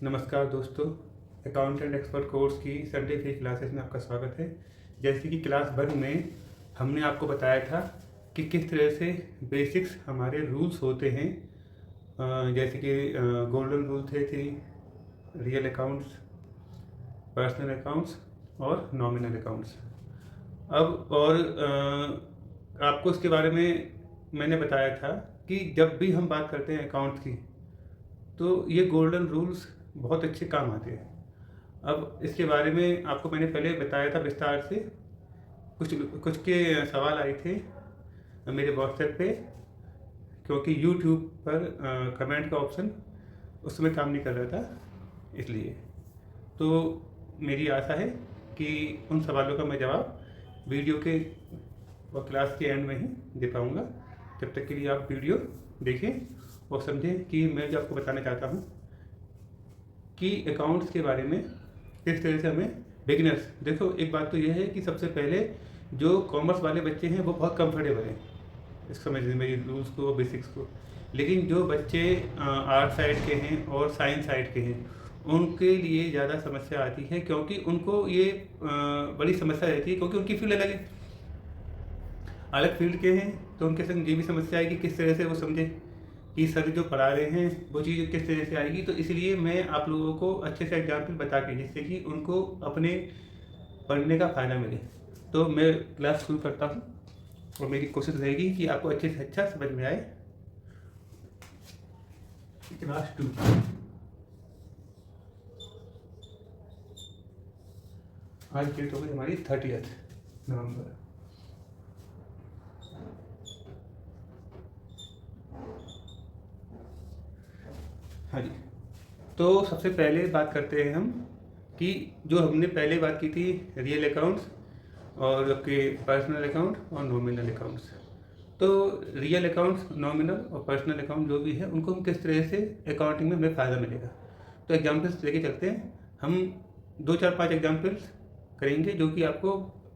नमस्कार दोस्तों, accountant expert course की संडे फ्री क्लासेस में आपका स्वागत है। जैसे कि क्लास 1 में हमने आपको बताया था कि किस तरह से बेसिक्स हमारे रूल्स होते हैं। जैसे कि गोल्डन रूल थे 3, रियल अकाउंट्स, पर्सनल अकाउंट्स और नॉमिनल अकाउंट्स। अब और आपको इसके बारे में मैंने बताया था कि जब भी हम बात करते हैं अकाउंट्स की तो ये गोल्डन रूल्स बहुत अच्छे काम आते हैं। अब इसके बारे में आपको मैंने पहले बताया था विस्तार से। कुछ कुछ के सवाल आए थे मेरे व्हाट्सएप पे, क्योंकि यूट्यूब पर कमेंट का ऑप्शन उस समय काम नहीं कर रहा था, इसलिए। तो मेरी आशा है कि उन सवालों का मैं जवाब वीडियो के और क्लास के एंड में ही दे पाऊँगा। तब तक के लिए आप वीडियो देखें और समझें कि मैं जो आपको बताना चाहता हूँ कि अकाउंट्स के बारे में किस तरह से हमें बिगिनर्स। देखो, एक बात तो यह है कि सबसे पहले जो कॉमर्स वाले बच्चे हैं वो बहुत कंफर्टेबल हैं इस समझने में, ये रूल्स को, बेसिक्स को। लेकिन जो बच्चे आर्ट साइड के हैं और साइंस साइड के हैं उनके लिए ज़्यादा समस्या आती है, क्योंकि उनको ये बड़ी समस्या रहती है, क्योंकि उनकी फील्ड अलग फील्ड के हैं। तो उनके संग ये भी समस्या है कि किस तरह से वो समझे कि सर जो पढ़ा रहे हैं वो चीज़ किस तरह से आएगी। तो इसलिए मैं आप लोगों को अच्छे से एग्जाम्पल बता के, जिससे कि उनको अपने पढ़ने का फ़ायदा मिले। तो मैं क्लास शुरू करता हूँ और मेरी कोशिश रहेगी कि आपको अच्छे से अच्छा समझ में आए। क्लास 2 आज डेट हो गई हमारी 30 नवंबर। हाँ जी, तो सबसे पहले बात करते हैं हम कि जो हमने पहले बात की थी रियल अकाउंट्स और आपके पर्सनल अकाउंट और नॉमिनल अकाउंट्स। तो रियल अकाउंट्स, नॉमिनल और पर्सनल अकाउंट जो भी है उनको हम किस तरह से अकाउंटिंग में हमें फ़ायदा मिलेगा, तो एग्जाम्पल्स लेके चलते हैं। हम 2 4 5 एग्जाम्पल्स करेंगे जो कि आपको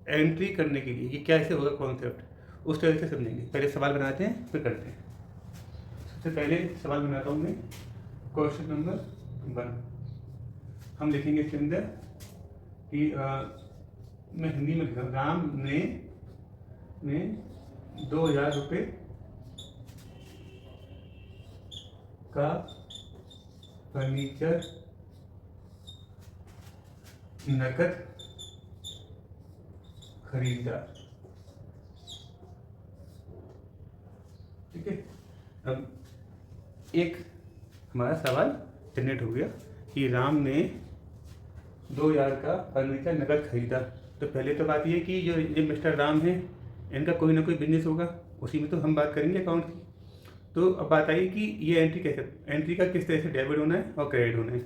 एंट्री करने के लिए कि कैसे होगा कॉन्सेप्ट, उस तरह से समझेंगे। पहले सवाल बनाते हैं फिर करते हैं। सबसे पहले सवाल बनाता हूँ मैं, क्वेश्चन नंबर 1। हम लिखेंगे इसके अंदर कि मैं हिंदी में लिख रहा हूँ, राम ने 2000 रुपये का फर्नीचर नकद खरीदा। ठीक है, अब एक हमारा सवाल जनरेट हो गया कि राम ने 2000 का फर्नीचर नकद खरीदा। तो पहले तो बात ये कि जो ये मिस्टर राम है इनका कोई ना कोई बिजनेस होगा, उसी में तो हम बात करेंगे अकाउंट की। तो अब बात आई कि ये एंट्री का किस तरह से डेबिट होना है और क्रेडिट होना है।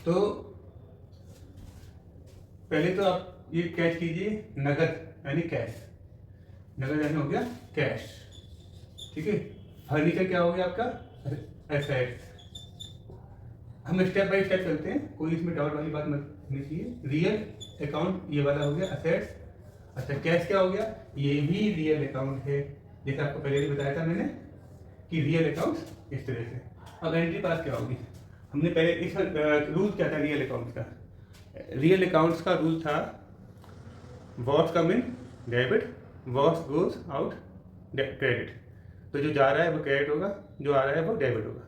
तो पहले तो आप ये कैश कीजिए, नगद यानी कैश, नगद यानी हो गया कैश। ठीक है, फर्नीचर क्या हो गया आपका एसेट्स। हम स्टेप बाय स्टेप चलते हैं, कोई इसमें डाउट वाली बात मत होनी चाहिए। रियल अकाउंट ये वाला हो गया असेट्स। अच्छा, कैश क्या हो गया, ये भी रियल अकाउंट है, जैसे आपको पहले भी बताया था मैंने कि रियल अकाउंट इस तरह से। अब एंट्री पास क्या होगी, हमने पहले इस रूल क्या था रियल अकाउंट का। रियल अकाउंट्स का रूल था what come in debit, what goes out credit. तो जो जा रहा है वो क्रेडिट होगा, जो आ रहा है वो डेबिट होगा।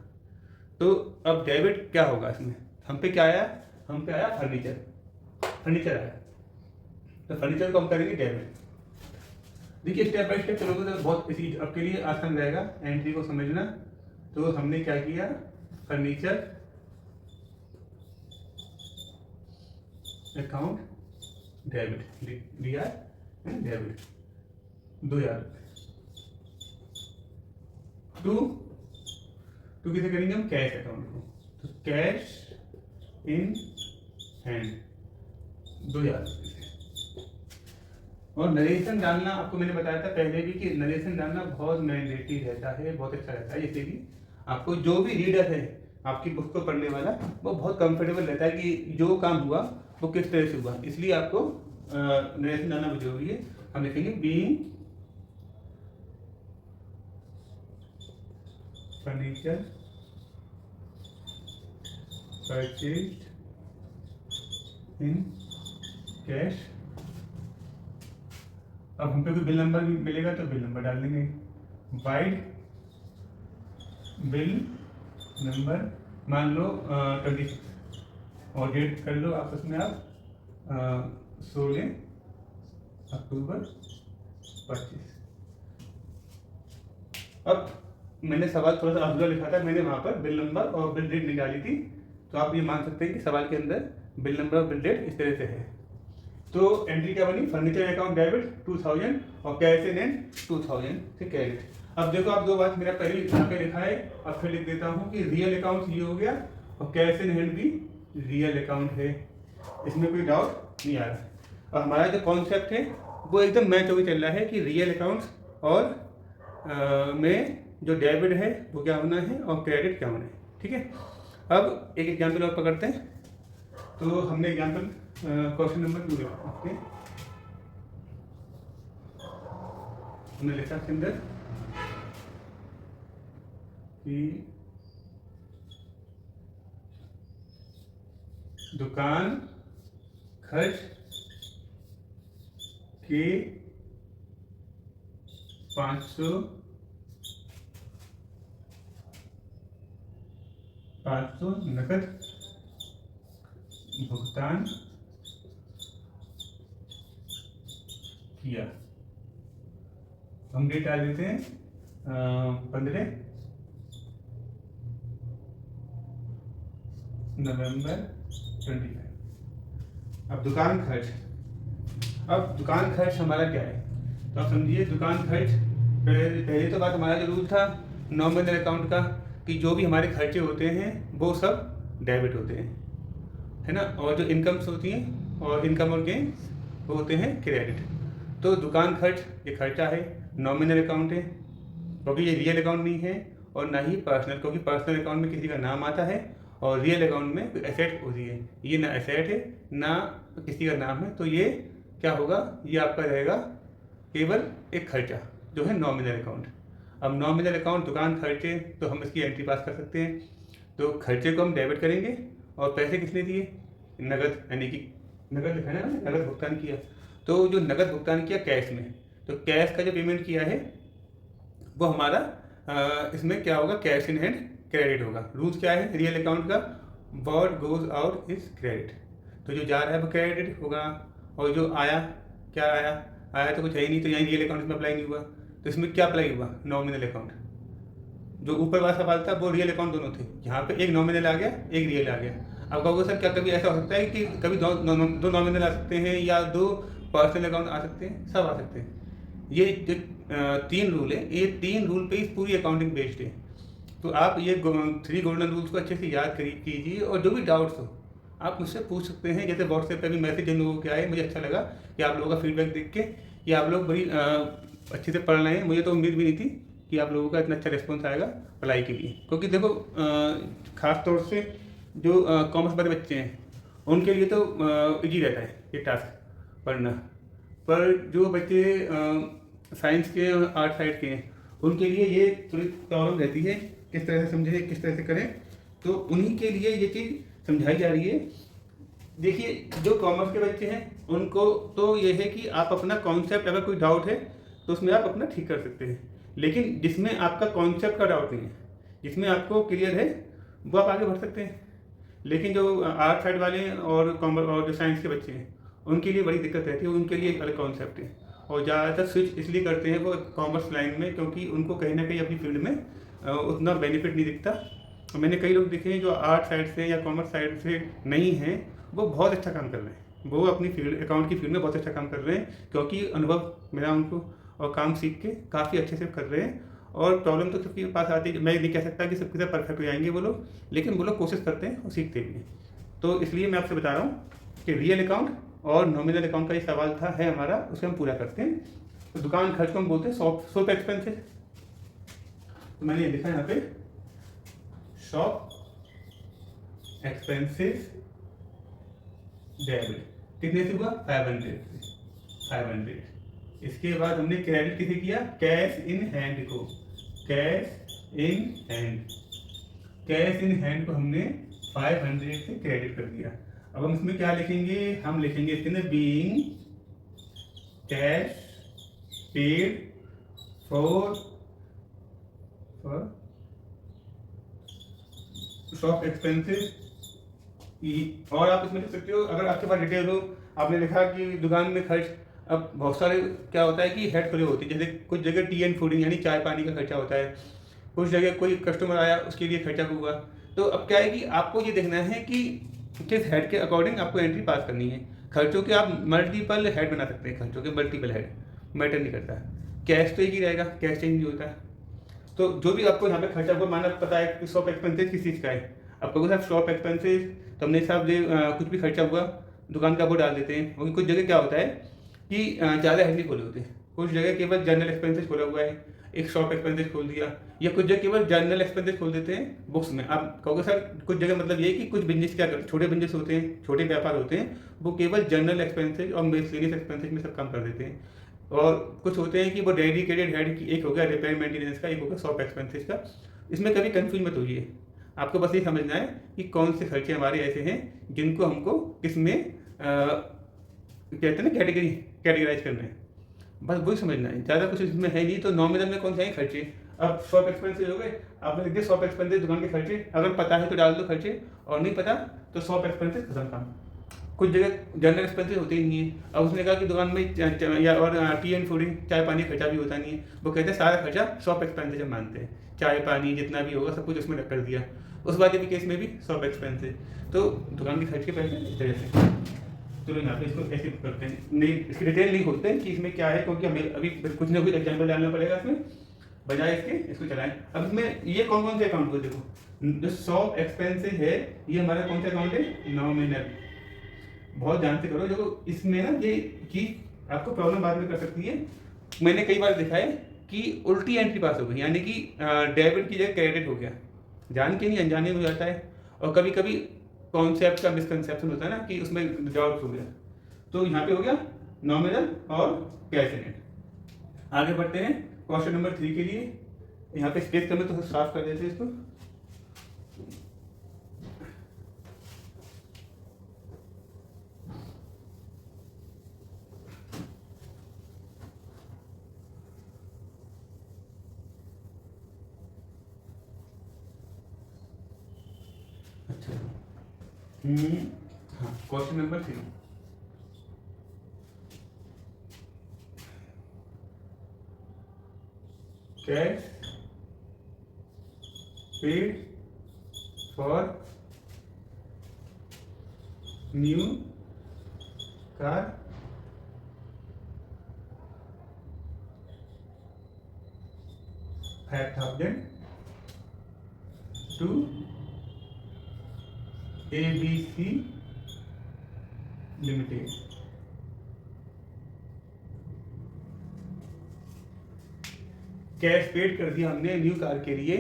तो अब डेबिट क्या होगा इसमें, हम पे क्या आया, हम पे आया फर्नीचर आया, तो फर्नीचर को हम करेंगे डेबिट। देखिए स्टेप बाय स्टेप चलोगे तो बहुत इसी आपके लिए आसान रहेगा एंट्री को समझना। तो हमने क्या किया, फर्नीचर अकाउंट डेबिट दिया, डेबिट 2000 टू किसे करेंगे हम, कैश अकाउंट को। तो कैश इन हैंड 2000। और नरेशन डालना आपको मैंने बताया था पहले भी कि नरेशन डालना बहुत मैंडेटरी रहता है, बहुत अच्छा रहता है। जैसे कि आपको जो भी रीडर है आपकी बुक को पढ़ने वाला, वो बहुत कंफर्टेबल रहता है कि जो काम हुआ वो किस तरह से हुआ, इसलिए आपको नरेशन डालना बहुत जरूरी है। हम लिखेंगे being furniture purchase in cash. अब हम पे कोई बिल नंबर भी मिलेगा तो बिल नंबर डाल देंगे, वाइड बिल नंबर मान लो 26 और डेट कर लो आप उसमें आप 16 अक्टूबर 25। अब मैंने सवाल थोड़ा सा अधूरा लिखा था, मैंने वहाँ पर बिल नंबर और बिल डेट निकाली थी, तो आप ये मान सकते हैं कि सवाल के अंदर बिल नंबर और बिल डेट इस तरह से है। तो एंट्री क्या बनी, फर्नीचर अकाउंट डेबिट 2000 और कैश इन हैंड 2000 से क्रेडिट। अब देखो आप दो बात मेरा पहले यहाँ पे लिखा है और फिर लिख देता हूँ कि रियल अकाउंट ये हो गया और कैश इन हैंड भी रियल अकाउंट है, इसमें कोई डाउट नहीं आ रहा। और हमारा जो कॉन्सेप्ट है वो एकदम मैच होकर चल रहा है कि रियल अकाउंट्स और में जो डेबिट है वो क्या होना है और क्रेडिट क्या होना है। ठीक है, अब एक एग्जाम्पल और पकड़ते हैं। तो हमने एग्जाम्पल क्वेश्चन नंबर 2 लिखा, ओके, हमने लिखा इसके अंदर कि दुकान खर्च के 500 नकद भुगतान किया। हम डेट डाल देते हैं 15 नवंबर 25। अब दुकान खर्च हमारा क्या है, तो आप समझिए दुकान खर्च पहले तो बात हमारा जो रूल था नॉमिनल अकाउंट का कि जो भी हमारे खर्चे होते हैं वो सब डेबिट होते हैं, है ना, और जो इनकम्स होती हैं और इनकम और गेन वो होते हैं क्रेडिट। तो दुकान खर्च ये खर्चा है, नॉमिनल अकाउंट है क्योंकि ये रियल अकाउंट नहीं है और ना ही पर्सनल, क्योंकि पर्सनल अकाउंट में किसी का नाम आता है और रियल अकाउंट में एसेट होती है, ये ना एसेट है ना किसी का नाम है, तो ये क्या होगा, ये आपका रहेगा केवल एक खर्चा जो है नॉमिनल अकाउंट। अब नॉमिनल अकाउंट दुकान खर्चे, तो हम इसकी एंट्री पास कर सकते हैं। तो खर्चे को हम डेबिट करेंगे और पैसे किसने दिए, नगद, यानी कि नगद लिखा है ना, नगद भुगतान किया। तो जो नगद भुगतान किया कैश में, तो कैश का जो पेमेंट किया है वो हमारा इसमें क्या होगा, कैश इन हैंड क्रेडिट होगा। रूल्स क्या है रियल अकाउंट का, what goes out is credit, तो जो जा रहा है वो क्रेडिट होगा और जो आया, क्या आया तो कुछ है ही नहीं, तो यहाँ रियल अकाउंट में अप्लाई नहीं हुआ, तो इसमें क्या अप्लाई हुआ, नॉमिनल अकाउंट। जो ऊपर वाला सवाल था वो रियल अकाउंट दोनों थे, यहाँ पे एक नॉमिनल आ गया एक रियल आ गया। अब कहोगे सर क्या कभी ऐसा हो सकता है कि कभी दो नॉमिनल आ सकते हैं या दो पर्सनल अकाउंट आ सकते हैं, सब आ सकते हैं। ये जो 3 रूल है, ये 3 रूल पे ही पूरी अकाउंटिंग बेस्ड है। तो आप ये 3 गोल्डन रूल्स को अच्छे से याद कीजिए और जो भी डाउट्स हो आप मुझसे पूछ सकते हैं। जैसे व्हाट्सएप पे भी मैसेज जिन लोगों के आए, मुझे अच्छा लगा कि आप लोगों का फीडबैक देख के कि आप लोग बड़ी अच्छे से पढ़ रहे हैं। मुझे तो उम्मीद भी नहीं थी कि आप लोगों का इतना अच्छा रिस्पॉन्स आएगा पढ़ाई के लिए, क्योंकि देखो ख़ास तौर से जो कॉमर्स वाले बच्चे हैं उनके लिए तो ईजी रहता है ये टास्क पढ़ना, पर जो बच्चे साइंस के और आर्ट साइड के हैं उनके लिए ये थोड़ी प्रॉब्लम रहती है, किस तरह से समझें किस तरह से करें। तो उन्हीं के लिए ये चीज़ समझाई जा रही है। देखिए जो कॉमर्स के बच्चे हैं उनको तो ये है कि आप अपना कॉन्सेप्ट, अगर कोई डाउट है तो उसमें आप अपना ठीक कर सकते हैं, लेकिन जिसमें आपका कॉन्सेप्ट का डाउट नहीं है, जिसमें आपको क्लियर है, वो आप आगे बढ़ सकते हैं। लेकिन जो आर्ट साइड वाले हैं और कॉमर्स और जो साइंस के बच्चे हैं उनके लिए बड़ी दिक्कत रहती है, उनके लिए एक अलग कॉन्सेप्ट है और ज़्यादातर स्विच इसलिए करते हैं वो कॉमर्स लाइन में, क्योंकि उनको कहीं ना कहीं अपनी फील्ड में उतना बेनिफिट नहीं दिखता। मैंने कई लोग देखे हैं जो आर्ट साइड से या कॉमर्स साइड से नहीं हैं, वो बहुत अच्छा काम कर रहे हैं, वो अपनी फील्ड अकाउंट की फील्ड में बहुत अच्छा काम कर रहे हैं, क्योंकि अनुभव मिला उनको और काम सीख के काफ़ी अच्छे से कर रहे हैं। और प्रॉब्लम तो सबके पास आती है, मैं नहीं कह सकता कि सबके साथ परफेक्ट हो जाएंगे वो लोग, लेकिन वो लोग कोशिश करते हैं और सीखते भी हैं। तो इसलिए मैं आपसे बता रहा हूँ कि रियल अकाउंट और नॉमिनल अकाउंट का ये सवाल था है हमारा, उसे हम पूरा करते हैं। तो दुकान खर्च को हम बोलते हैं शॉप एक्सपेंसेस। तो मैंने ये लिखा है यहाँ पे शॉप एक्सपेंसेस डेबिट, कितने से हुआ 500। इसके बाद हमने क्रेडिट किसे किया, कैश इन हैंड को, कैश इन हैंड को हमने 500 से क्रेडिट कर दिया। अब हम इसमें क्या लिखेंगे, हम लिखेंगे इसके अंदर being cash paid for shop expenses. और आप इसमें लिख सकते हो, अगर आपके पास डिटेल हो, आपने लिखा कि दुकान में खर्च। अब बहुत सारे क्या होता है कि हेड खुले होती है, जैसे कुछ जगह टी एंड फूडिंग यानी चाय पानी का खर्चा होता है, कुछ जगह कोई कस्टमर आया उसके लिए खर्चा हुआ। तो अब क्या है कि आपको ये देखना है कि किस हेड के अकॉर्डिंग आपको एंट्री पास करनी है। खर्चों के आप मल्टीपल हेड बना सकते हैं, खर्चों के मल्टीपल हेड मैटर नहीं करता। कैश तो एक ही रहेगा, कैश चेंज नहीं होता है। तो जो भी आपको यहाँ पे खर्चा हुआ, माना पता है कि शॉप एक्सपेंसेस किस चीज़ का है, आपको साहब शॉप एक्सपेंसेस, तो हमने साहब कुछ भी खर्चा हुआ दुकान का वो डाल देते हैं। क्योंकि कुछ जगह क्या होता है कि ज़्यादा हेड नहीं खोले होते हैं, कुछ जगह केवल जनरल एक्सपेंसेस खोला हुआ है, एक शॉप एक्सपेंसेस खोल दिया, या कुछ जगह केवल जनरल एक्सपेंसेस खोल देते हैं बुक्स में। आप कहोगे सर कुछ जगह मतलब ये कि कुछ बिजनेस क्या करते, छोटे बिजनेस होते हैं, छोटे व्यापार होते हैं, वो केवल जनरल एक्सपेंसेस और मिसलेनियस एक्सपेंसेस में सब काम कर देते हैं। और कुछ होते हैं कि वो डेडिकेटेड हेड की, एक हो गया रिपेयर मेंटेनेंस का, एक हो गया शॉप एक्सपेंसेस का। इसमें कभी कंफ्यूज मत होइए, आपको बस ये समझना है कि कौन से खर्चे हमारे ऐसे हैं जिनको हमको किसमें कहते हैं ना कैटेगराइज करना है, बस वही समझना है, ज़्यादा कुछ इसमें है नहीं। तो नॉमिनल में कौन से हैं खर्चे, अब शॉप एक्सपेंसेस हो गए, आपने लिख दिया शॉप एक्सपेंसेस दुकान के खर्चे, अगर पता है तो डाल दो खर्चे, और नहीं पता तो शॉप एक्सपेंसेस खत्म काम। कुछ जगह जनरल एक्सपेंसेस होते ही नहीं है। अब उसने कहा कि दुकान में या और टी एंड फूडिंग चाय पानी खर्चा भी होता नहीं है, वो कहते हैं सारा खर्चा शॉप एक्सपेंसेस हम मानते हैं, चाय पानी जितना भी होगा सब कुछ उसमें कर दिया। उस वाले भी केस में भी शॉप एक्सपेंसेस, तो दुकान के खर्च के पैसे इस तरह से। चलो यहाँ पे इसको ऐसे करते हैं, नहीं इसकी डिटेल नहीं खोलते हैं कि इसमें क्या है, क्योंकि हमें अभी कुछ ना कुछ एग्जाम्पल डालना पड़ेगा इसमें, बजाय इसके इसको चलाएं। अब इसमें ये कौन कौन से अकाउंट को देखो, जो शॉप एक्सपेंसेस है ये हमारा कौन सा अकाउंट है, नॉमिनल। बहुत ध्यान से करो, देखो इसमें ना ये चीज आपको प्रॉब्लम बाद में कर सकती है। मैंने कई बार देखा है कि उल्टी एंट्री पास हो गई, यानी कि डेबिट की जगह क्रेडिट हो गया, जान के नहीं अनजाने में हो जाता है। और कभी कभी कॉन्सेप्ट का मिसकंसेप्शन होता है ना कि उसमें डाउट हो गया, तो यहाँ पे हो गया नॉमिनल और कैश नेट। आगे बढ़ते हैं क्वेश्चन नंबर 3 के लिए। यहाँ पे स्पेस कम है तो साफ कर देते हैं इसको। अच्छा हाँ, question number 3, cash paid for new car $5,000 to ABC limited. Cash paid कर दिया हमने न्यू कार के लिए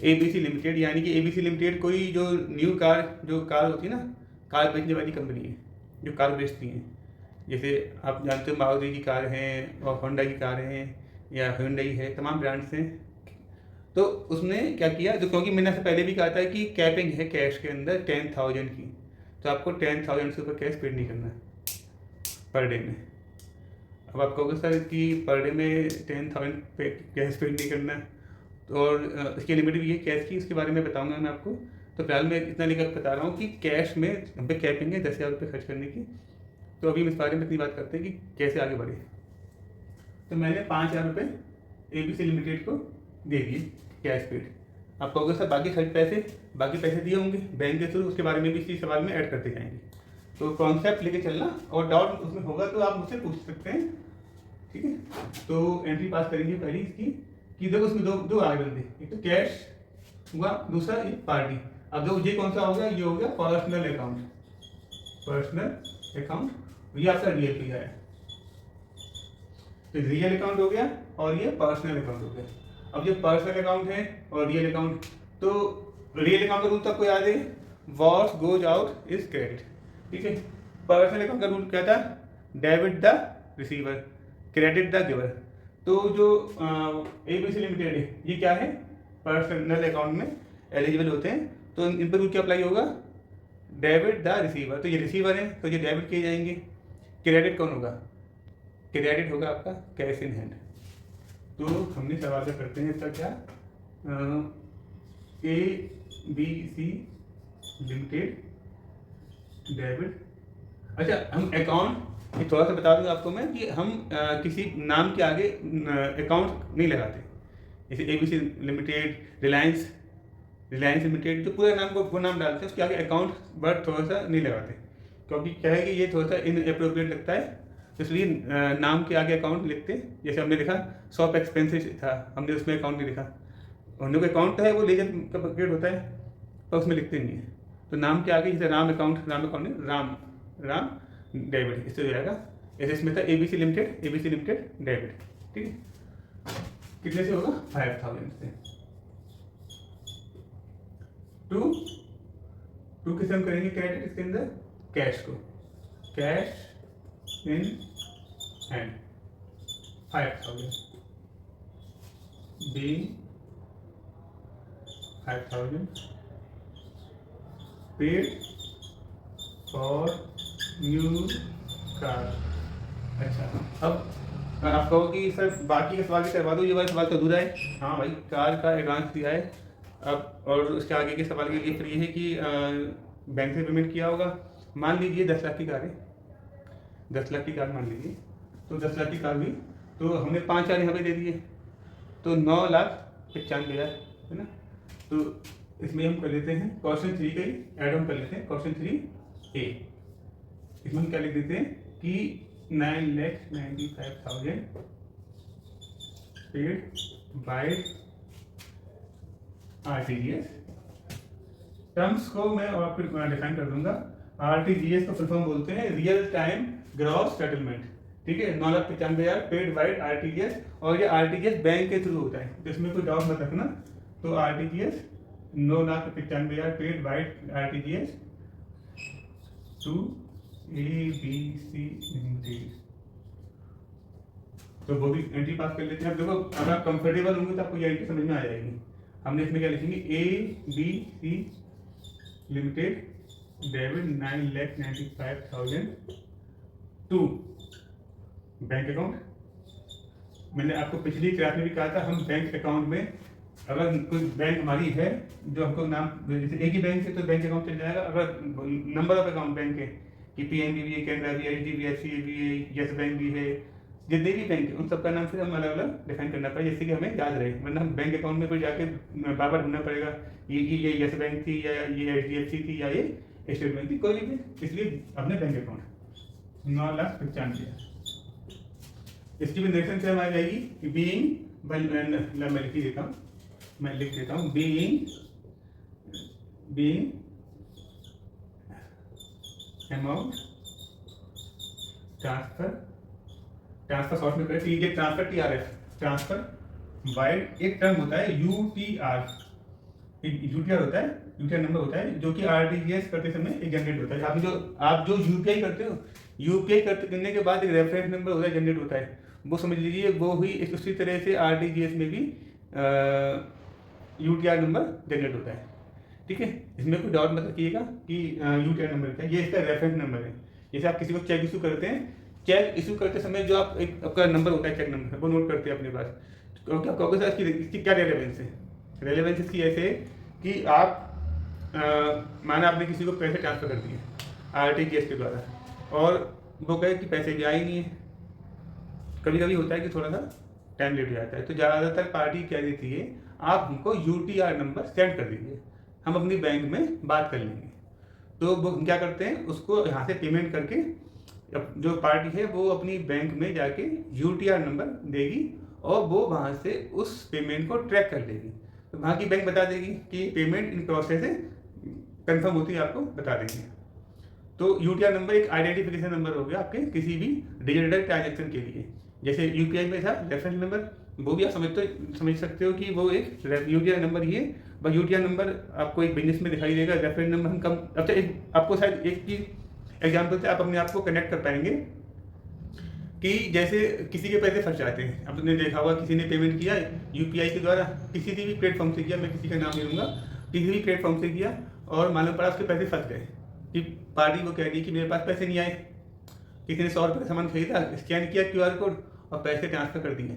ABC लिमिटेड, यानी कि ABC लिमिटेड कोई जो न्यू कार, जो कार होती है ना, कार बेचने वाली कंपनी है जो कार बेचती हैं। जैसे आप जानते हो मारुति की कार हैं और होंडा की कार हैं या हुंडई है, तमाम ब्रांड्स हैं। तो उसने क्या किया, तो क्योंकि मैंने से पहले भी कहा था कि कैपिंग है कैश के अंदर 10,000 की, तो आपको 10,000 से ऊपर कैश पेड नहीं करना है पर डे में। अब आप कहोगे सर कि पर डे में 10,000 पे कैश पेड नहीं करना है, और इसकी लिमिट भी है कैश की, इसके बारे में बताऊंगा मैं आपको। तो फिलहाल मैं इतना लेकर बता रहा हूँ कि कैश में हम पे कैपिंग है 10,000 रुपये खर्च करने की। तो अभी हम इस बारे में इतनी बात करते हैं कि कैसे आगे बढ़े। तो मैंने 5,000 रुपये ABC लिमिटेड को दे दिए कैश पेड। आप कहोगे सर बाकी बाकी पैसे दिए होंगे बैंक के थ्रू, उसके बारे में भी इसी सवाल में ऐड करते जाएंगे। तो कॉन्सेप्ट लेके चलना, और डाउट उसमें होगा तो आप मुझसे पूछ सकते हैं, ठीक है। तो एंट्री पास करेंगे पहली इसकी कि देखो उसमें दो आगे बंदे, एक तो कैश हुआ, दूसरा एक पार्टी। अब देखो ये कौन सा हो गया, ये हो गया पर्सनल अकाउंट, ये आपका रियल पे है। तो रियल अकाउंट हो गया और ये पर्सनल अकाउंट हो गया। अब ये पर्सनल अकाउंट है और रियल अकाउंट, तो रियल अकाउंट का रूल तो आपको याद है, what goes out is credit, ठीक है। पर्सनल अकाउंट का रूल क्या था, debit the receiver, credit the giver. तो जो ABC लिमिटेड है ये क्या है, पर्सनल अकाउंट में एलिजिबल होते हैं, तो इन पर रूल क्या अप्लाई होगा, डेबिट द रिसीवर, तो ये रिसीवर है तो ये डेबिट किए जाएंगे। क्रेडिट कौन होगा? क्रेडिट होगा आपका कैश इन हैंड। तो हमने सवाल से करते हैं इसका क्या, ABC लिमिटेड डेबिट। अच्छा, हम अकाउंट, ये थोड़ा सा बता दूं आपको मैं कि हम किसी नाम के आगे अकाउंट नहीं लगाते। जैसे ABC लिमिटेड, रिलायंस लिमिटेड, जो पूरा नाम को वो नाम डालते हैं, उसके आगे अकाउंट वर्ड थोड़ा सा नहीं लगाते, क्योंकि क्या है कि ये थोड़ा सा इनएप्रोप्रिएट लगता है, तो इसलिए नाम के आगे अकाउंट लिखते हैं। जैसे हमने लिखा शॉप एक्सपेंसेस था, हमने उसमें अकाउंट नहीं लिखा, उन लोग अकाउंट है वो लेजर का पॉकेट होता है, पर उसमें लिखते नहीं है। तो नाम के आगे जैसे राम अकाउंट नहीं, राम डेबिट, इससे हो जाएगा। ऐसे इसमें था ABC लिमिटेड डेबिट। ठीक है, कितने से होगा? 5000 से। टू किसे हम करेंगे क्रेडिट, इसके अंदर कैश को, cash in hand 5000 being 5000 paid for new car। अच्छा, अब आप कहो कि सर बाकी के सवाल भी करवा दो, ये वाला सवाल तो अधूरा है। हाँ भाई, कार का एडवांस दिया है अब, और उसके आगे के सवाल के लिए फिर ये है कि बैंक से पेमेंट किया होगा। मान लीजिए 10 लाख की कार है, 10 लाख की कार मान लीजिए, तो 10 लाख की कार हुई, तो हमने 5,000 यहाँ पे दे दिए, तो 9,95,000 है ना। तो इसमें हम कर लेते हैं क्वेश्चन 3 का ही एड ऑन कर लेते हैं, क्वेश्चन 3A। इसमें हम क्या लिख देते हैं कि 9,95,000 पेड बाय RTGS। टर्म्स को मैं और फिर डिफाइन कर दूंगा। RTGS को फुल फॉर्म बोलते हैं रियल टाइम ग्रॉस सेटलमेंट। ठीक है, 9,95,000 पेड बाय RTGS, और ये RTGS बैंक के थ्रू होता है, तो इसमें कोई डाउट मत रखना। तो RTGS 9,95,000 paid by RTGS to ABC limited. तो वो भी एंट्री पास कर लेते हैं। अब देखो, अगर आप कंफर्टेबल होंगे तो आपको ये एंट्री समझ में आ जाएगी। हमने इसमें क्या लिखेंगे, ABC limited debit 9,95,000 to bank account. मैंने आपको पिछली क्लास में भी कहा था, हम बैंक अकाउंट में अगर कोई बैंक हमारी है जो हमको नाम, जैसे एक ही बैंक है तो बैंक अकाउंट चल जाएगा। अगर नंबर ऑफ अकाउंट बैंक है कि PNB भी है, कैनरा भी है, HDFC भी है, येस बैंक भी है, जितने भी बैंक है उन सबका नाम फिर हम अलग अलग डिफाइन करना पड़ेगा, जिससे कि हमें याद रहे। वरना हम बैंक अकाउंट में कोई जाके बार बार ढूंढना पड़ेगा ये येस बैंक थी, या ये HDFC थी, या ये स्टेट बैंक थी, कोई भी। इसलिए अपने बैंक अकाउंट 9,95,000। इसकी भी नेक्स्ट टर्म आ जाएगी कि बीइंग, मैं लिख देता हूँ बीइंग अमाउंट ट्रांसफर शॉर्ट में करें, ये ट्रांसफर TRF, ट्रांसफर बाय एक टर्म होता है UTR होता है, UTR नंबर होता है, जो कि RTGS करते समय एक जनरेट होता है। आप जो UPI करते हो, UPI करने के बाद एक रेफरेंस नंबर होता है, जनरेट होता है, वो समझ लीजिए वो हुई। उसी तरह से RTGS में भी UTR नंबर जनरेट होता है। ठीक है, इसमें कोई डाउट मत रखिएगा कि UTR नंबर क्या है, ये इसका रेफरेंस नंबर है। जैसे आप किसी को चेक इशू करते हैं, चेक इशू करते समय जो आप एक आपका नंबर होता है, चेक नंबर, वो नोट करते हैं अपने पास। क्योंकि आपको इसकी क्या रेलेवेंस है? रेलेवेंस इसकी ऐसे है कि आप माना आपने किसी को पैसे ट्रांसफर कर दिए RTGS के द्वारा, और वो कहे कि पैसे भी आए नहीं है। कभी कभी होता है कि थोड़ा सा टाइम लेट हो जाता है, तो ज़्यादातर पार्टी क्या देती है, आप हमको UTR नंबर सेंड कर दीजिए, हम अपनी बैंक में बात कर लेंगे। तो वो हम क्या करते हैं, उसको यहाँ से पेमेंट करके जो पार्टी है वो अपनी बैंक में जाके UTR नंबर देगी, और वो वहाँ से उस पेमेंट को ट्रैक कर लेगी। तो वहाँ की बैंक बता देगी कि पेमेंट इन प्रोसेस है, कंफर्म होती है, आपको बता देंगे। तो UTR नंबर एक आइडेंटिफिकेशन नंबर हो गया आपके किसी भी डिजिटल ट्रांजेक्शन के लिए। जैसे UPI में था रेफरेंस नंबर, वो भी आप समझ सकते हो कि वो एक UTR नंबर ही है। बस UTR नंबर आपको एक बिजनेस में दिखाई देगा, रेफरेंस नंबर हम कम। अब तो आपको शायद एक चीज एग्जाम्पल से आप अपने आप को कनेक्ट कर पाएंगे कि जैसे किसी के पैसे फंस जाते हैं। अब तुमने देखा होगा, किसी ने पेमेंट किया UPI के द्वारा, किसी भी प्लेटफॉर्म से किया, मैं किसी का नाम नहीं लूँगा, किसी भी प्लेटफॉर्म से किया, और मालूम पड़ा उसके पैसे फंस गए। कि पार्टी को कह रही है कि मेरे पास पैसे नहीं आए, किसी ने 100 रुपये का सामान खरीदा, स्कैन किया QR कोड और पैसे ट्रांसफ़र कर दिए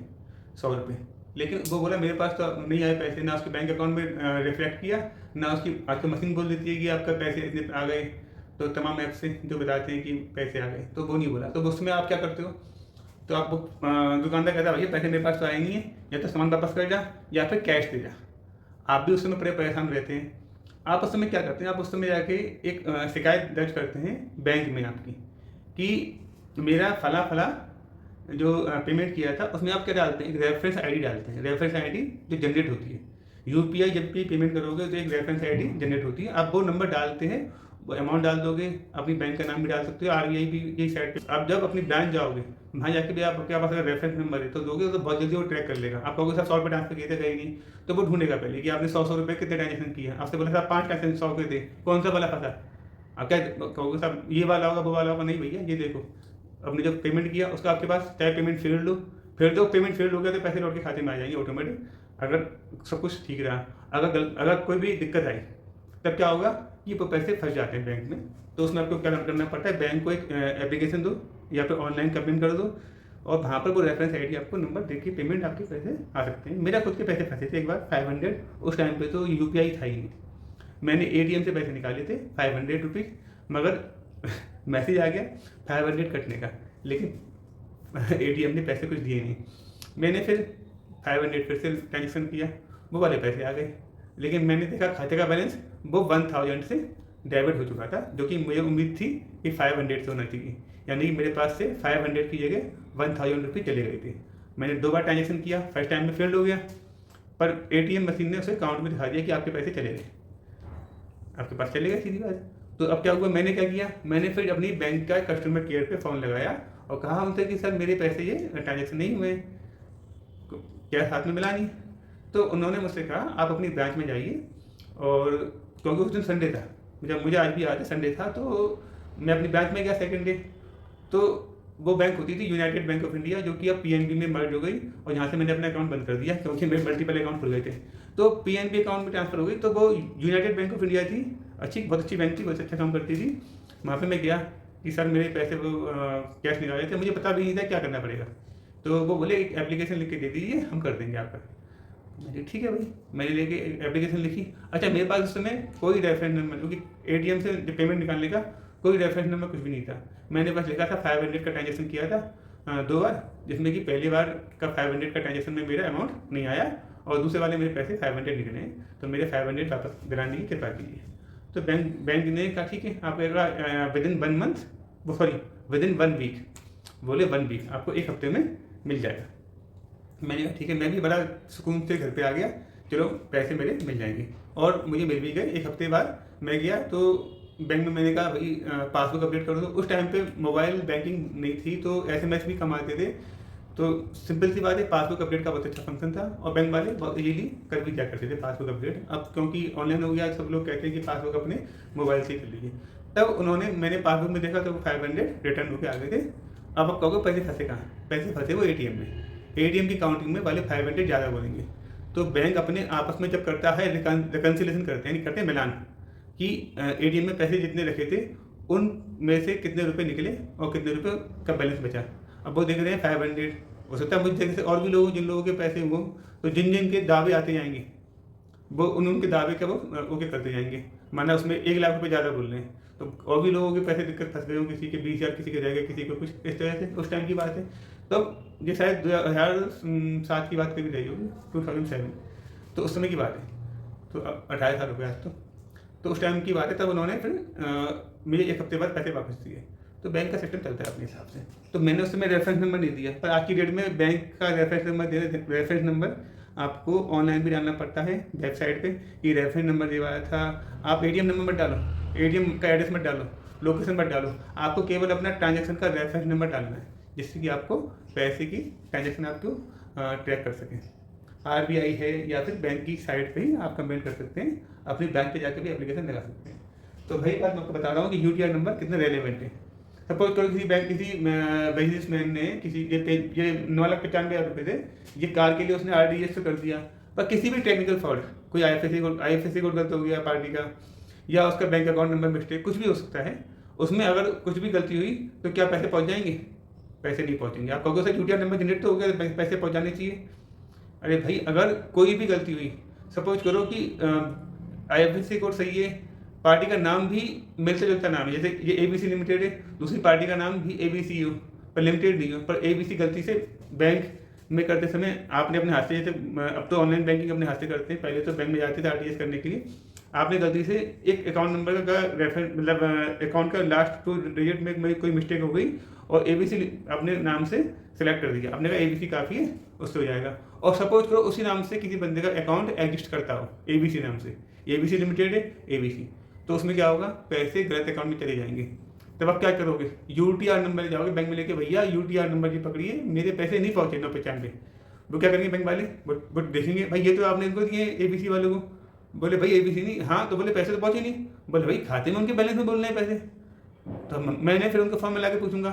100 रुपये, लेकिन वो बोला मेरे पास तो नहीं आए पैसे, ना उसके बैंक अकाउंट में रिफ्लेक्ट किया, ना उसकी आज तो मशीन बोल देती है कि आपका पैसे इतने आ गए, तो तमाम ऐप से जो बताते हैं कि पैसे आ गए, तो वो नहीं बोला। तो उसमें आप क्या करते हो, तो आप दुकानदार कहता है भैया पैसे मेरे पास तो आए नहीं है, या तो सामान वापस कर जा या फिर कैश दे जा। आप भी उस समय बड़े परेशान रहते हैं। आप उस समय क्या करते हैं, आप उस समय जाके एक शिकायत दर्ज करते हैं बैंक में आपकी कि मेरा फला फला जो पेमेंट किया था उसमें आप क्या डालते हैं, एक रेफरेंस आईडी डालते हैं। रेफरेंस आईडी जो जनरेट होती है, यूपीआई जब भी पेमेंट करोगे तो एक रेफरेंस आईडी जनरेट होती है, आप वो नंबर डालते हैं, वो अमाउंट डाल दोगे, अपनी बैंक का नाम भी डाल सकते हो, आरबीआई भी यही साइड पे। आप जब अपनी ब्रांच जाओगे वहाँ जाके भी आपके पास अगर रेफरेंस नंबर है तो दोगे तो बहुत जल्दी वो ट्रैक कर लेगा। आप कहोगे सर 100 रुपये ट्रांसफर किए थे, कहीं नहीं, तो वो ढूंढेगा पहले कि आपने 100 रुपये कितने ट्रांजेक्शन किए। आपसे बोला सर 5 ट्रांजेक्शन 100 के थे, कौन सा वाला फंसा। आप क्या कहोगे साहब ये वाला होगा वो वाला होगा, नहीं भैया ये देखो आपने जब पेमेंट किया उसका आपके पास चाहे पेमेंट फेल्ड लो, फिर दो, पेमेंट फेल्ड हो गया तो पैसे लौट के खाते में आ जाएंगे ऑटोमेटिक, अगर सब कुछ ठीक रहा। अगर कोई भी दिक्कत आई तब क्या होगा, ये पैसे फंस जाते हैं बैंक में। तो उसमें आपको क्या करना पड़ता है, बैंक को एक एप्लीकेशन दो या फिर ऑनलाइन कंप्लेंट कर दो, और वहाँ पर वो रेफरेंस आईडी आपको नंबर दे के पेमेंट आपके पैसे आ सकते हैं। मेरा खुद के पैसे फंसे थे एक बार 500, उस टाइम पे तो यूपीआई था ही नहीं, मैंने एटीएम से पैसे निकाले थे 500 रुपीज़, मगर मैसेज आ गया 500 कटने का, लेकिन एटीएम ने पैसे कुछ दिए नहीं। मैंने फिर 500 फिर से ट्रांजेक्शन किया, वो वाले पैसे आ गए, लेकिन मैंने देखा खाते का बैलेंस वो 1000 से डेबिट हो चुका था, जो कि मुझे उम्मीद थी कि 500 से होना चाहिए, यानी कि मेरे पास से 500 की जगह 1000 रुपये चले गए थे। मैंने 2 बार ट्रांजेक्शन किया, फर्स्ट टाइम में फेल्ड हो गया, पर एटीएम मशीन ने उसे अकाउंट में दिखा दिया कि आपके पैसे चले गए, आपके पास चले गए, सीधी बात। तो अब क्या हुआ, मैंने क्या किया, मैंने फिर अपनी बैंक का कस्टमर केयर पे फ़ोन लगाया और कहा उनसे कि सर मेरे पैसे ये ट्रांजेक्शन नहीं हुए, क्या साथ में मिला नहीं। तो उन्होंने मुझसे कहा आप अपनी ब्रांच में जाइए, और क्योंकि उस दिन संडे था, मुझे आज भी याद है संडे था, तो मैं अपनी ब्रांच में गया सेकंड डे। तो वो बैंक होती थी यूनाइटेड बैंक ऑफ इंडिया, जो कि अब पीएनबी में मर्ज हो गई, और यहाँ से मैंने अपना अकाउंट बंद कर दिया क्योंकि मेरे मल्टीपल अकाउंट खुल गए थे। तो पीएनबी अकाउंट में ट्रांसफर हो गई, तो वो यूनाइटेड बैंक ऑफ इंडिया थी, बहुत अच्छी बैंक थी, बहुत अच्छा काम करती थी। वहाँ पे मैं गया कि सर मेरे पैसे वो कैश निकाले थे, मुझे पता भी नहीं था क्या करना पड़ेगा। तो वो बोले एक एप्लीकेशन लिख के दे दीजिए, हम कर देंगे आपका। मैंने ठीक है भाई, मैंने लेके एप्लीकेशन लिखी। अच्छा मेरे पास उस समय कोई रेफरेंस नंबर, क्योंकि एटीएम से पेमेंट निकालने का कोई रेफरेंस नंबर कुछ भी नहीं था। मैंने बस लिखा था 500 का ट्रांजेक्शन किया था 2 बार, जिसमें कि पहली बार का 500 का ट्रांजेक्शन में मेरा अमाउंट नहीं आया, और दूसरे वाले मेरे पैसे 500 निकले, तो मेरे 500 वापस दिलाने की कृपा कीजिए। तो बैंक ने कहा ठीक है, आप विदिन 1 मंथ, वो सॉरी विदिन 1 वीक, बोले 1 वीक आपको 1 हफ्ते में मिल जाएगा। मैंने कहा ठीक है, मैं भी बड़ा सुकून से घर पे आ गया, चलो पैसे मेरे मिल जाएंगे, और मुझे मिल भी गए। 1 हफ्ते बाद मैं गया तो बैंक में, मैंने कहा भाई पासबुक अपडेट कर दो। उस टाइम पे मोबाइल बैंकिंग नहीं थी, तो एसएमएस भी कम आते थे, तो सिंपल सी बात है पासबुक अपडेट का बहुत अच्छा फंक्शन था, और बैंक वाले बहुत इजीली कर भी क्या करते थे पासबुक अपडेट। अब क्योंकि ऑनलाइन हो गया, सब लोग कहते हैं कि पासबुक अपने मोबाइल से ही कर लीजिए। तब मैंने पासबुक में देखा तो 500 रिटर्न होकर आ गए थे। अब आप कहोगे पैसे फंसे कहाँ, पैसे फंसे वो एटीएम में, एटीएम की काउंटिंग में वाले 500 ज़्यादा बोलेंगे। तो बैंक अपने आपस में जब करता है रिकन्सिलेशन करते हैं, करते हैं मिलान, कि एटीएम में पैसे जितने रखे थे उन में से कितने रुपए निकले और कितने रुपए का बैलेंस बचा। अब वो देख रहे हैं 500, हो सकता है मुझ जगह से और भी लोग, जिन लोगों के पैसे हों, तो जिन के दावे आते जाएंगे वो उनके दावे के वो ओके करते जाएंगे। माना उसमें 1 लाख रुपए ज़्यादा बोल रहे हैं, तो और भी लोगों के पैसे दिक्कत फंस गए हों, किसी के 20,000, किसी के रह गए, किसी को कुछ, इस तरह से उस टाइम की बात है। तब ये शायद 2007 की बात कभी रही होगी, 2007, तो उस समय की बात है, तो 18 साल हो गया आज तो उस टाइम की बात है। तब उन्होंने फिर मुझे 1 हफ्ते बाद पैसे वापस दिए। तो बैंक का सिस्टम चलता है अपने हिसाब से। तो मैंने उस समय रेफरेंस नंबर नहीं दिया, पर आज की डेट में बैंक का रेफरेंस नंबर आपको ऑनलाइन भी डालना पड़ता है वेबसाइट पे, कि रेफरेंस नंबर दिया था। आप एटीएम नंबर मत डालो, एटीएम का एड्रेस मत डालो, लोकेशन मत डालो, आपको केवल अपना ट्रांजेक्शन का रेफरेंस नंबर डालना है, जिससे कि आपको पैसे की ट्रांजेक्शन आपको ट्रैक कर सकें। आरबीआई है या फिर बैंक की साइट पे ही आप कंप्लेंट कर सकते हैं, अपनी बैंक पे जाकर भी एप्लीकेशन लगा सकते हैं। तो भाई बात मैं आपको बता रहा हूँ कि यूटीआर नंबर कितने रेलेवेंट है। सपोज करो किसी बिजनेसमैन ने ये 9,95,000 रुपये थे, ये कार के लिए उसने आरडीएस कर दिया, पर किसी भी टेक्निकल फॉल्ट, कोई आईएफएससी कोड गलत हो गया पार्टी का, या उसका बैंक अकाउंट नंबर मिस्टेक, कुछ भी हो सकता है। उसमें अगर कुछ भी गलती हुई तो क्या पैसे पहुंच जाएंगे? पैसे नहीं पहुंचेंगे। आप कहोगे सर यूटीआर नंबर जनरेट तो हो गया, तो पैसे पहुंचाने चाहिए। अरे भाई, अगर कोई भी गलती हुई, सपोज करो कि IFSC कोड सही है, पार्टी का नाम भी मिलता जुलता नाम है, जैसे ये ABC लिमिटेड है, दूसरी पार्टी का नाम भी ABC हो पर लिमिटेड नहीं हो, पर ABC गलती से बैंक में करते समय आपने अपने हाथ से, जैसे अब तो ऑनलाइन बैंकिंग अपने हाथ से करते हैं, पहले तो बैंक में जाते थे RTGS करने के लिए, आपने गलती से एक अकाउंट नंबर का रेफरेंस, मतलब अकाउंट का लास्ट 2 डिजिट में कोई मिस्टेक हो गई और ABC अपने नाम से सेलेक्ट कर दिया, आपने कहा ABC काफ़ी है, उससे हो जाएगा। और सपोज करो उसी नाम से किसी बंदे का अकाउंट एग्जिस्ट करता हो ABC नाम से, ABC लिमिटेड है ABC, तो उसमें क्या होगा, पैसे गलत अकाउंट में चले जाएंगे। तब आप क्या करोगे, UTR नंबर ले जाओगे बैंक में लेके, भैया UTR नंबर जी पकड़िए, मेरे पैसे नहीं पहुंचे 995। वो क्या करेंगे बैंक वाले, वो देखेंगे भाई ये तो आपने इनको दिए ABC वालों को, बोले भाई ABC नहीं, हाँ तो बोले पैसे तो पहुंचे नहीं, बोले भाई खाते में उनके बैलेंस में बोल रहे हैं पैसे, तो मैंने फिर उनको फॉर्म में ला के पूछूंगा,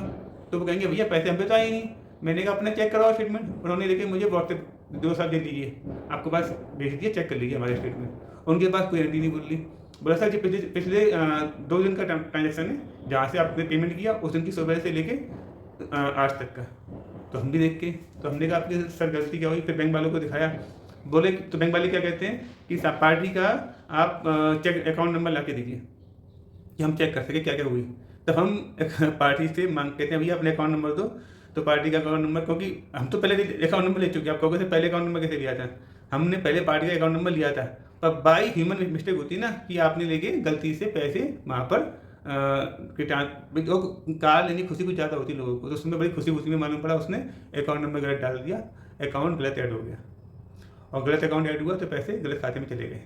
तो वो कहेंगे भैया पैसे हम पे तो आए नहीं। मैंने कहा अपना चेक कराओ स्टेटमेंट, उन्होंने लेके मुझे व्हाट्सएप 2 साल दे दीजिए, आपके पास भेज दीजिए, चेक कर लीजिए हमारे स्टेटमेंट। उनके पास कोई एंट्री नहीं बोल ली, बोला सर जी पिछले 2 दिन का ट्रांजेक्शन है, जहाँ से आपने पेमेंट किया उस दिन की सुबह से लेके आज तक का। तो हम भी देख के, तो हमने कहा आपकी सर गलती क्या हुई, फिर बैंक वालों को दिखाया, बोले तो बैंक वाले क्या कहते हैं कि पार्टी का आप चेक अकाउंट नंबर ला के दीजिए कि हम चेक कर सके क्या क्या हुई। तो हम पार्टी से मांग कहते हैं भैया अपने अकाउंट नंबर दो, तो पार्टी का अकाउंट नंबर, क्योंकि हम तो पहले अकाउंट नंबर ले चुके हैं, आप कहोगे सर पहले अकाउंट नंबर कैसे लिया था, हमने पहले पार्टी का अकाउंट नंबर लिया था, पर बाई ह्यूमन मिस्टेक होती है ना कि आपने लेके गलती से पैसे वहाँ पर कार लेनी खुशी कुछ ज़्यादा होती लोगों को, तो उसमें बड़ी खुशी खुशी में मालूम पड़ा उसने अकाउंट नंबर गलत डाल दिया, अकाउंट गलत ऐड हो गया, और गलत अकाउंट ऐड हुआ तो पैसे गलत खाते में चले गए।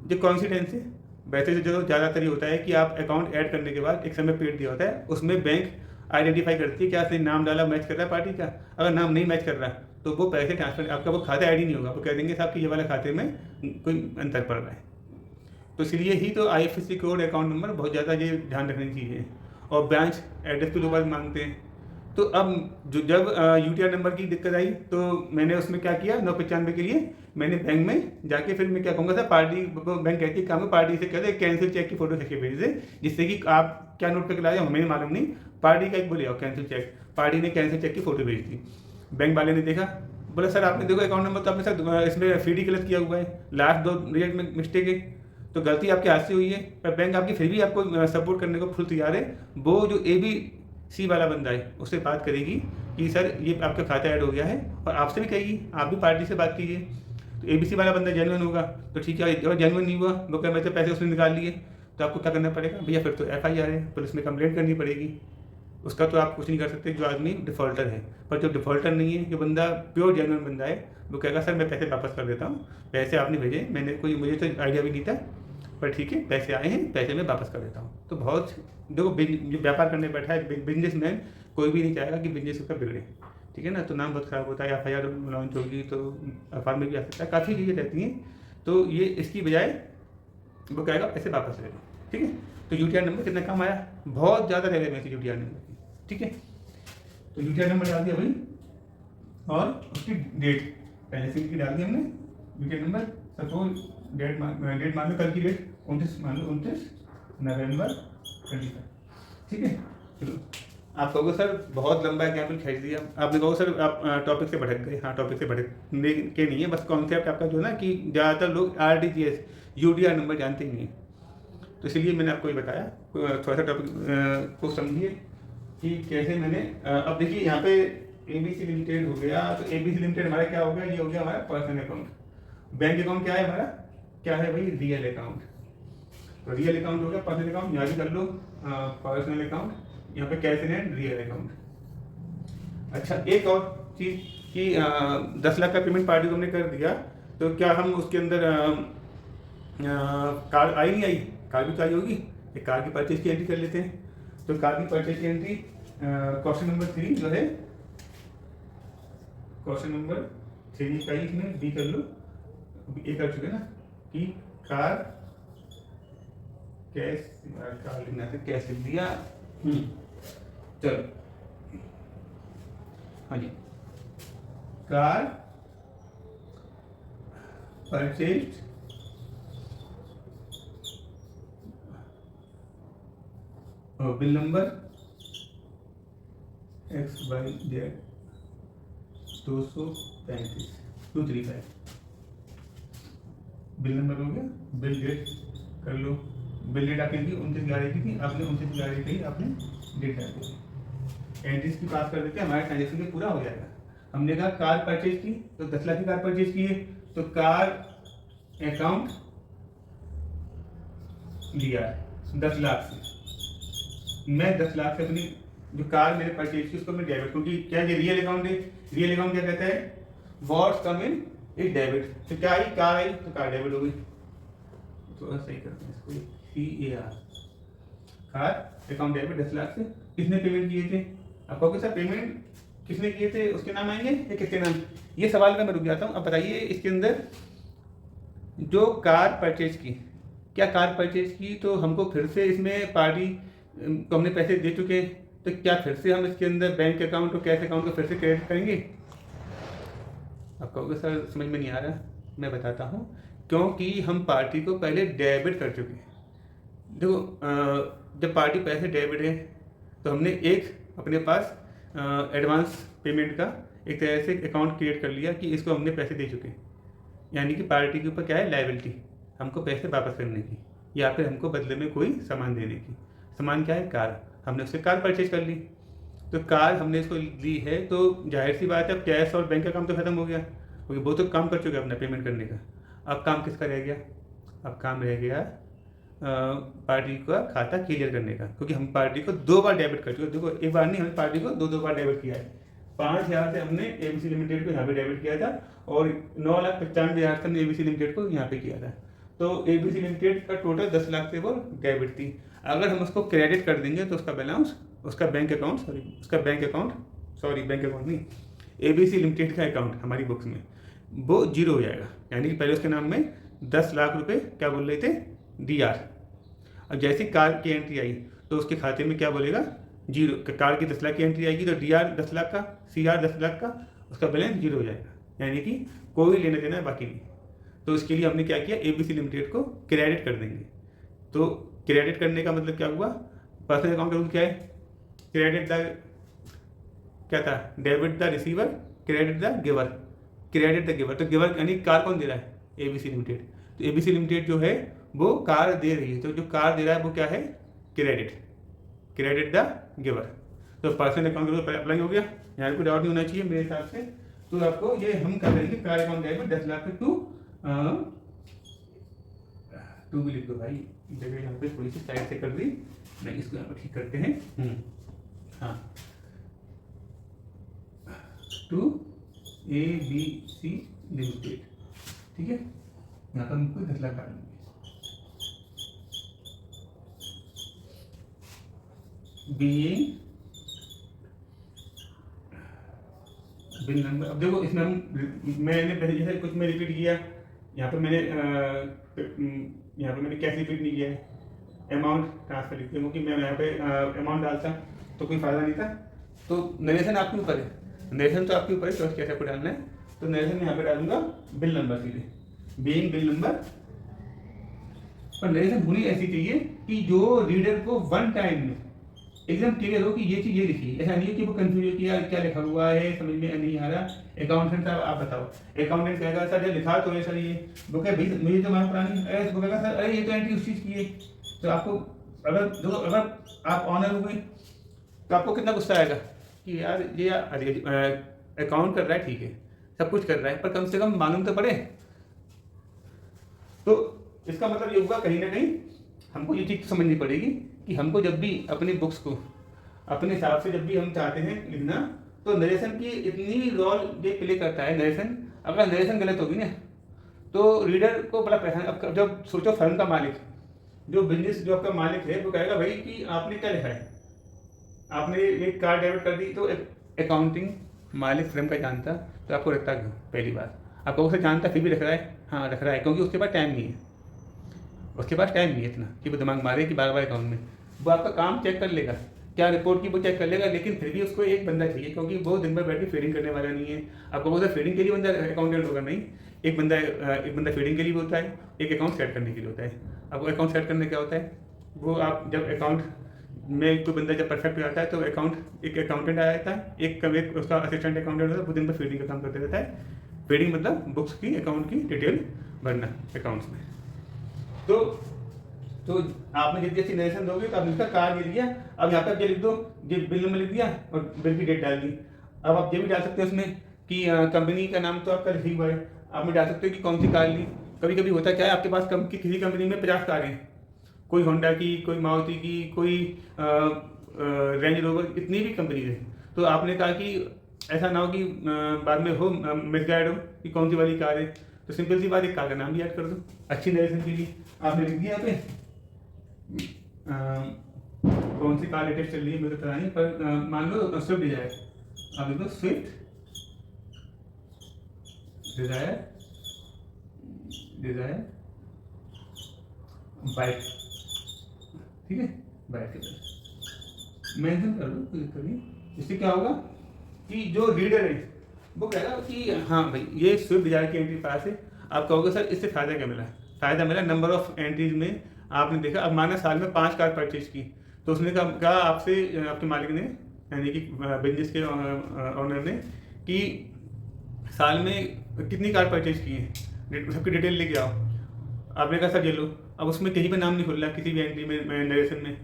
ये कॉन्सिडेंस है। वैसे जो ज़्यादातर ये होता है कि आप अकाउंट ऐड करने के बाद एक समय पीरियड दिया होता है, उसमें बैंक आइडेंटिफाई करती है क्या सही नाम डाला मैच कर रहा है पार्टी का, अगर नाम नहीं मैच कर रहा तो वो पैसे ट्रांसफर, आपका वो खाता ID नहीं होगा, वो कह देंगे साहब कि ये वाले खाते में कोई अंतर पड़ रहा है। तो इसलिए ही तो IFSC कोड अकाउंट नंबर बहुत ज़्यादा ये ध्यान रखने की चीज़ है। और ब्रांच एड्रेस भी लोग बाग मांगते हैं। तो अब जब UTR नंबर की दिक्कत आई तो मैंने उसमें क्या किया, 995 के लिए मैंने बैंक में जाके, फिर मैं क्या कहूँगा सर पार्टी, बैंक कहती है काम है पार्टी से कहते कैंसिल चेक की फोटो खींच के भेज दे, जिससे कि आप क्या नोट करके लाए हमें मालूम नहीं, पार्टी का एक बोले आओ कैंसिल चेक, पार्टी ने कैंसिल चेक की फोटो भेज दी। बैंक वाले ने देखा, बोला सर आपने देखो अकाउंट नंबर तो आपने सर इसमें FD गलत किया हुआ है, लास्ट 2 डिजिट में मिस्टेक है, तो गलती आपके हाथ से हुई है, पर बैंक आपकी फिर भी आपको सपोर्ट करने को फुल तैयार है। वो जो ABC वाला बंदा है उससे बात करेगी कि सर ये आपका खाता ऐड हो गया है, और आपसे भी कहेगी, आप भी पार्टी से बात कीजिए। तो ABC वाला बंदा जेन्युइन होगा तो ठीक है, और जेन्युइन नहीं हुआ, वो क्या मैं तो पैसे उसने निकाल लिए, तो आपको क्या करना पड़ेगा भैया, फिर तो FIR है, पुलिस में कंप्लेंट करनी पड़ेगी। उसका तो आप कुछ नहीं कर सकते जो आदमी डिफ़ॉल्टर है। पर जो डिफ़ॉल्टर नहीं है, जो बंदा प्योर जेन्युइन बंदा है, वो कहेगा सर मैं पैसे वापस कर देता हूँ, पैसे आपने भेजे, मैंने कोई मुझे तो आइडिया भी नहीं था, पर ठीक है पैसे आए हैं, पैसे मैं वापस कर देता हूँ। तो बहुत देखो जो व्यापार करने बैठा है बिजनेसमैन, कोई भी नहीं चाहेगा कि बिजनेस उसका बिगड़े, ठीक है ना। तो नाम बहुत ख़राब होता है, FIR लॉन्च होगी तो अखबार में भी आ सकता है, काफ़ी चीज़ें रहती हैं। तो ये इसकी बजाय वो कहेगा पैसे वापस ले लो, ठीक है। तो UTR नंबर कितना काम आया, बहुत ज़्यादा रेलेवेंस है UTR नंबर की, ठीक है। तो UTR नंबर डाल दिया भाई, और उसकी डेट पहले से की डाल दी हमने, UTR नंबर सपोज डेट मान लो कल की डेट 29 मान लो 29 नवंबर 25, ठीक है। चलो आप कहोगे सर बहुत लंबा एग्जाम्पल खींच दिया, आपने कहो सर आप टॉपिक से भटक गए। हाँ टॉपिक से भटकने के नहीं है, बस कॉन्सेप्ट आपका जो है ना कि ज़्यादातर लोग RTGS UTR नंबर जानते ही नहीं, तो इसलिए मैंने आपको ये बताया। थोड़ा सा टॉपिक को समझिए कि कैसे मैंने अब देखिए यहाँ पे ABC लिमिटेड हो गया, तो ABC लिमिटेड हमारा क्या हो गया, ये हो गया हमारा पर्सनल अकाउंट। बैंक अकाउंट क्या है हमारा, क्या है भाई, रियल अकाउंट। तो रियल अकाउंट हो गया, पर्सनल अकाउंट यहाँ भी कर लो, पर्सनल अकाउंट, यहाँ पे cash in hand real account. अच्छा एक और चीज़ कि 10 लाख का पेमेंट पार्टी को हमने कर दिया, तो क्या हम उसके अंदर कार आई नहीं आई, कार भी चाहिए होगी, एक कार की परचेज की एंट्री कर लेते हैं। तो कार की परचेज की एंट्री क्वेश्चन नंबर 3 जो है, क्वेश्चन नंबर 3 का ही इसमें B कर लो, A कर चुके ना कि कार कैश, कार लिखना था कैश लिख दिया, चलो हाँ जी, car purchase bill number XYZ 235 235 bill number हो गया। बिल डेट कर लो, बिल डेट आपकी 29/11 की थी, आपने 29/11 की आपने डेट डाल दी, एंट्रीज की पास कर देते हैं, हमारा ट्रांजेक्शन भी पूरा हो जाएगा। हमने कहा कार परचेज की, तो 10 लाख की कार परचेज की है, तो कार अकाउंट लिया 10 लाख से, मैं 10 लाख से अपनी जो कार मैंने परचेज की उसको मैं डेबिट, क्योंकि क्या ये रियल अकाउंट है, रियल अकाउंट क्या कहता है, what's come in is debit, तो क्या आई, कार आई तो कार डेबिट हो गई। थोड़ा सही करते हैं इसको, CAR, car account debit 10 lakh से। किसने पेमेंट किए थे, आपको सर पेमेंट किसने किए थे, उसके नाम आएंगे या किसके नाम, ये सवाल में मैं रुक जाता हूँ। अब बताइए इसके अंदर जो कार परचेज की, क्या कार परचेज की तो हमको फिर से इसमें पार्टी को हमने पैसे दे चुके हैं, तो क्या फिर से हम इसके अंदर बैंक अकाउंट और कैश अकाउंट को फिर से क्रेडिट करेंगे। आप कहोगे सर समझ में नहीं आ रहा, मैं बताता हूँ, क्योंकि हम पार्टी को पहले डेबिट कर चुके हैं। देखो जब पार्टी पैसे डेबिट है तो हमने एक अपने पास एडवांस पेमेंट का एक तरह से अकाउंट क्रिएट कर लिया कि इसको हमने पैसे दे चुके हैं, यानी कि पार्टी के ऊपर क्या है, लायबिलिटी, हमको पैसे वापस करने की या फिर हमको बदले में कोई सामान देने की। सामान क्या है, कार, हमने उससे कार परचेज कर ली, तो कार हमने इसको ली है तो जाहिर सी बात है अब कैश और बैंक का काम तो खत्म हो गया, क्योंकि वो तो काम कर चुके हैं अपना पेमेंट करने का। अब काम किसका रह गया, अब काम रह गया पार्टी का खाता क्लियर करने का, क्योंकि हम पार्टी को 2 बार डेबिट कर चुके। देखो एक बार नहीं, हमने पार्टी को 2 बार डेबिट किया है। 5,000 से हमने ABC लिमिटेड को यहाँ पे डेबिट किया था और 9,95,000 से हमने ABC लिमिटेड को यहाँ पे किया था। तो ABC लिमिटेड का टोटल 10 लाख से वो डेबिट थी। अगर हम उसको क्रेडिट कर देंगे तो उसका बैलेंस, उसका बैंक अकाउंट नहीं, ABC लिमिटेड का अकाउंट हमारी बुक्स में वो 0 हो जाएगा, यानी कि पहले उसके नाम में 10 लाख रुपए क्या बोल रहे थे, DR। अब जैसी कार की एंट्री आई तो उसके खाते में क्या बोलेगा, 0, कार की 10 लाख की एंट्री आएगी तो DR 10 लाख का, CR 10 लाख का, उसका बैलेंस 0 हो जाएगा, यानी कि कोई लेना देना है बाकी नहीं। तो इसके लिए हमने क्या किया, ABC लिमिटेड को क्रेडिट कर देंगे। तो क्रेडिट करने का मतलब क्या हुआ, पर्सनल अकाउंट का रूल क्या है, क्रेडिट द, क्या था, debit the receiver, credit the giver, credit the giver. तो गिवर यानी कार कौन दे रहा है, ABC लिमिटेड। तो ABC लिमिटेड जो है वो कार दे रही है, तो जो कार दे रहा है वो क्या है, क्रेडिट, क्रेडिट द गिवर। तो पर्सनल अकाउंट का रूल अप्लाई हो गया, यहाँ कोई डाउट नहीं होना चाहिए मेरे हिसाब से। तो आपको ये हम कर देंगे, कार अकाउंट डेबिट 10 लाख पे टू भी लिख दो भाई, जगह यहाँ पे थोड़ी सी साइड से कर दी, नहीं इसको यहाँ पे ठीक करते हैं। हाँ, टू ABC लिमिटेड, ठीक है, यहाँ पर हमको 10 लाख डालेंगे। बीइंग बिल नंबर, अब देखो इसमें मैंने पहले जैसे कुछ में रिपीट किया, यहाँ पर मैंने कैश रिपीट नहीं किया है, अमाउंट ट्रांसफर लिखते हैं, क्योंकि मैं यहाँ पे अमाउंट डालता तो कोई फायदा नहीं था। तो नरेशन आपके ऊपर है, नरेशन तो आपके ऊपर है, कैसे आपको डालना है। तो नरेशन में यहाँ पे डालूंगा बिल नंबर सीधे, बीइंग बिल नंबर। पर नरेशन होनी ऐसी चाहिए कि जो रीडर को वन टाइम में एकदम क्लियर हो कि ये चीज़ ये लिखी, ऐसा नहीं है कि वो कंफ्यूज हो कि यार क्या लिखा हुआ है, समझ में नहीं आ रहा। अकाउंटेंट साहब आप बताओ, अकाउंटेंट कहेगा सर ये लिखा तो है सर, ये बुक है भाई मुझे तो मालूम पुरानी, अरे वो कहेगा सर अरे ये तो एंट्री उस चीज़ की है। तो आपको अगर आप ऑनर हुए तो आपको कितना गुस्सा आएगा कि यार ये अकाउंट कर रहा है, ठीक है सब कुछ कर रहा है, पर कम से कम मालूम तो पड़े। तो इसका मतलब ये होगा कहीं ना कहीं हमको ये चीज़ समझनी पड़ेगी कि हमको जब भी अपनी बुक्स को अपने हिसाब से जब भी हम चाहते हैं लिखना, तो नरेशन की इतनी रोल ये प्ले करता है। नरेशन, अगर नरेशन गलत होगी ना तो रीडर को बड़ा परेशान। अब जब सोचो फर्म का मालिक, जो बिजनेस जो आपका मालिक है, वो कहेगा भाई कि आपने क्या लिखा है, आपने एक कार डेबिट कर दी। तो अकाउंटिंग मालिक फर्म का जानता तो आपको रखता क्यों, पहली बात आपको उसे जानता फिर भी रख रहा है, हाँ रख रहा है क्योंकि उसके पास टाइम नहीं है, उसके पास टाइम नहीं है इतना कि वो दिमाग मारे कि बार बार अकाउंट में। वो आपका काम चेक कर लेगा, क्या रिपोर्ट की वो चेक कर लेगा, लेकिन फिर भी उसको एक बंदा चाहिए, क्योंकि वो दिन भर बैठ के फीडिंग करने वाला नहीं है। आपको बोलता है फीडिंग के लिए बंदा अकाउंटेंट होगा, नहीं, एक बंदा फीडिंग के लिए होता है, एक अकाउंट सेट करने के लिए होता है। आपको अकाउंट सेट करने क्या होता है, वो आप जब अकाउंट में कोई बंदा जब परफेक्ट हो जाता है तो एक अकाउंटेंट आ जाता है, एक उसका असिस्टेंट अकाउंटेंट होता है, वो दिन भर फीडिंग का काम करते रहता है। फीडिंग मतलब बुक्स की, अकाउंट की डिटेल भरना अकाउंट्स में। तो तो आपने जितनी अच्छी नरेशन दोगे तो आपने इसका कार लिख दिया, अब यहाँ पे आप ये लिख दो, ये बिल नंबर लिख दिया और बिल की डेट डाल दी। अब आप ये भी डाल सकते हो उसमें कि कंपनी का नाम तो आपका रिसीव हुआ है, आप में डाल सकते हो कि कौन सी कार ली। कभी कभी होता क्या है, आपके पास किसी कंपनी में 50 कारें हैं, कोई होंडा की, कोई मारुति की, कोई रेंज रोवर, इतनी भी कंपनी है। तो आपने कहा कि ऐसा ना हो कि बाद में हो मिसगाइड हो कि कौन सी वाली कार है, तो सिंपल सी बात, एक कार का नाम भी ऐड कर दो अच्छी नरेशन के लिए। आपने लिख दिया यहाँ पे कौन सी कार लेटेस्ट चल रही है मुझे पता नहीं, पर मान लो स्विफ्ट डिजायर, आप लिख दो स्विफ्ट डिजायर, डिजायर बाइक, ठीक है, बाइक के तरह मेंशन कर दो, कोई दिक्कत नहीं। इससे क्या होगा कि जो रीडर है वो कहेगा कि हाँ भाई ये स्विफ्ट डिजायर की एंट्री पास है। आप कहोगे सर इससे फ़ायदा क्या मिला? फ़ायदा मिला नंबर ऑफ एंट्रीज में। आपने देखा, अब माना साल में 5 कार परचेज की, तो उसने कहा आपसे, आपके मालिक ने, यानी कि बिजनेस के ऑनर ने, कि साल में कितनी कार परचेज की है, सबकी डिटेल लेके आओ। आपने कहा सर ये लो, अब उसमें कहीं पे नाम नहीं खुल रहा किसी भी एंट्री में, नरेशन में।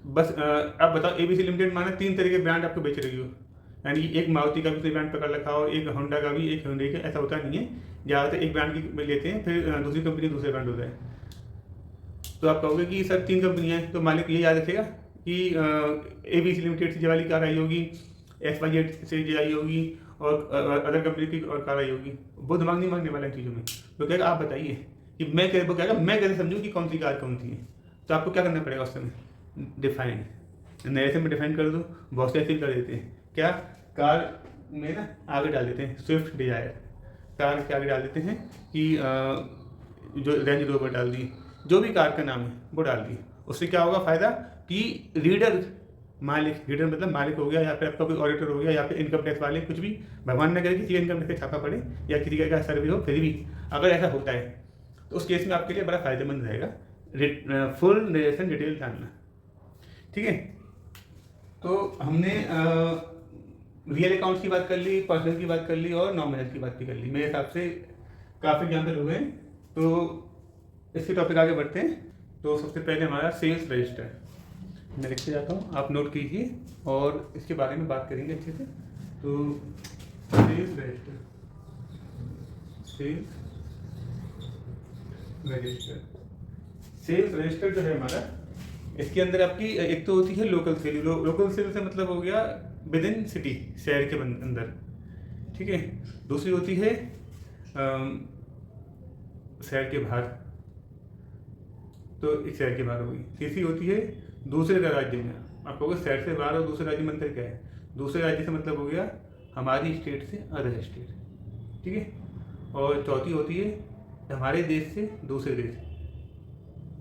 बस अब बताओ, एबीसी लिमिटेड माना 3 तरह के ब्रांड आपको बेच रही हो, यानी एक मारुति का भी ब्रांड पकड़ रखा हो, एक होंडा का भी, एक हुंडई का, ऐसा होता नहीं है। ज़्यादातर एक ब्रांड की लेते हैं, फिर दूसरी कंपनी दूसरे ब्रांड होता है। तो आप कहोगे कि सर 3 कंपनियाँ हैं, तो मालिक ये याद रखेगा कि एबीसी लिमिटेड से ये वाली कार आई होगी, XYZ से ये आई होगी, और अदर कंपनी की और कार आई होगी। वो दिमाग नहीं मांगने वाला इन चीज़ों में। तो कहेगा आप बताइए कि वो कहेगा मैं कैसे समझूँ कि कौन सी कार कौन सी है। तो आपको क्या करना पड़ेगा उस समय? डिफाइन, नरेशन में डिफाइन कर दो। बहुत से ऐसे कर देते हैं, क्या कार में ना आगे डाल देते हैं स्विफ्ट डिजायर, कार के आगे डाल देते हैं कि जो रेंज रोवर डाल दी, जो भी कार का नाम है वो डाल दी। उससे क्या होगा फ़ायदा कि रीडर मतलब मालिक हो गया, या फिर आपका कोई ऑडिटर हो गया, या फिर इनकम टैक्स वाले, कुछ भी, भगवान न करे किसी का इनकम टैक्स छापा पड़े या किसी का सर्विस हो, फिर भी अगर ऐसा होता है तो उस केस में आपके लिए बड़ा फ़ायदेमंद रहेगा फुल नरेशन डिटेल जानना। ठीक है, तो हमने रियल अकाउंट्स की बात कर ली, पर्सनल की बात कर ली, और नॉमिनल की बात भी कर ली। मेरे हिसाब से काफ़ी एग्जाम्पल हो गए। तो इसके टॉपिक आगे बढ़ते हैं। तो सबसे पहले हमारा सेल्स रजिस्टर, मैं लिखते जाता हूँ, आप नोट कीजिए और इसके बारे में बात करेंगे अच्छे से। तो sales register, sales register, sales register जो है हमारा, इसके अंदर आपकी एक तो होती है लोकल सेल। लोकल सेल से मतलब हो गया विद इन सिटी, शहर के अंदर, ठीक है। दूसरी होती है शहर के बाहर, तो एक शहर के बाहर होगी। तीसरी होती है दूसरे राज्य में। आप कहोगे शहर से बाहर और दूसरे राज्य में अंतर क्या है? दूसरे राज्य से मतलब हो गया हमारी स्टेट से अदर स्टेट, ठीक है। और चौथी होती है हमारे देश से दूसरे देश।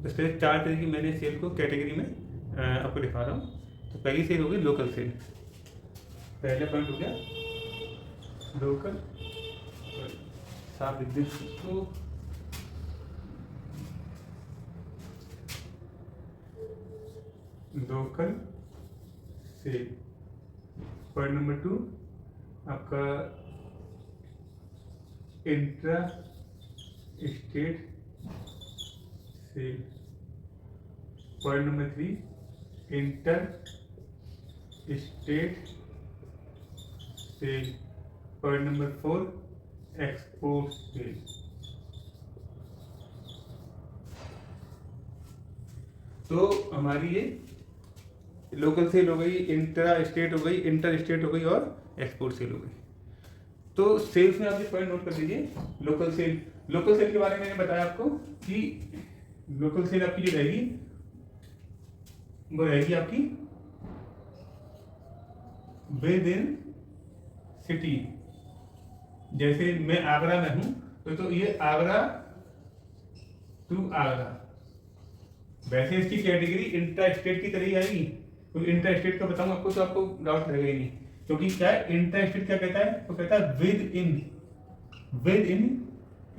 इस तरह 4 तरह की मैंने सेल को कैटेगरी में आपको दिखा रहा हूँ। तो पहली सेल होगी लोकल सेल, पहला पॉइंट हो गया लोकल, साफ लिख दें इसको, लोकल सेल। पॉइंट नंबर 2 आपका intra state sale. Point number 3 inter state sale. Point number 4 export sale. तो हमारी ये लोकल सेल हो गई, इंट्रा स्टेट हो गई, इंटर स्टेट हो गई, और एक्सपोर्ट सेल हो गई। तो सेल्स में आप ये पॉइंट नोट कर लीजिए। लोकल सेल, लोकल सेल के बारे में मैंने बताया आपको कि लोकल सेल आपकी जो रहेगी वो रहेगी आपकी विद इन सिटी। जैसे मैं आगरा में हूं तो ये आगरा टू आगरा। वैसे इसकी कैटेगरी इंट्रा स्टेट की तरह ही आएगी, तो इंट्रा स्टेट का बताऊं आपको तो आपको डाउट लगेगा ही नहीं, क्योंकि क्या है इंट्रा स्टेट क्या कहता है? तो कहता है विद इन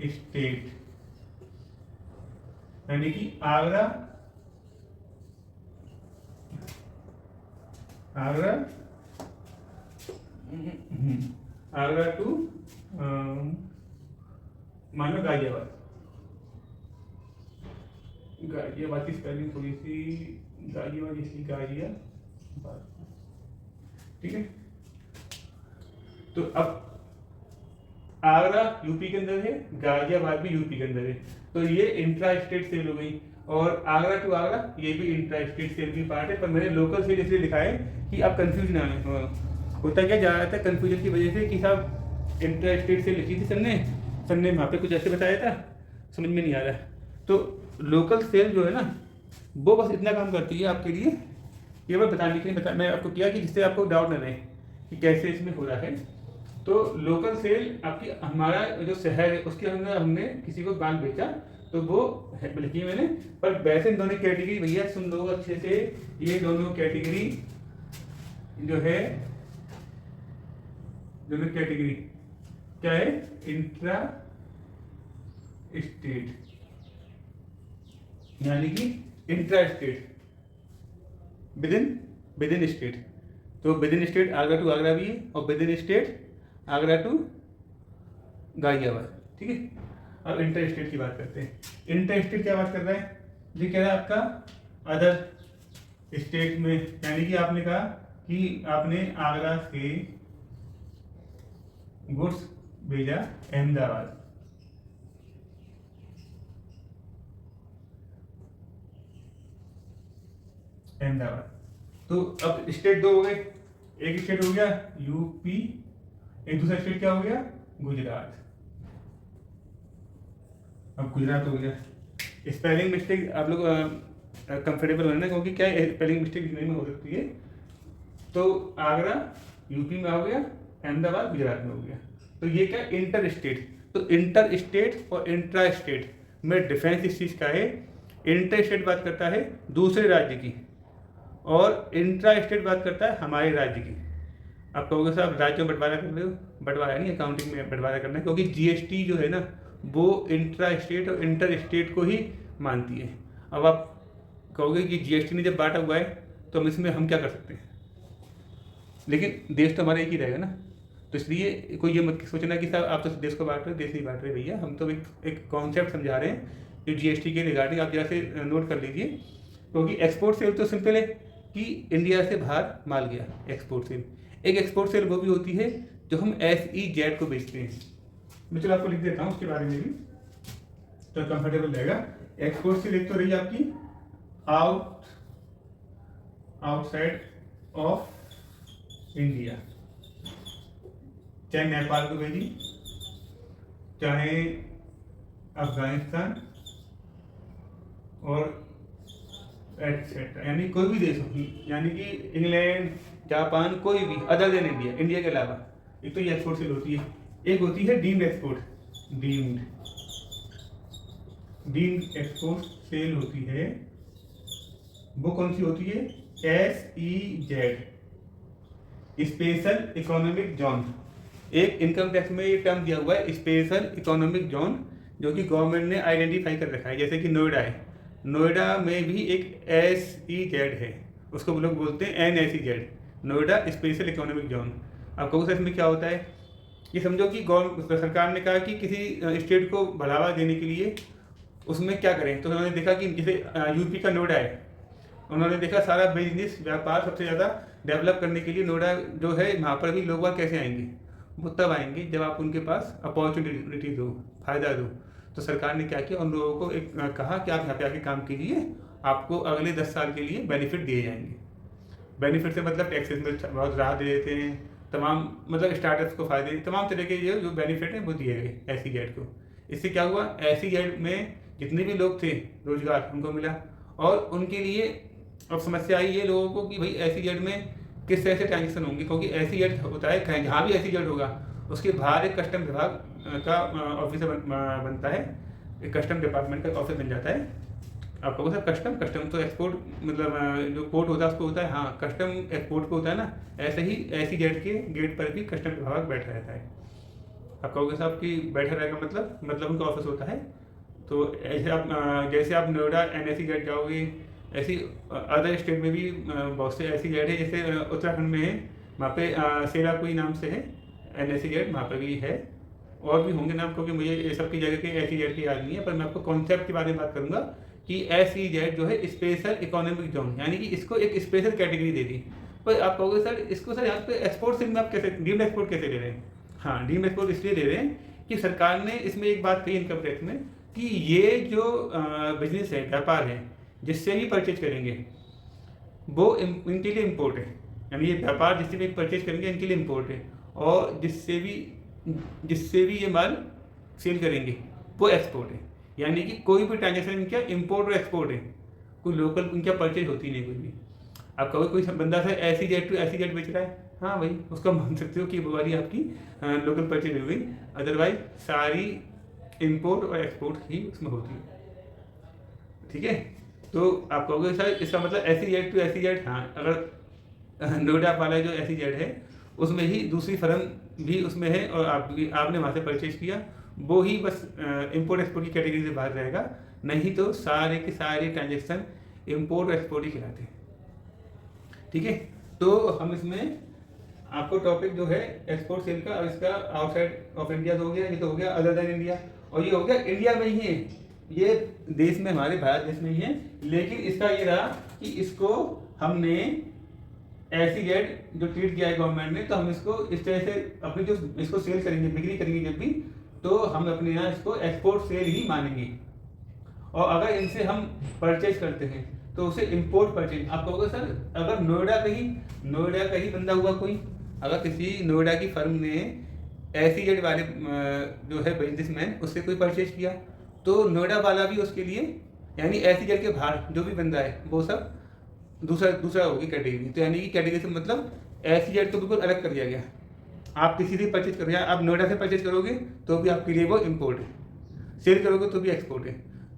स्टेट, यानी कि आगरा आगरा आगरा टू मानो गाजियाबाद। गाजियाबाद की स्पेलिंग थोड़ी सी गाजियाबाद इसलिए गाजियाबाद, ठीक है। तो अब आगरा यूपी के अंदर है, गाजियाबाद भी यूपी के अंदर है, तो ये इंट्रा स्टेट सेल हो गई। और आगरा टू आगरा ये भी इंट्रा स्टेट सेल की पार्ट है, पर मैंने लोकल सेल इसलिए लिखा है कि आप कंफ्यूज ना हो। होता क्या जा रहा था कंफ्यूजन की वजह से कि साहब इंट्रा स्टेट सेल लिखी थी सर ने वहाँ पे कुछ ऐसे बताया था, समझ में नहीं आ रहा। तो लोकल सेल जो है ना वो बस इतना काम करती है आपके लिए, ये मैं बताने के लिए मैं आपको किया कि जिससे आपको डाउट न रहे कि कैसे इसमें हो रहा है। तो लोकल सेल आपकी हमारा जो शहर है उसके अंदर हमने किसी को बांध बेचा तो वो लिखी है मैंने। पर वैसे दोनों कैटेगरी भैया सुन लो अच्छे से, ये दोनों कैटेगरी जो है, दोनों कैटेगरी क्या है, इंट्रा स्टेट, यानी कि intra state within state. तो within state Agra to Agra भी है और within state Agra to Ghaziabad, ठीक है। अब इंटर स्टेट की बात करते हैं। इंटर स्टेट क्या बात कर रहा है, ये कह रहा है आपका अदर स्टेट में, यानी कि आपने कहा कि आपने आगरा से गुड्स भेजा अहमदाबाद, तो अब स्टेट दो हो गए, एक स्टेट हो गया यूपी, एक दूसरा स्टेट क्या हो गया गुजरात। अब गुजरात हो गया। स्पेलिंग मिस्टेक आप लोग कंफर्टेबल होना, क्योंकि क्या है स्पेलिंग मिस्टेक लिखने में हो सकती है। तो आगरा यूपी में हो गया, अहमदाबाद गुजरात में हो गया। तो ये क्या इंटर स्टेट, तो इंटर स्टेट और इंट्रा स्टेट में डिफरेंस इस चीज़ का है। इंटर स्टेट बात करता है दूसरे राज्य की और इंट्रा स्टेट बात करता है हमारे राज्य की। आप कहोगे साहब राज्यों में बंटवारा कर रहे हो, बंटवारा नहीं, अकाउंटिंग में बंटवारा करना है, क्योंकि जीएसटी जो है ना वो इंट्रा स्टेट और इंटर स्टेट को ही मानती है। अब आप कहोगे कि जीएसटी ने जब बांटा हुआ है तो हम क्या कर सकते हैं, लेकिन देश तो हमारा एक ही रहेगा ना। तो इसलिए कोई ये मत सोचना कि साहब आप तो देश को बांट रहे हो, देश नहीं बांट रहे भैया, हम तो एक कॉन्सेप्ट समझा रहे हैं जो जीएसटी के रिगार्डिंग आप जरा से नोट कर लीजिए। क्योंकि एक्सपोर्ट सेल तो सिंपल है कि इंडिया से बाहर माल गया, एक्सपोर्ट सेल। एक एक्सपोर्ट सेल वो भी होती है जो हम SEZ को बेचते हैं। मैं चलो आपको लिख देता हूँ उसके बारे में भी तो कंफर्टेबल रहेगा। एक्सपोर्ट सेल एक तो रही आपकी आउटसाइड ऑफ इंडिया, चाहे नेपाल को भेजी, चाहे अफगानिस्तान और एटसेट्रा, यानी कोई भी देश हो, यानी कि इंग्लैंड, जापान, कोई भी अदर देन इंडिया के अलावा। एक तो ये एक्सपोर्ट सेल होती है, एक होती है deemed export. Deemed export cell होती है, वो कौन सी होती है, SEZ, स्पेशल इकोनॉमिक जोन। एक इनकम टैक्स में ये टर्म दिया हुआ है स्पेशल इकोनॉमिक जोन, जो कि गवर्नमेंट ने आइडेंटिफाई कर रखा है। जैसे कि नोएडा है, नोएडा में भी एक SEZ है, उसको लोग बोलते हैं NSEZ, Noida special economic zone. अब कहो सर इसमें क्या होता है, ये समझो कि सरकार ने कहा कि किसी स्टेट को बढ़ावा देने के लिए उसमें क्या करें, तो उन्होंने देखा कि जैसे यूपी का नोएडा है, उन्होंने देखा सारा बिजनेस व्यापार सबसे ज़्यादा डेवलप करने के लिए नोएडा जो है, वहाँ पर भी लोग कैसे आएंगे, वो तब आएंगे जब आप उनके पास अपॉर्चुनिटी दो, फायदा दो। तो सरकार ने क्या किया, उन लोगों को एक कहा कि आप यहाँ पे आके काम कीजिए, आपको अगले 10 साल के लिए बेनिफिट दिए जाएंगे। बेनिफिट से मतलब टैक्सेस में बहुत राहत दे देते हैं, तमाम मतलब स्टार्टअप्स को फायदे, तमाम तरह के जो बेनिफिट हैं वो दिए गए SEZ को। इससे क्या हुआ, SEZ में जितने भी लोग थे रोजगार उनको मिला। और उनके लिए अब समस्या आई है लोगों को कि भाई SEZ में किस तरह से ट्रांजेक्शन होंगे, क्योंकि SEZ होता है जहाँ भी SEZ होगा उसके बाहर एक कस्टम विभाग का ऑफिसर बनता है, एक कस्टम डिपार्टमेंट का ऑफिस बन जाता है। आपको सर कस्टम तो एक्सपोर्ट मतलब जो पोर्ट होता है उसको होता है, हाँ कस्टम एक्सपोर्ट को होता है ना, ऐसे ही SEZ के गेट पर भी कस्टम विभाग बैठा रहता है। आप कहोगे साहब कि बैठा रहेगा मतलब उनका ऑफिस होता है। तो ऐसे आप जैसे आप नोएडा NSEZ जाओगे, ऐसी अदर स्टेट में भी बहुत से ऐसी जेड है, जैसे उत्तराखंड में है, वहाँ पे सेरापुरी नाम से है NSE जेड, वहाँ पर भी है। और भी होंगे नाम, क्योंकि मुझे ये सब की जगह के SEZ की याद नहीं है, पर मैं आपको कॉन्सेप्ट के बारे में बात करूंगा कि SEZ जो है स्पेशल इकोनॉमिक जोन, यानी कि इसको एक स्पेशल कैटेगरी दे दी। पर आप कहोगे सर इसको, सर यहाँ पे एक्सपोर्ट से में आप कैसे डीम्ड एक्सपोर्ट कैसे ले रहे हैं? हाँ, डीम्ड एक्सपोर्ट इसलिए ले रहे हैं कि सरकार ने इसमें एक बात कही इनकम टैक्स में कि ये जो बिजनेस है, व्यापार है, जिससे भी परचेज करेंगे वो इनके लिए इम्पोर्ट है। यानी ये व्यापार जिससे भी परचेज करेंगे इनके लिए इम्पोर्ट है, और जिससे भी ये माल सेल करेंगे वो एक्सपोर्ट है। यानी कि कोई भी ट्रांजेक्शन इनका इम्पोर्ट और एक्सपोर्ट है, कोई लोकल इनका परचेज होती नहीं कोई भी। आप कहोगे कोई बंदा सर SEZ टू SEZ बेच रहा है, हाँ भाई, उसका मान सकते हो कि वो वाली आपकी लोकल परचेज हो गई। अदरवाइज सारी इम्पोर्ट और एक्सपोर्ट ही उसमें होती है, ठीक है। तो आप कहोगे सर इसका मतलब SEZ टू SEZ, हाँ, अगर नोएडा वाला जो SEZ है उसमें ही दूसरी फर्म भी उसमें है और आपने वहाँ से परचेज किया, वो ही बस इंपोर्ट एक्सपोर्ट की कैटेगरी से बाहर रहेगा, नहीं तो सारे के सारे ट्रांजेक्शन इंपोर्ट और एक्सपोर्ट ही कहलाते हैं, ठीक है। तो हम इसमें आपको टॉपिक जो है एक्सपोर्ट सेल का, और इसका आउटसाइड ऑफ इंडिया तो हो गया, ये तो हो गया अदर देन इंडिया, और ये हो गया इंडिया में ही है, ये देश में, हमारे भारत देश में ही है। लेकिन इसका ये रहा कि इसको हमने SEZ जो ट्रीट किया है गवर्नमेंट ने, तो हम इसको इस तरह से अपनी जो इसको सेल करेंगे, बिक्री करेंगे जब भी, तो हम अपने यहाँ इसको एक्सपोर्ट सेल ही मानेंगे। और अगर इनसे हम परचेज करते हैं तो उसे इंपोर्ट परचेज। आप कहोगे सर अगर नोएडा का ही बंदा हुआ कोई, अगर किसी नोएडा की फर्म ने SEZ वाले जो है बिजनेसमैन उससे कोई परचेज किया, तो नोएडा वाला भी उसके लिए, यानी SEZ के बाहर जो भी बंदा है वो सब दूसरा होगी कैटेगरी। तो यानी कि कैटेगरी से मतलब SEZ को बिल्कुल अलग कर दिया गया। आप किसी से परचेज करोगे, आप नोएडा से परचेज करोगे तो भी आपके लिए वो इम्पोर्ट है, सेल करोगे तो भी एक्सपोर्ट है।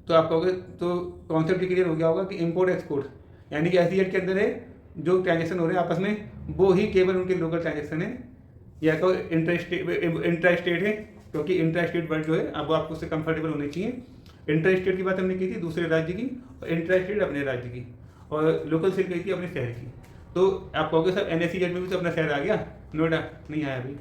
तो आप कहोगे, तो कॉन्सेप्ट क्लियर हो गया होगा कि इम्पोर्ट एक्सपोर्ट, यानी कि SEZ के अंदर है जो ट्रांजेक्शन हो रहे हैं आपस में, वो ही केवल उनके लोकल ट्रांजेक्शन है, या तो इंट्रा स्टेट है, क्योंकि इंट्रा स्टेट वर्ड जो है अब वो आपको उससे कंफर्टेबल होने चाहिए। इंट्रा स्टेट की बात हमने की थी दूसरे राज्य की, और इंट्रा स्टेट अपने राज्य की, और लोकल सेल कही थी अपने शहर की। तो आप कहोगे सर NSEZ में भी तो अपना शहर आ गया, नोएडा नहीं आया भाई।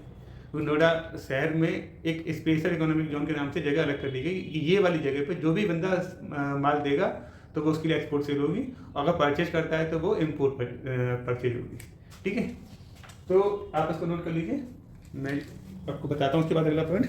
तो नोएडा शहर में एक स्पेशल इकोनॉमिक जोन के नाम से जगह अलग कर दी गई, ये वाली जगह पे जो भी बंदा माल देगा तो वो उसके लिए एक्सपोर्ट सेल होगी, और अगर परचेज करता है तो वो इम्पोर्ट परचेज होगी, ठीक है। तो आप इसको नोट कर लीजिए, मैं आपको बताता हूँ उसके बाद अगला पॉइंट।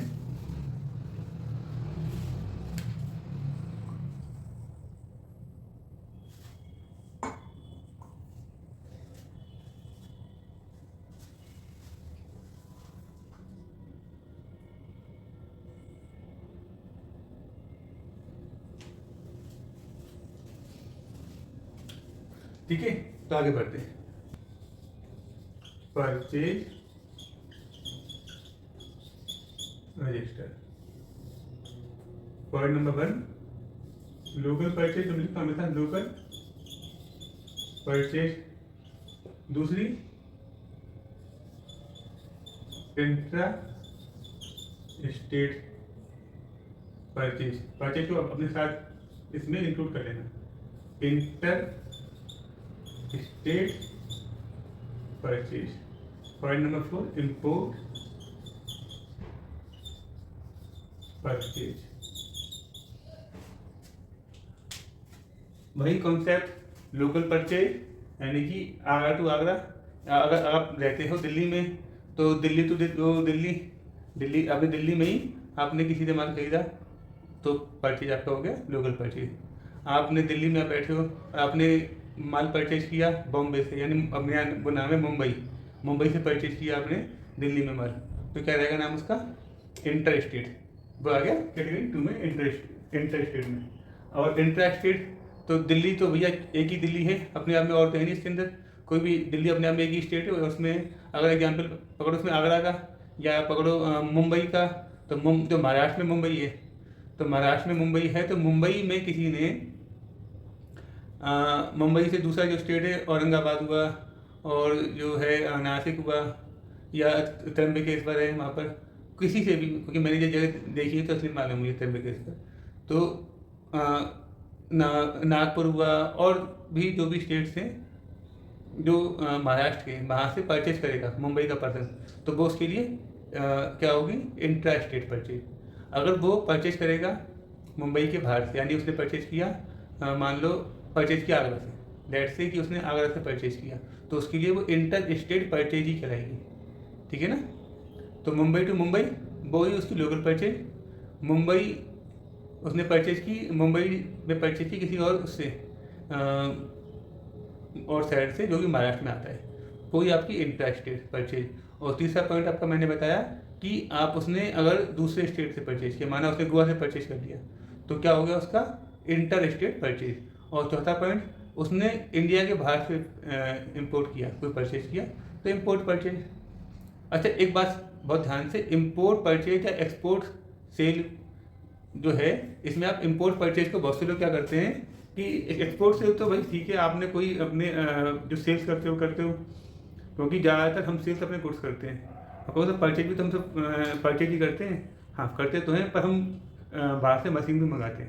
ठीक है, तो आगे बढ़ते हैं। Purchase register, point number 1, local purchase, जो लिखा हमें था लोकल परचेज। दूसरी इंट्रा स्टेट परचेज, परचेज को अपने साथ इसमें इंक्लूड कर लेना, inter state purchase. Point number 4, import purchase. वही कॉन्सेप्ट लोकल परचेज, यानी कि आगरा टू आगरा। अगर आप रहते हो दिल्ली में तो दिल्ली टू दिल्ली आपने दिल्ली में ही आपने किसी से माल खरीदा तो परचेज आपका हो गया लोकल परचेज। आपने दिल्ली में बैठे हो और आपने माल परचेज किया बॉम्बे से, यानी अपने यहाँ वो नाम है मुंबई से परचेज किया आपने दिल्ली में माल, तो क्या रहेगा नाम उसका? Inter state. वो आ गया कैटेगरी 2 में, इंटर स्टेट में। और इंट्रा स्टेट तो दिल्ली तो भैया एक ही दिल्ली है अपने आप में, और तो है नहीं इसके अंदर कोई भी। दिल्ली अपने आप में एक ही स्टेट है, उसमें अगर एग्जाम्पल पकड़ो उसमें आगरा का या पकड़ो मुंबई का, तो जो महाराष्ट्र में मुंबई है, तो महाराष्ट्र में मुंबई है, तो मुंबई में किसी ने मुंबई से दूसरा जो स्टेट है औरंगाबाद हुआ, और जो है नासिक हुआ, या त्र्यंबकेश्वर है, वहाँ पर किसी से भी, क्योंकि मैंने ये जगह देखी है तो असली मालूम मुझे त्र्यंबकेश्वर। तो नागपुर हुआ और भी जो भी स्टेट्स हैं जो महाराष्ट्र के, वहाँ से परचेज करेगा मुंबई का पर्सन, तो वो उसके लिए क्या होगी, इंट्रा स्टेट परचेज। अगर वो परचेज करेगा मुंबई के बाहर से, यानी उसने परचेज किया मान लो परचेज किया आगरा से, लेट से कि उसने आगरा से परचेज किया, तो उसके लिए वो इंटर स्टेट परचेज ही कहलाएगी। ठीक है ना। तो मुंबई टू मुंबई वो ही उसकी लोकल परचेज। मुंबई उसने परचेज की, मुंबई में परचेज की किसी और उससे और शहर से जो कि महाराष्ट्र में आता है, वो ही आपकी इंट्रा स्टेट परचेज। और तीसरा पॉइंट आपका मैंने बताया कि आप उसने अगर दूसरे स्टेट से परचेज किया, माना उसने गोवा से परचेज कर लिया, तो क्या हो गया उसका इंटर स्टेट परचेज। और चौथा पॉइंट, उसने इंडिया के बाहर से इंपोर्ट किया, कोई परचेज किया, तो इंपोर्ट परचेज। अच्छा एक बात बहुत ध्यान से, इंपोर्ट परचेज या एक्सपोर्ट सेल जो है, इसमें आप इंपोर्ट परचेज को बहुत से लोग क्या करते हैं कि एक्सपोर्ट सेल तो भाई ठीक है, आपने कोई अपने जो सेल्स करते हो, क्योंकि ज़्यादातर हम सेल्स अपने गुड्स करते हैं। और तो परचेज भी तो हम सब परचेज ही करते हैं, हाँ करते तो हैं, पर हम बाहर से मशीन भी मंगाते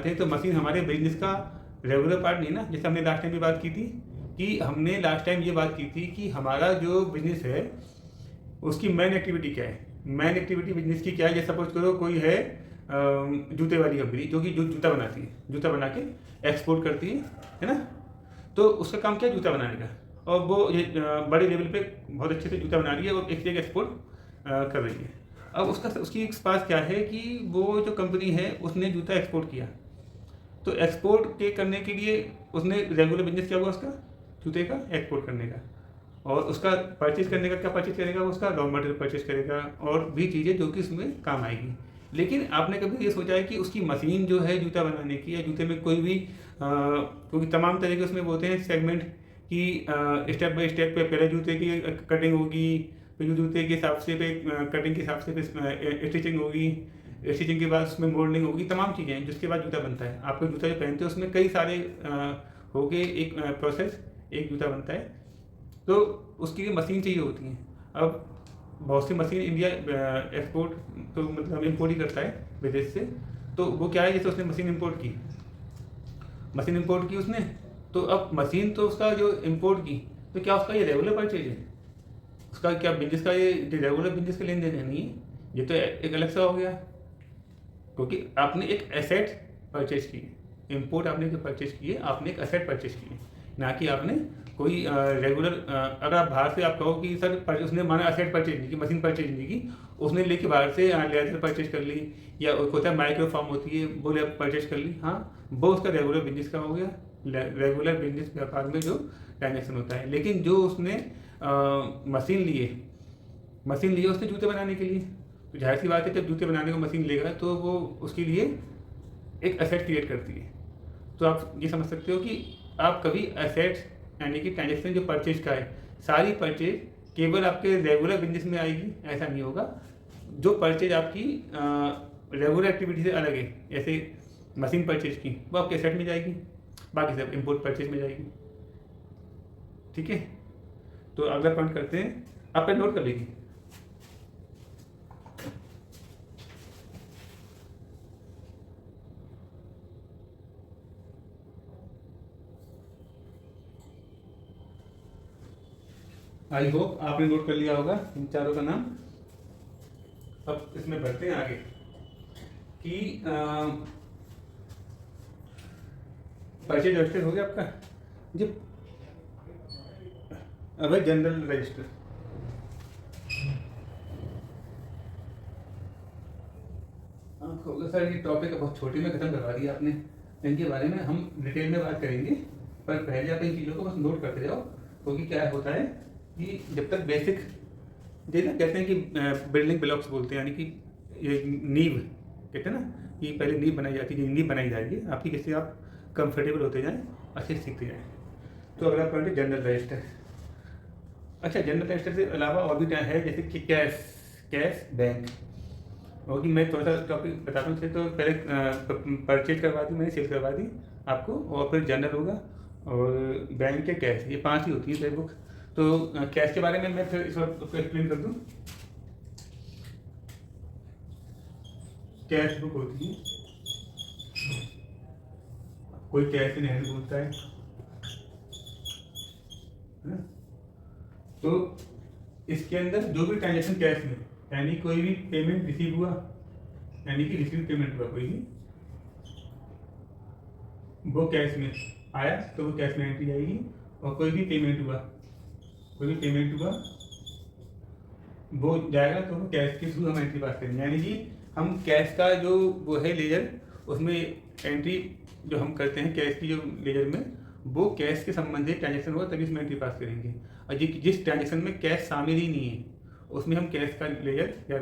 हैं, तो मशीन हमारे बिजनेस का रेगुलर पार्ट नहीं ना। जैसे हमने लास्ट टाइम भी बात की थी कि हमने लास्ट टाइम ये बात की थी कि हमारा जो बिजनेस है उसकी मेन एक्टिविटी क्या है। मेन एक्टिविटी बिजनेस की क्या है, जैसे सपोज करो कोई है जूते वाली कंपनी जो कि जूता बनाती है, जूता बना के एक्सपोर्ट करती है ना। तो उसका काम क्या है, जूता बनाने का, और वो ये बड़े लेवल पे बहुत अच्छे से जूता बना रही है और एक जगह एक्सपोर्ट कर रही है। अब उसकी एक पास क्या है कि वो जो कंपनी है उसने जूता एक्सपोर्ट किया, तो एक्सपोर्ट के करने के लिए उसने रेगुलर बिजनेस क्या हुआ उसका, जूते का एक्सपोर्ट करने का। और उसका परचेज करने का क्या परचेज करेगा, वो उसका रॉ मटेरियल परचेज करेगा और भी चीज़ें जो कि उसमें काम आएगी। लेकिन आपने कभी ये सोचा है कि उसकी मशीन जो है जूता बनाने की, या जूते में कोई भी क्योंकि तमाम तरह के उसमें बोलते हैं सेगमेंट कि स्टेप बाय स्टेप पे पहले जूते की कटिंग होगी, फिर जूते के हिसाब से पे कटिंग के हिसाब से फिर स्टिचिंग होगी, स्टिचिंग के बाद उसमें मोल्डिंग होगी, तमाम चीज़ें हैं जिसके बाद जूता बनता है। आपको जूता जो पहनते हो उसमें कई सारे हो गए एक प्रोसेस, एक जूता बनता है, तो उसके लिए मशीन चाहिए होती है। अब बहुत सी मशीन इंडिया एक्सपोर्ट तो मतलब इम्पोर्ट ही करता है विदेश से, तो वो क्या है, जैसे उसने मशीन इम्पोर्ट की उसने, तो अब मशीन तो उसका जो इम्पोर्ट की, तो क्या उसका ये रेगुलर परचेज है, उसका क्या बिजनेस का ये रेगुलर बिजनेस का लेन देन है, नहीं है, ये तो एक अलग सा हो गया, क्योंकि आपने एक एसेट परचेज की, इम्पोर्ट आपने जो परचेज की है, आपने एक एसेट परचेज की है, ना कि आपने कोई रेगुलर। अगर आप बाहर से आप कहो कि सर उसने माना एसेट परचेज नहीं की, मशीन परचेज नहीं की, उसने लेके बाहर से लेदर परचेज कर ली, या होता है माइक्रो फार्म होती है वो परचेज कर ली, हाँ वो उसका रेगुलर बिजनेस का हो गया, रेगुलर बिजनेस व्यापार में जो ट्रांजेक्शन होता है। लेकिन जो उसने मशीन लिए उसने जूते बनाने के लिए, तो जाहिर सी बात है जब जूते बनाने को मशीन लेगा तो वो उसके लिए एक एसेट क्रिएट करती है। तो आप ये समझ सकते हो कि आप कभी एसेट्स यानी कि ट्रांजेक्शन जो परचेज का है, सारी परचेज केवल आपके रेगुलर बिजनेस में आएगी ऐसा नहीं होगा। जो परचेज आपकी रेगुलर एक्टिविटी से अलग है, जैसे मशीन परचेज की, वो आपके एसेट में जाएगी, बाकी सब इंपोर्ट परचेज में जाएगी। ठीक है, तो अगला पॉइंट करते हैं, आप पे नोट कर लीजिए। आई होप आपने नोट कर लिया होगा इन चारों का नाम। अब इसमें बढ़ते हैं आगे कि परचेज रजिस्टर हो गया आपका जी। अब है जनरल रजिस्टर। सर ये टॉपिक बहुत छोटी में खत्म करवा दिया आपने, इनके बारे में हम डिटेल में बात करेंगे, पर पहले आप इन चीज़ों को बस नोट करते जाओ, क्योंकि क्या होता है कि जब तक बेसिक जैसे कहते हैं कि बिल्डिंग ब्लॉक्स बोलते हैं, यानी कि ये नींव कहते हैं ना कि पहले नींव बनाई जाती है, नींव बनाई जाएगी आपकी, जिससे आप कंफर्टेबल होते जाएं, अच्छे से सीखते जाएं। तो अगला पॉइंट है जनरल रजिस्टर। अच्छा, जनरल रजिस्टर से अलावा और भी क्या है, जैसे कि कैश बैंक, क्योंकि मैं थोड़ा सा टॉपिक बताता हूँ। तो पहले परचेज करवा दी मैंने, सेल करवा दी आपको, और फिर जनरल होगा और बैंक के कैश, ये 5 ही होती है बुक। तो कैश के बारे में मैं फिर इस वक्त उसको एक्सप्लेन कर दूँ। कैश बुक होती है कोई कैश इन हैंड बोलता है ना? तो इसके अंदर जो भी ट्रांजेक्शन कैश में, यानी कोई भी पेमेंट रिसीव हुआ, यानी कि रिसीव पेमेंट हुआ कोई भी, वो कैश में आया तो वो कैश में एंट्री आएगी। और कोई भी पेमेंट हुआ वो जाएगा तो वो कैश के थ्रू हम एंट्री पास करेंगे। यानी कि हम कैश का जो वो है लेजर, उसमें एंट्री जो हम करते हैं कैश की जो लेजर में, वो कैश के संबंधित ट्रांजेक्शन होगा तभी उसमें एंट्री पास करेंगे। और जिस ट्रांजेक्शन में कैश शामिल ही नहीं है उसमें हम कैश का लेजर या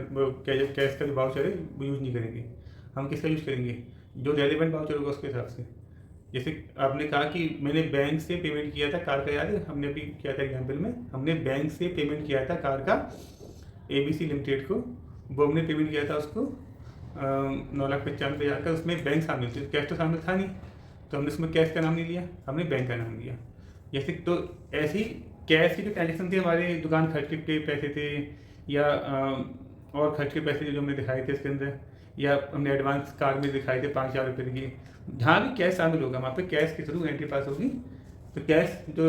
कैश का जो वाउचर है वो यूज़ नहीं करेंगे। हम किसका यूज़ करेंगे? जो रेलिवेंट वाउचर होगा उसके हिसाब से। जैसे आपने कहा कि मैंने बैंक से पेमेंट किया था कार का, याद है हमने अभी किया था एग्जाम्पल में, हमने बैंक से पेमेंट किया था कार का ABC लिमिटेड को, वो हमने पेमेंट किया था उसको 9,95,000 का। उसमें बैंक शामिल थे, कैश तो शामिल था नहीं, तो हमने उसमें कैश का नाम नहीं लिया, हमने बैंक का नाम लिया। जैसे तो ऐसी कैश की जो ट्रांजेक्शन थी, हमारे दुकान खर्च के पैसे थे या और खर्च के पैसे जो हमने दिखाए थे इसके अंदर, या हमने एडवांस कार में दिखाए थे 5,000 रुपये की, जहाँ भी कैश शामिल होगा वहाँ पे कैश के थ्रू एंट्री पास होगी। तो कैश जो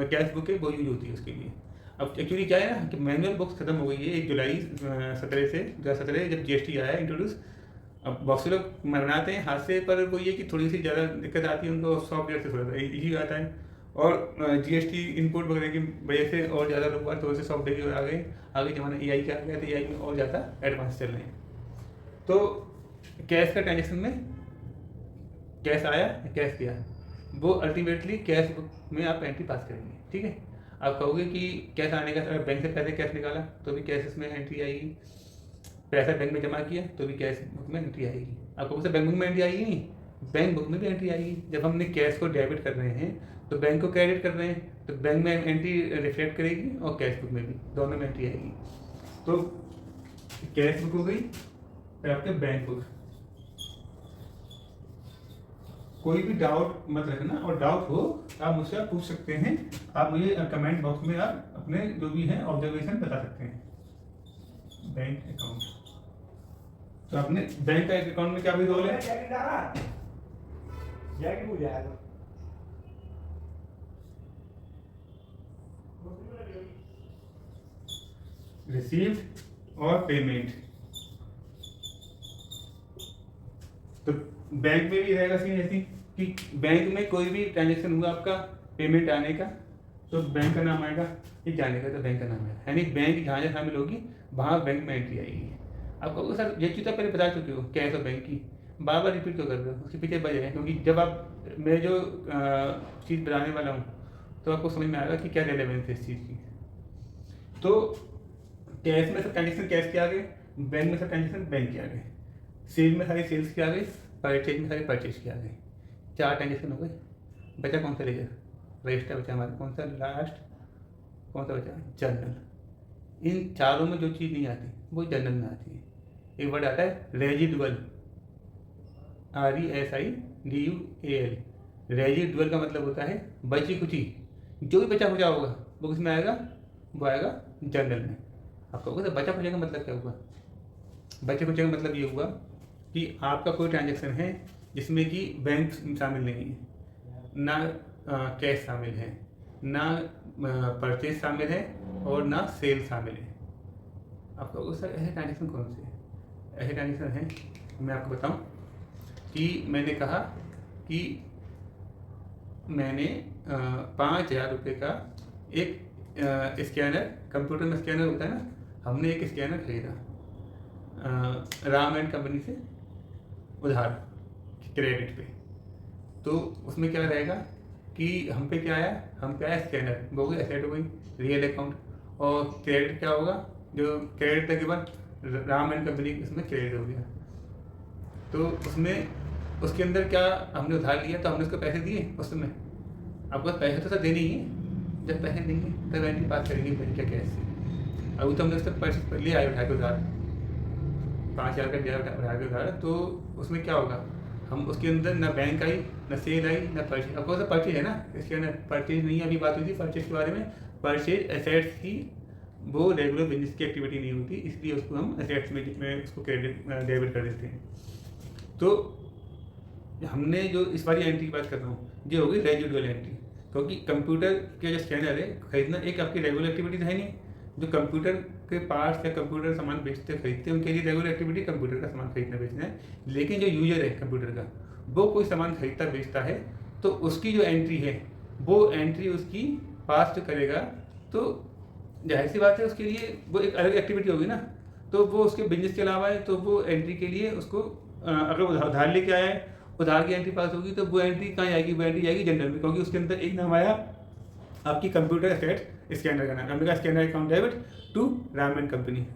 कैश बुक है वो यूज होती है उसके लिए। अब एक्चुअली क्या है ना कि मैनुअल बुक्स खत्म हो गई है 1 जुलाई 17 से 2017 जब GST आया इंट्रोड्यूस। अब बहुत से लोग बनाते हैं हाथ से, पर वो ये कि थोड़ी सी ज़्यादा दिक्कत आती है उनको, सॉफ्टवेयर से थोड़ा सा इजी आता है। और GST इनपुट वगैरह की वजह से और ज़्यादा लोग थोड़े से सॉफ्टवेयर की ओर आ गए। आगे ज़माना AI का आ गया तो AI में और ज़्यादा एडवांस चल रहे हैं। तो कैश का ट्रांजेक्शन में कैश आया, कैश गया, वो अल्टीमेटली कैश बुक में आप एंट्री पास करेंगे। ठीक है, आप कहोगे कि कैश आने का, अगर बैंक से पैसे कैश निकाला तो भी कैश इसमें एंट्री आएगी, पैसा बैंक में जमा किया तो भी कैश बुक में एंट्री आएगी। आप कहोगे बैंक बुक में एंट्री आएगी नहीं, बैंक बुक में भी एंट्री आएगी। जब हमने कैश को डेबिट कर रहे हैं तो बैंक को क्रेडिट कर रहे हैं, तो बैंक में एंट्री रिफ्लेक्ट करेगी और कैश बुक में भी, दोनों में एंट्री आएगी। तो कैश बुक हो गई और आपके बैंक बुक। कोई भी डाउट मत रखना, और डाउट हो आप मुझसे पूछ सकते हैं। आप मुझे कमेंट बॉक्स में आप अपने जो भी है ऑब्जर्वेशन बता सकते हैं। बैंक अकाउंट, तो आपने बैंक का अकाउंट में क्या भी रोल है? रिसीव्ड और पेमेंट। तो बैंक में भी रहेगा सीन ऐसी कि बैंक में कोई भी ट्रांजेक्शन हुआ आपका पेमेंट आने का तो बैंक का नाम आएगा, ये जाने का तो बैंक का नाम आएगा। यानी बैंक जहाँ जहाँ शामिल होगी वहाँ बैंक में एंट्री आएगी। आप कहोगे सर ये चीज़ तो पहले बता चुके हो कैश और बैंक की, बार बार रिपीट क्यों कर रहे हो? उसके पीछे वजह है क्योंकि जब आप मैं जो चीज़ बताने वाला हूँ तो आपको समझ में आएगा कि क्या रेलेवेंस है इस चीज़ की। तो कैश में सब ट्रांजेक्शन कैश के आ गए, बैंक में सब ट्रांजेक्शन बैंक के आ गए, सेल में सारी सेल्स के आ गए, परचेज में सारे परचेज के आ गए। 4 ट्रांजेक्शन हो गए। बचा कौन सा लेजर? रजिस्टर बचा हमारा, कौन सा लास्ट कौन सा बचा? जर्नल। इन चारों में जो चीज़ नहीं आती वो जर्नल में आती है। एक वर्ड आता है रेजिडुअल, RESIDUAL। रेजिडुअल का मतलब होता है बची कुची, जो भी बचा खुचा होगा वो किसमें आएगा? वो आएगा जर्नल में। आप कहोगे तो बचा खुचा का मतलब क्या हुआ? बचे खुचे का मतलब ये हुआ कि आपका कोई ट्रांजेक्शन है जिसमें कि बैंक शामिल नहीं है, ना कैश शामिल है, ना परचेज शामिल है और ना सेल शामिल है। आप कहोगे सर ऐसे ट्रांजेक्शन कौन से हैं? ऐसे ट्रांजेक्शन हैं, मैं आपको बताऊं कि मैंने कहा कि मैंने 5,000 रुपये का एक स्कैनर, कंप्यूटर में स्कैनर होता है ना, हमने एक स्कैनर खरीदा राम एंड कंपनी से उधार क्रेडिट पे। तो उसमें क्या रहेगा कि हम पे क्या आया, हम पे आया स्कैनर, वो गई एसेट हो गई, रियल अकाउंट। और क्रेडिट क्या होगा? जो क्रेडिट के बाद राम एंड कंपनी उसमें क्रेडिट हो गया। तो उसमें उसके अंदर क्या हमने उधार लिया तो हमने उसको पैसे दिए उस समय। आपको पैसे तो सर देने ही है, जब पैसे देंगे तब एंट्री पास करेंगे बैंक के कैश से। अभी तो हमने उससे पैसे ले आए उठा के उधार, 5,000 का दिया उठा के उधार, तो उसमें क्या होगा? हम उसके अंदर ना बैंक आई, ना सेल आई, ना परचेज। आपको तो परचेज है ना, इसके अंदर परचेज नहीं है। अभी बात हुई थी परचेज के बारे में। परचेज एसेट्स की वो रेगुलर बिजनेस की एक्टिविटी नहीं होती, इसलिए उसको हम एसेट्स में उसको क्रेडिट डेबिट कर देते हैं। तो हमने जो इस बारी एंट्री की बात कर रहा हूँ, ये होगी रेजिडुअल एंट्री, क्योंकि कंप्यूटर के जो स्कैनर है खरीदना एक आपकी रेगुलर एक्टिविटी है नहीं। जो कंप्यूटर के पार्ट्स या कंप्यूटर सामान बेचते खरीदते हैं उनके लिए रेगुलर एक्टिविटी कंप्यूटर का सामान खरीदना बेचना है। लेकिन जो यूजर है कंप्यूटर का, वो कोई सामान खरीदता बेचता है तो उसकी जो एंट्री है वो एंट्री उसकी पास जो करेगा, तो जाहिर सी बात है उसके लिए वो एक अलग एक्टिविटी होगी ना। तो वो उसके बिजनेस के अलावा है, तो वो एंट्री के लिए उसको अगर वो उधार लेके आया है, उधार की एंट्री पास होगी, तो वो एंट्री कहाँ जाएगी? वो एंट्री जाएगी जनरल में, क्योंकि उसके अंदर एक नाम आया आपकी कंप्यूटर एसेट स्कैनर का नाम, हमने कहा scanner account debit to Raman company.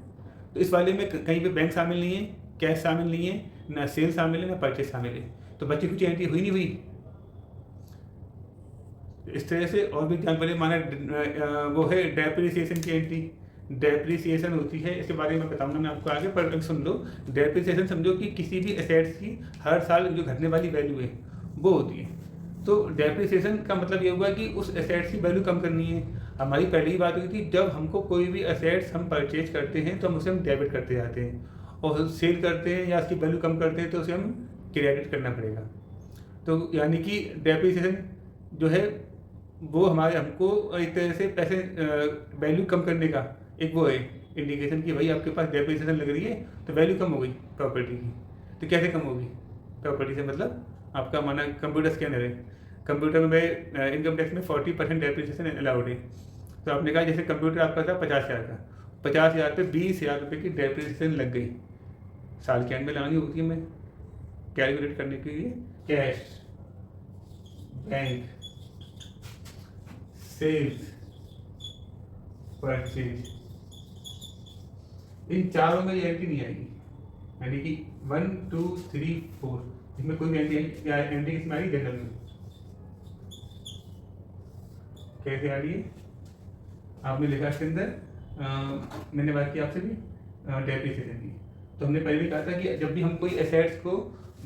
तो इस वाले में कहीं पे बैंक शामिल नहीं है, कैश शामिल नहीं है, ना सेल शामिल है, ना परचेज शामिल है, तो बच्ची कुछ एंट्री हुई नहीं हुई। इस तरह से और भी ध्यान पड़े, माना वो है डेप्रिसिएशन की एंट्री। डेप्रिसिएशन होती है, इसके बारे में बताऊंगा मैं आपको आगे, पर सुन लो। डेप्रिसिएशन समझो कि किसी भी एसेट्स की हर साल जो घटने वाली वैल्यू है वो होती है। तो डेप्रिसिएशन का मतलब ये हुआ कि उस एसेट्स की वैल्यू कम करनी है। हमारी पहले ही बात हुई थी, जब हमको कोई भी एसेट्स हम परचेज करते हैं तो हम उसे डेबिट करते जाते हैं, और सेल करते हैं या उसकी वैल्यू कम करते हैं तो उसे हम क्रेडिट करना पड़ेगा। तो यानी कि डेप्रिसिएशन जो है वो हमारे हमको एक तरह से पैसे वैल्यू कम करने का एक वो है इंडिकेशन कि भाई आपके पास डेप्रिसिएशन लग रही है तो वैल्यू कम हो गई प्रॉपर्टी की। तो कैसे कम होगी प्रॉपर्टी से? मतलब आपका माना कंप्यूटर स्कैनर है, कंप्यूटर में इनकम टैक्स में 40% डेप्रिसिएशन अलाउड है। तो आपने कहा जैसे कंप्यूटर आपका था 50,000 का, 50,000 पे 20,000 रुपये की डेप्रिसिएशन लग गई, साल के एंड में लगानी होती है, मैं कैलकुलेट करने के लिए कैश, बैंक, सेल्स, परचेज, इन चारों में ये एंट्री नहीं आएगी। यानी कि 1 2 3 4 इसमें कोई एंट्री इसमें आएगी जनरल में। कैसे आ रही है? आपने लिखा इसके अंदर मैंने बात की आपसे भी डेप्रिसिएशन की। तो हमने पहले भी कहा था कि जब भी हम कोई एसेट्स को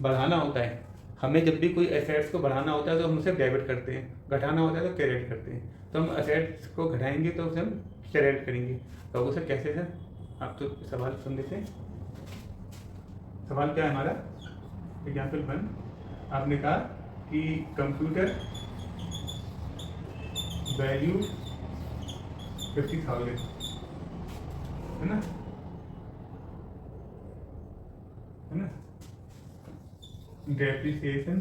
बढ़ाना होता है, हमें जब भी कोई एसेट्स को बढ़ाना होता है तो हम उसे डेबिट करते हैं, घटाना होता है तो क्रेडिट करते हैं। तो हम एसेट्स को घटाएंगे तो उसे हम क्रेडिट करेंगे। तो वो सर कैसे सर? आप तो सवाल सुन लेते हैं। सवाल क्या है हमारा? एग्जाम्पल 1, आपने कहा कि कंप्यूटर वैल्यू 50,000 है ना, है ना। डेप्रिसिएशन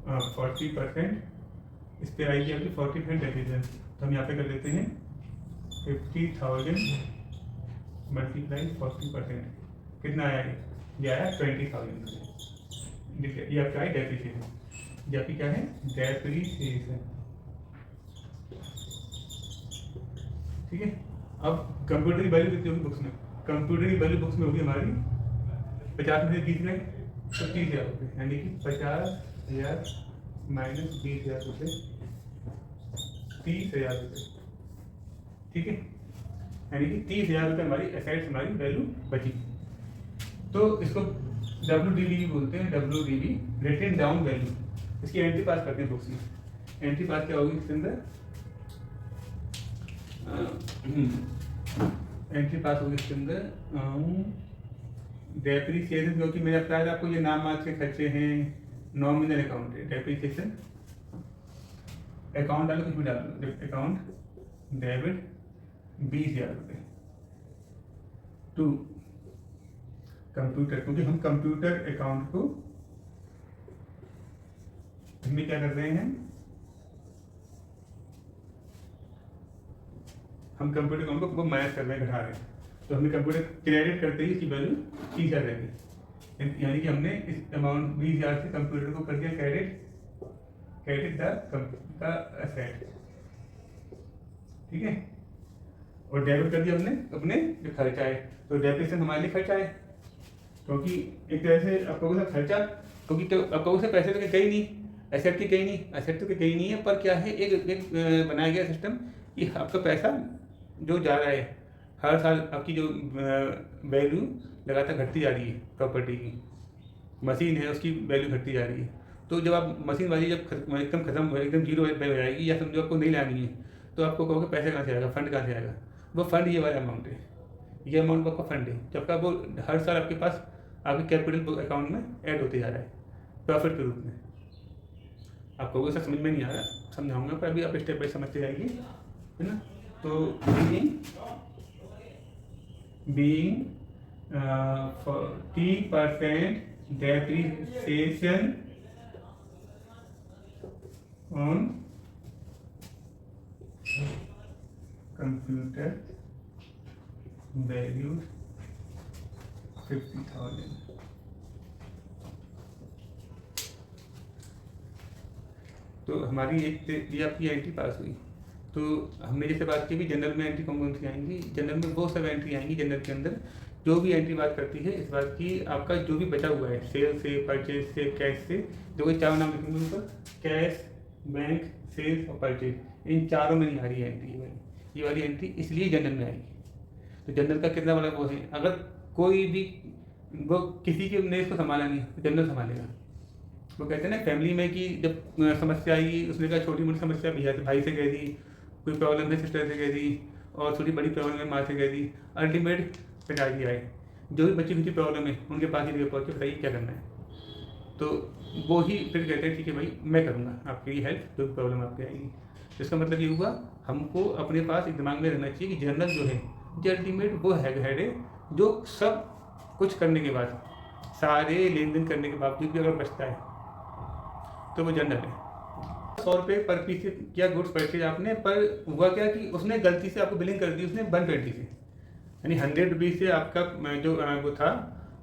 40%, इस पे आएगी आपकी 40% डेप्रिसिएशन। तो हम यहाँ पे कर लेते हैं 50,000 मल्टीप्लाई 40%, कितना आया? ये आया 20,000। ये आपका है डेप्रिसिएशन, ये आपकी क्या है? डेप्रिसिएशन। ठीक है। अब कंप्यूटर की वैल्यू कितनी होगी बुक्स में? कंप्यूटर की वैल्यू बुक्स में होगी हमारी 50 में से 30 में तो 30,000 रुपये, यानी कि 50,000 माइनस 20,000 रुपये, 30,000 रुपये। ठीक है, यानी कि 30,000 रुपये हमारी एसेट्स हमारी वैल्यू बची। तो इसको WDV बोलते हैं, WDV रिटन डाउन वैल्यू। इसकी एंट्री पास करते हैं बुक्स में। एंट्री पास क्या होगी इसके अंदर? एंट्री पास होगी इसके अंदर डेप्रिसिएशन, क्योंकि मैंने बताया था आपको ये नाम आज के खर्चे हैं, नॉमिनल अकाउंट है। डेप्रिसिएशन अकाउंट डालो, कुछ भी डालो, अकाउंट डेबिट 20,000 रुपये टू कंप्यूटर, क्योंकि हम कंप्यूटर अकाउंट को इसमें क्या कर रहे हैं? हम कंप्यूटर अकाउंट को माइनस कर रहे हैं, घटा रहे हैं। तो हमने कंप्यूटर क्रेडिट करते ही इसकी वैल्यू 30,000 रहेगी, यानी कि हमने इस अमाउंट 20,000 से कंप्यूटर को कर दिया क्रेडिट द एसेट। ठीक है, और डेबिट कर दिया हमने अपने जो खर्चा है। तो डेप्रिसिएशन हमारे लिए खर्चा है, क्योंकि एक तरह से आपको खर्चा, क्योंकि तो आपको से पैसे तो कहीं नहीं, एसेट की कहीं नहीं, एसेट तो कहीं नहीं है, पर क्या है एक बनाया गया सिस्टम कि आपका पैसा जो जा रहा है हर साल आपकी जो वैल्यू लगातार घटती जा रही है, प्रॉपर्टी की मशीन है उसकी वैल्यू घटती जा रही है। तो जब आप मशीन वाली जब एकदम खत्म हो, एकदम जीरो हो जाएगी, या समझो आपको नहीं लानी है, तो आपको कहोगे पैसे कहाँ से आएगा, फंड कहाँ से आएगा? वो फंड ये वाला अमाउंट है, ये अमाउंट आपका फंड है। जबकि वो हर साल आपके पास आपके कैपिटल अकाउंट में ऐड होते जा रहा है प्रॉफिट के रूप में। आपको ऐसा समझ में नहीं आ रहा, समझाऊंगा, पर अभी आप स्टेप बाय समझते जाएंगे, है ना। तो being 40% depreciation on computer value 50,000। तो हमारी ये आपकी एंट्री पास हुई। तो हमने जैसे बात की भी जनरल में एंट्री कौन सी आएंगी, जनरल में वो सब एंट्री आएंगी जनरल के अंदर जो भी एंट्री बात करती है इस बात की आपका जो भी बचा हुआ है सेल से, परचेज से, कैश से, जो कोई चारों नाम लिखेंगे ऊपर, कैश, बैंक, सेल्स और परचेज, इन चारों में नहीं आ रही है एंट्री। ये वाली एंट्री इसलिए जनरल में आएगी। तो जनरल का कितना बड़ा वो है, अगर कोई भी वो किसी के ने इसको संभाला नहीं तो जनरल संभालेगा। वो कहते हैं ना फैमिली में कि जब समस्या आई, उसने कहा छोटी मोटी समस्या भैया से, भाई से कह दी, कोई प्रॉब्लम है सिस्टर से कह दी, और थोड़ी बड़ी प्रॉब्लम है माँ से कह दी, अल्टीमेट पिताजी आए, जो भी बच्ची खुची प्रॉब्लम है उनके पास ही लेके पहुँचे, बताइए क्या करना है। तो वो ही फिर कहते हैं ठीक है भाई मैं करूँगा आपकी हेल्प, जो भी प्रॉब्लम आपकी आएगी। इसका मतलब ये हुआ हमको अपने पास एक दिमाग में रहना चाहिए कि जनरल जो है जो अल्टीमेट वो हेड है जो सब कुछ करने के बाद, सारे लेन देन करने के बावजूद भी अगर बचता है तो वो जनरल है। 100 रुपये पर पीस किया गुड्स परचेज आपने, पर हुआ क्या कि उसने गलती से आपको बिलिंग कर दी उसने 120 से, यानी 100 रुपीज़ से आपका जो वो था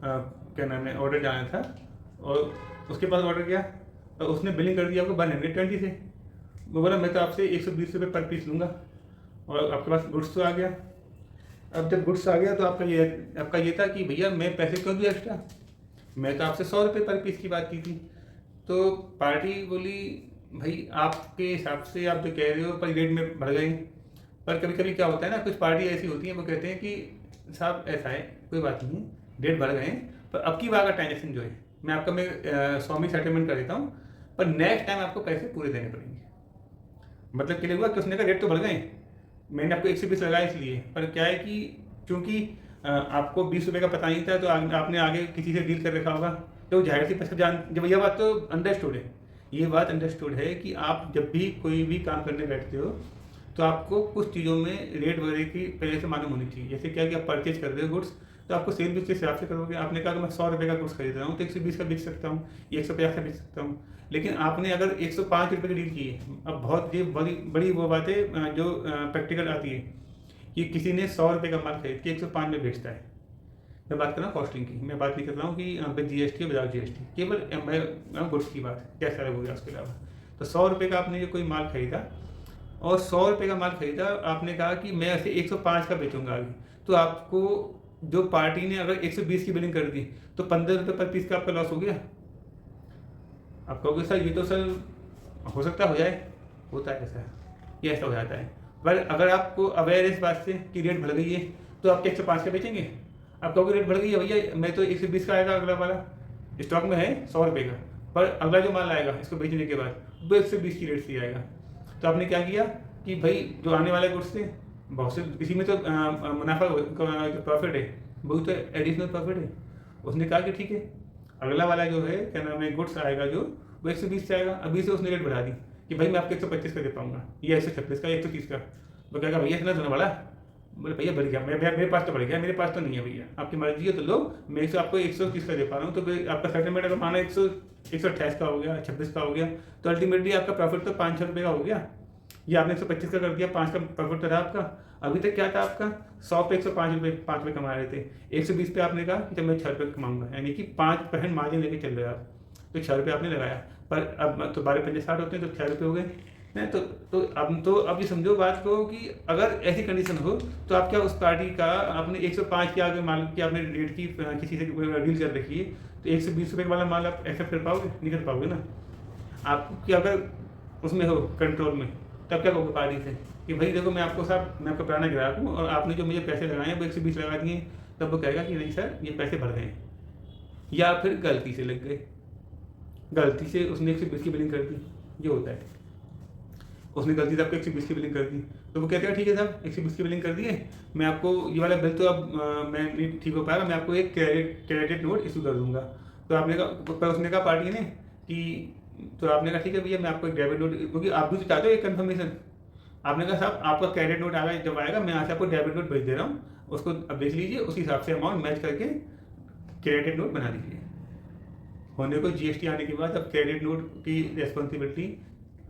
क्या नाम है ऑर्डर जाना था, और उसके पास ऑर्डर गया और उसने बिलिंग कर दिया आपको 120 से। वो बोला मैं तो आपसे 120 रुपये पर पीस लूँगा, और आपके पास गुड्स तो आ गया। अब जब गुड्स आ गया तो आपका ये था कि भैया मैं पैसे क्यों दूँ एक्स्ट्रा, मैं तो आपसे 100 रुपये पर पीस की बात की थी। तो पार्टी बोली भाई आपके हिसाब से आप जो कह रहे हो पर रेट में बढ़ गए, पर कभी कभी क्या होता है ना, कुछ पार्टी ऐसी होती है वो कहते हैं कि साहब ऐसा है कोई बात नहीं, रेट बढ़ गए पर अब की बार का ट्रांजेक्शन जो है मैं आपका 100 में सेटलमेंट कर देता हूँ, पर नेक्स्ट टाइम आपको पैसे पूरे देने पड़ेंगे। मतलब क्लियर हुआ कि उसने कहा रेट तो बढ़ गए, मैंने आपको 120 लगाया इसलिए, पर क्या है कि चूँकि आपको 20 रुपये का पता नहीं था तो आपने आगे किसी से डील कर रखा होगा, तो जाहिर सी पैसा जब यह बात तो अंडरस्टूड है, ये बात अंडरस्टूड है कि आप जब भी कोई भी काम करने बैठते हो तो आपको कुछ चीज़ों में रेट वगैरह की पहले से मालूम होनी चाहिए। जैसे क्या कि आप परचेज कर रहे हो गुड्स तो आपको सेल भी किस हिसाब से करोगे। आपने कहा कि मैं 100 रुपये का गुड्स खरीद रहा हूँ तो 120 का बेच सकता हूँ, 150 का बेच सकता हूँ, लेकिन आपने अगर 105 रुपये की डील की है, अब बहुत ये बड़ी बड़ी वो बातें जो प्रैक्टिकल आती है कि किसी ने 100 रुपये का माल खरीद के 105 में बेचता है। मैं बात कर रहा हूँ कॉस्टिंग की, मैं बात नहीं कर रहा हूँ कि विद जीएसटी विदाउट जीएसटी, केवल मैं गुड्स की बात कैसा अलग हो गया उसके अलावा। तो 100 रुपये का आपने कोई माल खरीदा और 100 रुपये का माल खरीदा, आपने कहा कि मैं ऐसे 105 का बेचूंगा आगे, तो आपको जो पार्टी ने अगर 120 की बिलिंग कर दी तो 15 रुपये पर पीस का आपका लॉस हो गया। आप कहोगे सर ये तो सर हो सकता हो जाए, होता है ऐसा, ये ऐसा हो जाता है। पर अगर आपको अवेयर इस बात से कि रेट बढ़ गई है तो आप 105 का बेचेंगे। आप कहोगे रेट बढ़ गई है भैया, मैं तो 120 का आएगा अगला वाला, स्टॉक में है 100 रुपये का, पर अगला जो माल आएगा इसको बेचने के बाद वो 120 की रेट से आएगा। तो आपने क्या किया कि भाई जो आने वाले गुड्स थे बहुत से, इसी में तो मुनाफा जो प्रॉफिट है वो तो एडिशनल प्रॉफिट है। उसने कहा कि ठीक है अगला वाला जो है क्या नाम है गुड्स आएगा जो वो 120 से आएगा। अभी से उसने रेट बढ़ा दी कि भाई मैं आपको 125 का दे पाऊंगा, या 136 का, 130 का। तो क्या भैया इतना बढ़ा, बोले भैया बढ़ गया, मेरे पास तो बढ़ गया, मेरे पास तो नहीं है भैया, आपकी मर्जी है तो लो, मैं से आपको 130 का दे पा रहा हूँ। तो आपका सेटलमेंट अगर माना 128 का हो गया, 26 का हो गया, तो अल्टीमेटली आपका प्रॉफिट तो 5-6 रुपये का हो गया। ये आपने 125 का कर दिया, 5 का प्रॉफिट तो रहा आपका। अभी तक क्या था आपका 100 पे 105 रुपये 5 रुपये कमा रहे थे, 120 पे आपने कहा कि जब मैं 6 रुपये कमाऊंगा, यानी कि 5% मार्जिन लेके चल रहे आप, तो 6 रुपये आपने लगाया। पर अब तो 12×5 होते हैं तो 6 रुपये हो गए हैं। तो अब ये समझो बात को कि अगर ऐसी कंडीशन हो तो आप क्या उस पार्टी का आपने 105 के आगे माल की आपने रेट की किसी से डील कर रखी है, तो 120 रुपये वाला माल आप एक्सेप्ट कर पाओगे, नहीं कर पाओगे ना। आप कि अगर उसमें हो कंट्रोल में तब क्या कहोगे पार्टी से कि भाई देखो मैं आपको साहब मैं आपका पुराना ग्राहक हूँ और आपने जो मुझे पैसे लगाए हैं वो 120 लगा दिए, तब वो कहेगा कि नहीं सर ये पैसे बढ़ गए, या फिर गलती से लग गए, गलती से उसने 120 की बिलिंग कर दी, जो होता है। उसने गलती से आपको 120 की बिलिंग कर दी, तो वो कहते हैं ठीक है साहब 120 की बिलिंग कर दिए, मैं आपको ये वाला बिल तो अब मैं नहीं ठीक हो पाएगा, मैं आपको एक क्रेडिट नोट इशू कर दूंगा। तो आपने कहा, पर उसने कहा पार्टी ने कि, तो आपने कहा ठीक है भैया मैं आपको एक डेबिट नोट, क्योंकि आप भी तो चाहते हो एक कन्फर्मेशन। आपने कहा साहब आपका क्रेडिट नोट आएगा, जब आएगा मैं यहाँ से आपको डेबिट नोट भेज दे रहा हूँ, उसको अब देख लीजिए, उसी हिसाब से अमाउंट मैच करके क्रेडिट नोट बना लीजिए। होने को जीएसटी आने के बाद अब क्रेडिट नोट की रेस्पॉन्सिबिलिटी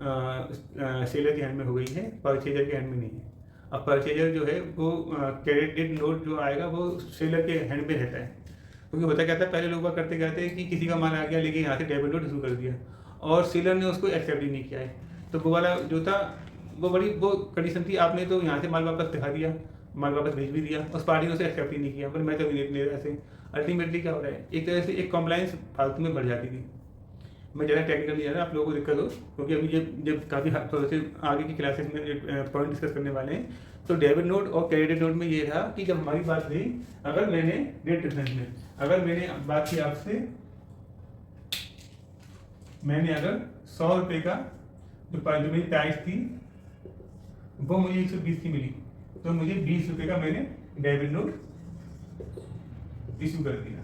सेलर के हैंड में हो गई है, परचेजर के हैंड में नहीं है। अब परचेजर जो है वो क्रेडिट नोट जो आएगा वो सेलर के हैंड में रहता है, क्योंकि होता क्या था, पहले लोग बात करते कहते हैं कि किसी का माल आ गया लेके यहाँ से डेबिट नोट इशू कर दिया और सेलर ने उसको एक्सेप्ट ही नहीं किया है, तो वो वाला जो था वो कंडीशन थी, आपने तो यहाँ से माल वापस दिखा दिया, माल वापस भेज भी दिया, उस पार्टी ने उसे एक्सेप्ट ही नहीं किया, पर मैं तो नहीं रहा ऐसे। अल्टीमेटली क्या हो रहा है, एक तरह से एक कॉम्प्लाइंस फालतू में बढ़ जाती थी। मैं ज़्यादा टेक्निकल नहीं जा रहा, आप लोगों को दिक्कत हो, क्योंकि अभी जब काफ़ी थोड़े से आगे की क्लासेस में पॉइंट डिस्कस करने वाले हैं। तो डेबिट नोट और क्रेडिट नोट में ये था कि जब हमारी बात रही, अगर मैंने डेट डिफरेंस में अगर मैंने बात की आपसे, मैंने अगर 100 रुपये का जो मेरी प्राइस थी वो मुझे 120 की मिली, तो मुझे 20 रुपये का मैंने डेबिट नोट इशू कर दिया,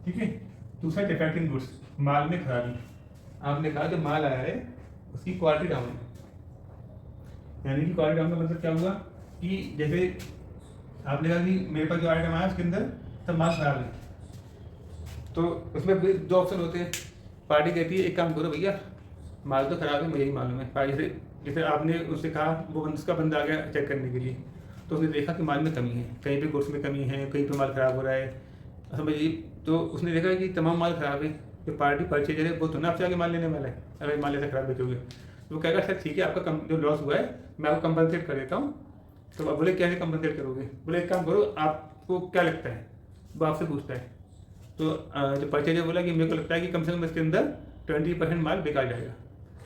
ठीक है। दूसरा डिफेक्टिव गुड्स, माल में खराबी। आपने कहा जो माल आया है उसकी क्वालिटी डाउन है, यानी कि क्वालिटी डाउन का मतलब क्या हुआ कि जैसे आपने कहा कि मेरे पास जो आइटम आया उसके अंदर सब माल खराब है, तो उसमें दो ऑप्शन होते हैं। पार्टी कहती है एक काम करो भैया, माल तो खराब है मुझे ही मालूम है, पार्टी जैसे आपने उससे कहा, वो उसका बंदा आ गया चेक करने के लिए, तो उसने देखा कि माल में कमी है, कहीं पे गुड्स में कमी है, कहीं पे माल ख़राब हो रहा है, समझिए। तो उसने देखा कि तमाम माल ख़राब है, जो पार्टी परचेजर है वो तो ना आपसे आगे माल लेने वाला है, अगर माल ऐसा ख़राब बेचोगे। तो वो कहेगा सर ठीक है, आपका जो लॉस हुआ है मैं आपको कंपनसेट कर देता हूँ। तो अब बोले कैसे कंपनसेट करोगे, बोले एक काम करो, आपको क्या लगता है, वो आपसे पूछता है। तो जो परचेजर बोला कि मेरे को लगता है कि कम से कम इसके अंदर 20% माल बेकार जाएगा।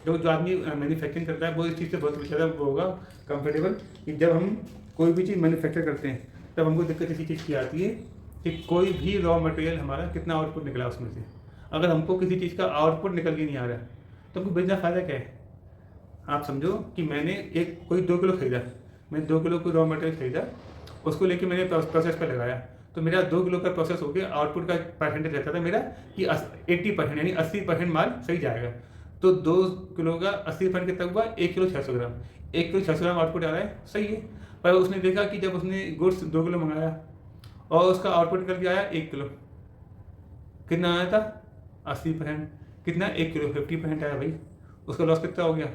जो आदमी मैन्युफैक्चरिंग करता है वो इस चीज़ से बहुत ज़्यादा वो होगा कंफर्टेबल, कि जब हम कोई भी चीज़ मैन्युफैक्चर करते हैं तब हमको दिक्कत इसी चीज़ की आती है कि कोई भी रॉ मटेरियल हमारा कितना आउटपुट निकला उसमें से। अगर हमको किसी चीज़ का आउटपुट निकल के नहीं आ रहा तो हमको बेचना फ़ायदा क्या है। आप समझो कि मैंने कोई 2 किलो खरीदा, मैंने 2 किलो कोई रॉ मटेरियल खरीदा, उसको लेके मैंने प्रोसेस पर लगाया, तो मेरा 2 किलो का प्रोसेस हो गया, आउटपुट का परसेंटेज रहता था मेरा कि 80% यानी 80% माल सही जाएगा। तो 2 किलो का 80% कितना हुआ, 1 किलो 600 ग्राम, 1 किलो 600 ग्राम आउटपुट आ रहा है, सही है। पर उसने देखा कि जब उसने गुड्स 2 किलो मंगाया और उसका आउटपुट निकल के आया 1 किलो, कितना आया था 80%, कितना 1 किलो 50% आया भाई, उसका लॉस कितना हो गया,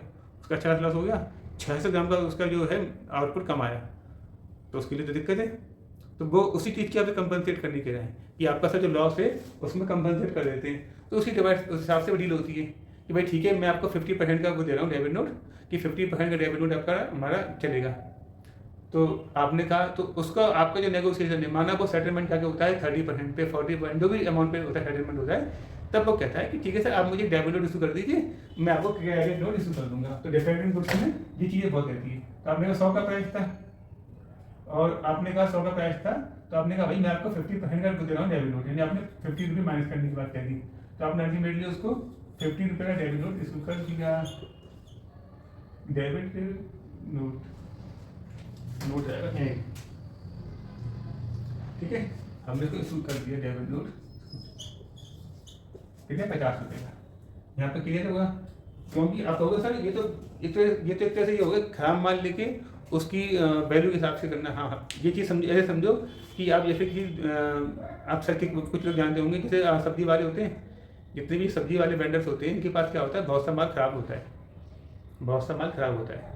उसका अच्छा लॉस हो गया, 600 ग्राम का उसका जो है आउटपुट कम आया, तो उसके लिए तो दिक्कत है। तो वो उसी चीज़ की आपसे कंपनसेट करने के रहे हैं कि आपका सर जो लॉस है उसमें कंपनसेट कर देते हैं। तो उसी डिवाइस उस हिसाब से डील होती है कि भाई ठीक है मैं आपको 50% का वो दे रहा हूँ डेबिट नोट, कि 50% का डेबिट नोट आपका हमारा चलेगा। तो आपने कहा, तो उसका आपका जो नेगोशिएशन है, माना वो सेटलमेंट क्या होता है 30% पे 40% जो भी अमाउंट पे होता है सेटलमेंट होता है, तब वो कहता है कि ठीक है सर आप मुझे डेबिट नोट इशू कर दीजिए, मैं आपको क्रेडिट नोट इशू कर दूंगा। तो डिफेक्टिव गुड्स में ये चीज़ें बहुत रहती है। तो आपने कहा 100 का प्राइस था और आपने कहा 100 का प्राइस था, तो आपने कहा भाई मैं आपको 50% का दे रहा हूँ डेबिट नोट, यानी आपने 50 रुपये माइनस करने की बात कह दी। तो आपने अल्टीमेटली उसको 50 रुपये का डेबिट नोट इशू कर दिया। डेबिट नोट आएगा, ठीक है, हमने इसको इशू कर दिया डेबिट नोट, ठीक है, 50 रुपये का। यहाँ पे क्लियर होगा, क्योंकि आप कहोगे सर ये तो एक तरह से ये होगा खराब माल लेके उसकी वैल्यू के हिसाब से करना। हाँ, ये चीज़ ऐसे समझो कि आप जैसे कि आप सर के कुछ लोग जानते होंगे, जैसे सब्जी वाले होते हैं, जितने भी सब्जी वाले वेंडर्स होते हैं, इनके पास क्या होता है, बहुत सा माल ख़राब होता है, बहुत सा माल ख़राब होता है।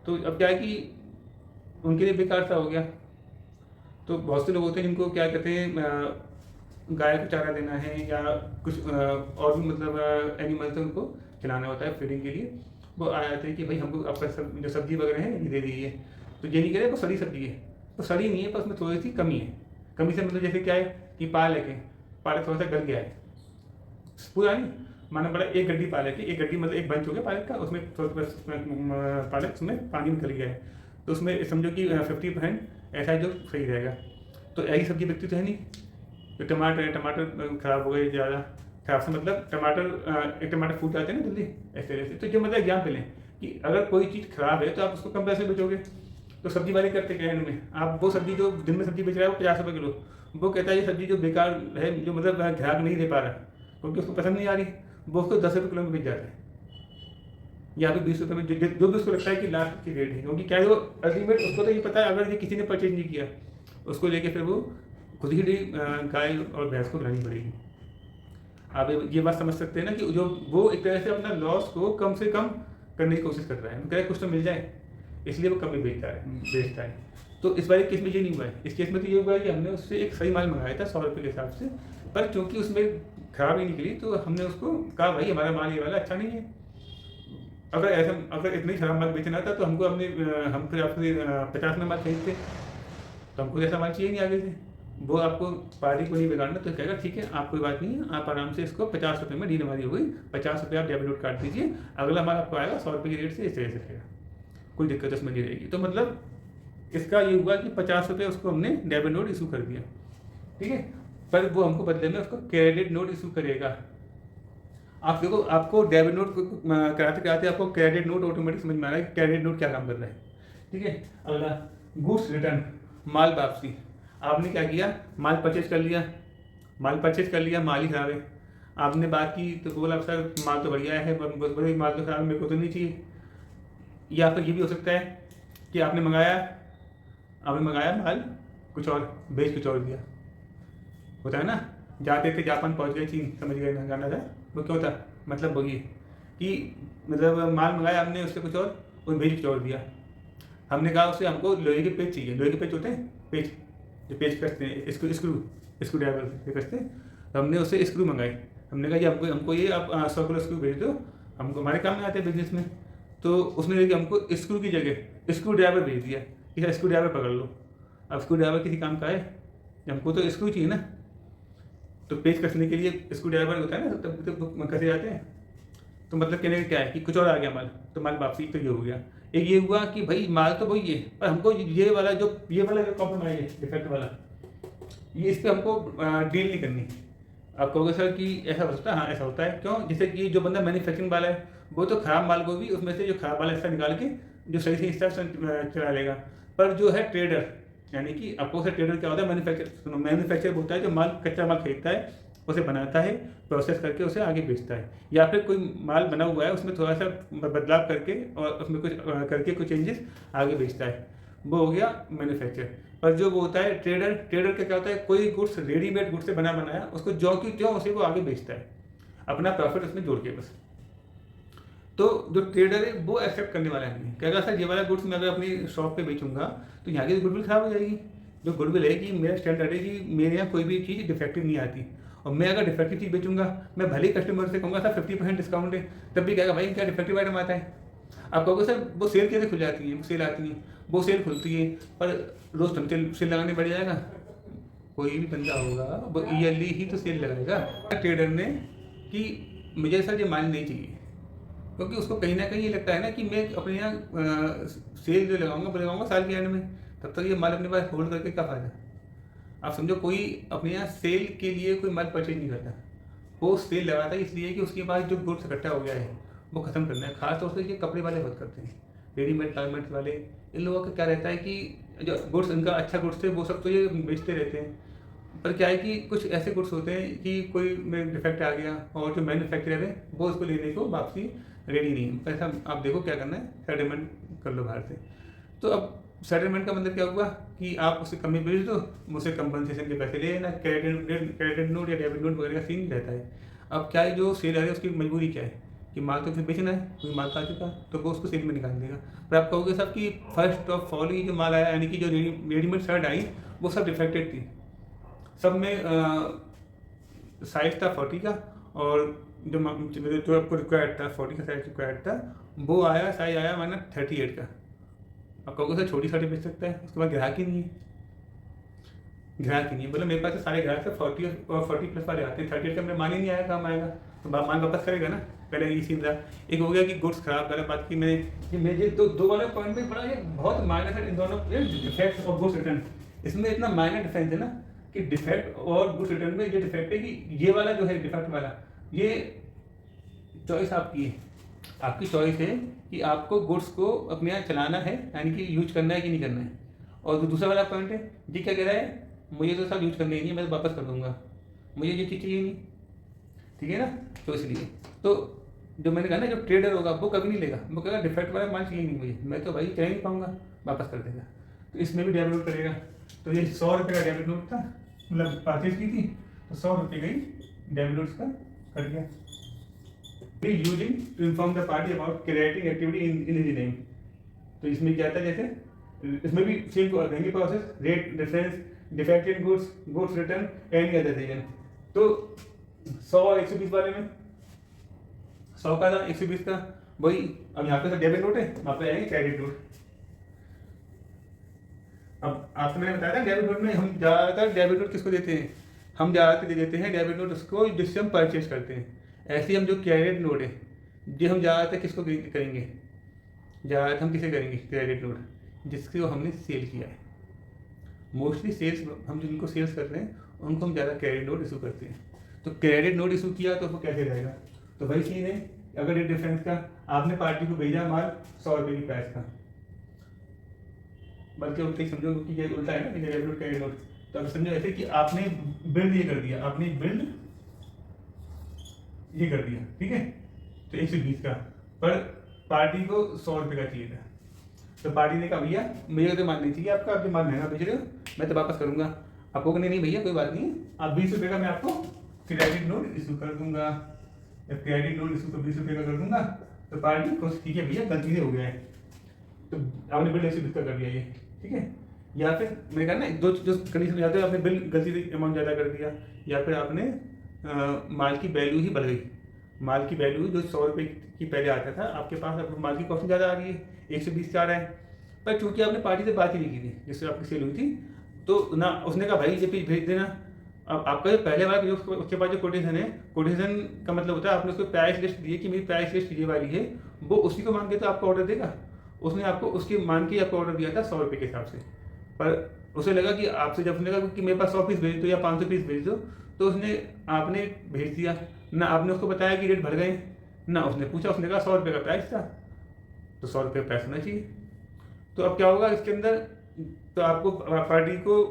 तो अब क्या है कि उनके लिए बेकार सा हो गया। तो बहुत से लोग होते हैं जिनको क्या कहते हैं, गाय को चारा देना है या कुछ और भी मतलब एनिमल्स उनको खिलाना होता है फीडिंग के लिए, वो आ जाते हैं कि भाई हमको आपका जो सब्जी वगैरह है ये दे दीजिए। तो ये नहीं कह रहे वो सड़ी सब्जी है, तो सड़ी नहीं है, पर उसमें थोड़ी सी कमी है। कमी से मतलब जैसे क्या है कि पालक थोड़ा सा गल गया है, पूरा नहीं, माना पड़ा एक गड्डी पालक है, एक गड्डी मतलब एक बंच हो गया पालक का, उसमें थोड़ा पालक उसमें पानी निकल गया है, तो उसमें समझो कि 50% ऐसा है जो सही रहेगा। तो ऐसी सब्जी बिकती तो है नहीं। तो टमाटर ख़राब हो गए ज़्यादा, खराब से मतलब एक टमाटर फूट जाते हैं ना जल्दी, इस तरह से। तो जो मतलब एग्जाम्पल है कि अगर कोई चीज़ खराब है तो आप उसको कम पैसे में बेचोगे। तो सब्जी वाले करते क्या है इनमें, आप वो सब्जी जो दिन में सब्जी बेच रहा है वो 50 रुपये किलो, वो कहता है ये सब्जी जो बेकार है, जो मतलब ग्राहक नहीं दे पा रहा क्योंकि उसको पसंद नहीं आ रही, वो उसको 10 रुपये किलो में बेच जाता है या फिर 20 रुपये में, जो भी उसको लगता है कि लास्ट की रेट है। क्योंकि क्या है वो अल्टीमेट उसको तो ये पता है अगर ये किसी ने परचेज नहीं किया उसको लेके फिर वो खुद ही गाय और भैंस को खिलानी पड़ेगी। आप ये बात समझ सकते हैं ना कि जो वो एक तरह से अपना लॉस को कम से कम करने की कोशिश कर रहा है, कह कुछ तो मिल जाए, इसलिए वो कम ही बेचता है। तो इस बार केस में ये नहीं हुआ है। इस केस में तो ये हुआ है कि हमने उससे एक सही माल मंगाया था 100 रुपये के हिसाब से, पर क्योंकि उसमें खराबी निकली तो हमने उसको कहा भाई हमारा माल ये वाला अच्छा नहीं है। अगर इतनी खराब माल बेचना था तो हम फिर आपसे 50 में माल खरीदते, तो हमको ऐसा माल चाहिए नहीं आगे से। वो आपको पार्टी को नहीं बिगाड़ना, तो कहेगा ठीक है आप कोई बात नहीं है, आप आराम से इसको 50 रुपये में डील हमारी हो गई, 50 रुपये आप डेबिट नोट काट दीजिए, अगला माल आपको आएगा 100 रुपये की रेट से, इस तरह से रहेगा, कोई दिक्कत उसमें नहीं रहेगी। तो मतलब इसका ये हुआ कि 50 रुपये उसको हमने डेबिट नोट इशू कर दिया, ठीक है, पर वो हमको बदले में उसको क्रेडिट नोट इशू करेगा। आप देखो आपको डेबिट नोट कराते कराते आपको क्रेडिट नोट ऑटोमेटिक समझ में आ रहा है कि क्रेडिट नोट क्या काम कर रहा है, ठीक है। अगला गुड्स रिटर्न, माल वापसी। आपने क्या किया, माल परचेज कर लिया, माल ही खराब है, आपने बात की तो बोला सर माल तो बढ़िया है, बस माल तो खराब है, मेरे को तो नहीं चाहिए। या फिर ये भी हो सकता है कि आपने मंगाया माल कुछ और, बेच कुछ और दिया, होता है ना। जाते थे जापान पहुंच गए, चीन समझ गए गाना था, वो क्यों था, मतलब वही कि मतलब माल मंगाया हमने उससे कुछ और बेच कुछ और दिया। हमने कहा उससे हमको लोहे के पेच चाहिए, लोहे के पेच होते हैं, पेच जो पेच कसते हैं, स्क्रू ड्राइवर से कसते हैं, तो हमने उससे स्क्रू मंगाए। हमने कहा ये हमको ये आप 100 किलो स्क्रू भेज दो, हमको हमारे काम में आते हैं बिजनेस में। तो उसने लेके हमको स्क्रू की जगह स्क्रू ड्राइवर भेज दिया कि स्क्रू ड्राइवर पकड़ लो। अब स्क्रू ड्राइवर किसी काम का है, हमको तो स्क्रू चाहिए ना, तो पेच कसने के लिए स्क्रू ड्राइवर होता है ना, तब कसे जाते हैं। तो मतलब कहने का क्या है कि कुछ और आ गया माल, तो माल वापसी तो ये हो गया। एक ये हुआ कि भाई माल तो वही है, पर हमको ये वाला जो कॉम्प्रोमाइज है, डिफेक्ट वाला, ये इस पर हमको डील नहीं करनी। आप कहोगे सर कि ऐसा हो सकता है, हाँ ऐसा होता है। क्यों, जैसे कि जो बंदा मैन्युफैक्चरिंग वाला है वो तो खराब माल को भी उसमें से जो खराब वाला हिस्सा निकाल के जो सही हिस्सा चला लेगा, पर जो है ट्रेडर, यानी कि आपको से ट्रेडर क्या होता है, मैन्युफैक्चर होता है जो माल कच्चा माल खरीदता है, उसे बनाता है, प्रोसेस करके उसे आगे बेचता है, या फिर कोई माल बना हुआ है उसमें थोड़ा सा बदलाव करके और उसमें कुछ करके कुछ चेंजेस आगे बेचता है, वो हो गया मैन्युफैक्चर। पर जो वो होता है ट्रेडर का क्या होता है, कोई गुड्स रेडीमेड गुड्स से बनाया उसको जो कि त्यों उसी को आगे बेचता है, अपना प्रॉफिट उसमें जोड़ के बस। तो जो ट्रेडर है वो एक्सेप्ट करने वाला नहीं है, कहेगा सर ये वाला गुड्स मैं अगर अपनी शॉप पे बेचूंगा तो यहाँ की गुडविल खराब हो जाएगी। जो गुडविल है कि मेरा स्टैंडर्ड है कि मेरे यहाँ कोई भी चीज़ डिफेक्टिव नहीं आती, और मैं अगर डिफेक्टिव चीज़ बेचूंगा, मैं भले ही कस्टमर से कहूँगा सर 50% डिस्काउंट है, तब भी कहेगा भाई क्या डिफेक्टिव आइटम आता है। आप कहोगे सर वो सेल कैसे खुल जाती है, सेल आती है, वो सेल खुलती है, पर रोज़ तुम सेल लगाने बढ़ जाएगा, कोई भी बंदा होगा वो ईयरली ही तो सेल लगाएगा। ट्रेडर ने कि मुझे सर ये माल नहीं चाहिए, क्योंकि उसको कहीं ना कहीं ये लगता है ना कि मैं अपने यहाँ सेल जो लगाऊंगा साल के एंड में, तब तक ये माल अपने पास होल्ड करके क्या फ़ायदा। आप समझो कोई अपने यहाँ सेल के लिए कोई माल परचेज नहीं करता, वो सेल लगाता है इसलिए कि उसके पास जो गुड्स इकट्ठा हो गया है वो ख़त्म करना है। खासतौर से ये कपड़े वाले बहुत करते हैं, रेडीमेड गारमेंट्स वाले, इन लोगों का क्या रहता है कि जो गुड्स इनका अच्छा गुड्स थे वो सब तो ये बेचते रहते हैं, पर क्या है कि कुछ ऐसे गुड्स होते हैं कि कोई में डिफेक्ट आ गया और जो मैन्युफैक्चरर है वो उसको लेने को वापसी रेडी नहीं है। पैसा आप देखो क्या करना है, सेटलमेंट कर लो बाहर से। तो अब सेटलमेंट का मतलब क्या हुआ कि आप उसे कमी बेच दो, मुझसे कंपनसेशन के पैसे ले लेना, क्रेडिट नोट या डेबिट नोट वगैरह का सीन रहता है। अब क्या है, जो सेलर है उसकी मजबूरी क्या है कि माल तो फिर बेचना है, कोई माल तो आ चुका तो वो उसको सेल में निकाल देगा। पर आप कहोगे साहब कि फर्स्ट ऑफ ऑल ही जो माल आया, यानी कि जो रेडीमेड शर्ट आई वो सब डिफेक्टेड थी, सब में साइज था 40 का, और जो आपको रिक्वायर्ड था 40 का साइज रिक्वायर्ड था, वो साइज आया मैंने 38 का। अब कहोगे सर छोटी साड़ी बेच सकता है, उसके बाद ग्राहक ही नहीं है, मतलब मेरे पास तो सारे ग्राहक से 40 और 40 प्लस वाले आते हैं, 38 का मेरा माल ही नहीं आया, काम आएगा तो माल वापस करेगा ना। पहले ये सीन था। एक हो गया कि गुड्स खराब, पहले बात की मैंने दो वाले पॉइंट में पढ़ा, ये बहुत माइनर है इन दोनों, डिफेक्ट और गुड्स रिटर्न, इसमें इतना माइनर डिफरेंस है ना कि डिफेक्ट और गुड्स रिटर्न में ये डिफेक्ट है कि ये वाला जो है डिफेक्ट वाला, ये चॉइस आपकी है, आपकी चॉइस है कि आपको गुड्स को अपने यहाँ चलाना है, यानी कि यूज करना है कि नहीं करना है। और जो दूसरा वाला पॉइंट है, जी क्या कह रहा है, मुझे तो सब यूज करने ही नहीं है, मैं तो वापस कर दूंगा, मुझे ये चीज़ चाहिए नहीं, ठीक है ना। तो इसलिए तो जो मैंने कहा ना, जो ट्रेडर होगा वो कभी नहीं लेगा, वो कहेगा डिफेक्ट वाला माल चाहिए नहीं मुझे, मैं तो भाई कह नहीं पाऊंगा, वापस कर देगा। तो इसमें भी डेबिट नोट करेगा। तो ये 100 रुपये का डेबिट नोट था, मतलब परचेज की थी, तो 100 रुपये का ही डेबिट नोट का कट गया। Using to inform the party about creating activity in his name. तो इसमें क्या था, जैसे इसमें भी सेम रहेंगे process, rate difference, defected goods, goods return, any other reason. तो 100 और 120 वाले में 100 का था, 120 का वही। अब यहाँ पे तो डेबिट नोट है, वहाँ पे आएंगे क्रेडिट नोट। अब आपसे मैंने बताया था डेबिट नोट में हम ज़्यादातर डेबिट नोट किसको देते हैं, हम ज़्यादातर दे देते हैं डेबिट नोट उसको जिससे हम परचेज करते हैं। ऐसे ही हम जो क्रेडिट नोट है, जो हम ज़्यादातर किसको करेंगे, ज़्यादातर हम किसे करेंगे क्रेडिट नोट, जिसको हमने सेल किया है। मोस्टली सेल्स, हम जिनको सेल्स कर रहे हैं उनको हम ज़्यादा क्रेडिट नोट इशू करते हैं। तो क्रेडिट नोट इशू किया तो वो कैसे रहेगा, तो वही चीज़ है। अगर ये डिफरेंस का आपने पार्टी को भेजा माल 100 रुपये की प्राइस का, बल्कि उल्टा ही समझो कि ये उल्टा है ना, डेबिट नोट क्रेडिट नोट। तो अब समझो ऐसे कि आपने बिल्ड ये कर दिया, आपने बिल्ड ये कर दिया, ठीक है, तो 120 का, पर पार्टी को 100 रुपये का चाहिए था। तो पार्टी ने कहा भैया मुझे तो माल नहीं चाहिए आपका, आप जो माल महंगा बेच रहे हो मैं तो वापस करूंगा। आपको कहने नहीं भैया कोई बात नहीं, आप 20 रुपये का मैं आपको क्रेडिट नोट इशू कर दूंगा, जब क्रेडिट नोट इशू तो 20 रुपये का कर दूंगा। तो पार्टी को ठीक है भैया गलती से हो गया है, तो आपने बिल 120 का कर दिया ये, ठीक है। या फिर मैंने कहा ना दो जो कंडीशन जाते हैं, आपने बिल गलती से अमाउंट ज़्यादा कर दिया, या फिर आपने माल की वैल्यू ही बढ़ गई, माल की वैल्यू जो 100 रुपये की पहले आता था आपके पास, अब माल की कॉस्ट ज़्यादा आ गई है, 120 से आ रहा है। पर चूंकि आपने पार्टी से बात ही नहीं की थी जिससे आपकी सेल हुई थी, तो ना उसने कहा भाई ये चीज़ भेज देना। अब आपका जो पहले वाला जो उसके पास जो कोटेशन है, कोटेशन का मतलब होता है आपने उसको प्राइस लिस्ट दी कि मेरी प्राइस लिस्ट ये वाली है, वो उसी को मान के तो आपको ऑर्डर देगा। उसने आपको उसकी मान के आपको ऑर्डर दिया था 100 रुपये के हिसाब से, पर उसे लगा कि आपसे जब उसने कहा कि मेरे पास 100 पीस भेज दो या 500 पीस भेज दो, तो उसने आपने भेज दिया ना, आपने उसको बताया कि रेट बढ़ गए ना, उसने पूछा, उसने कहा 100 रुपये का प्राइस था, तो 100 रुपये प्राइस होना चाहिए। तो अब क्या होगा इसके अंदर, तो आपको पार्टी को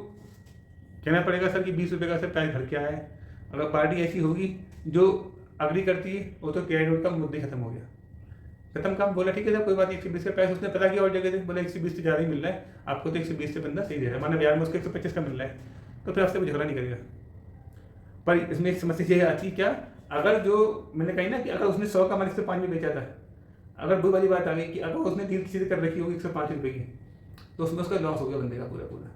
कहना पड़ेगा सर कि 20 रुपये का सर प्राइस बढ़ के आया है। अगर पार्टी ऐसी होगी जो अग्री करती है, वो तो क्रेडिट नोट का मुद्दे खत्म हो गया, खत्म काम। बोला ठीक है सर कोई बात नहीं, 120 का प्राइस उसने पता किया और जगह से, बोला 120 से ज़्यादा ही मिल रहा है आपको, तो 120 से बंदा सही दे रहा है, माना ब्याज में उसको 125 का मिल रहा है, तो फिर आपसे कोई झगड़ा नहीं करेगा। पर इसमें एक समस्या ये आती है क्या, अगर जो मैंने कही ना कि अगर उसने 100 का माल 105 में बेचा था, अगर वो वाली बात आ गई कि अगर उसने डील किसी से कर रखी होगी 105 रुपये की, तो उसमें उसका लॉस हो गया बंदे का पूरा पूरा,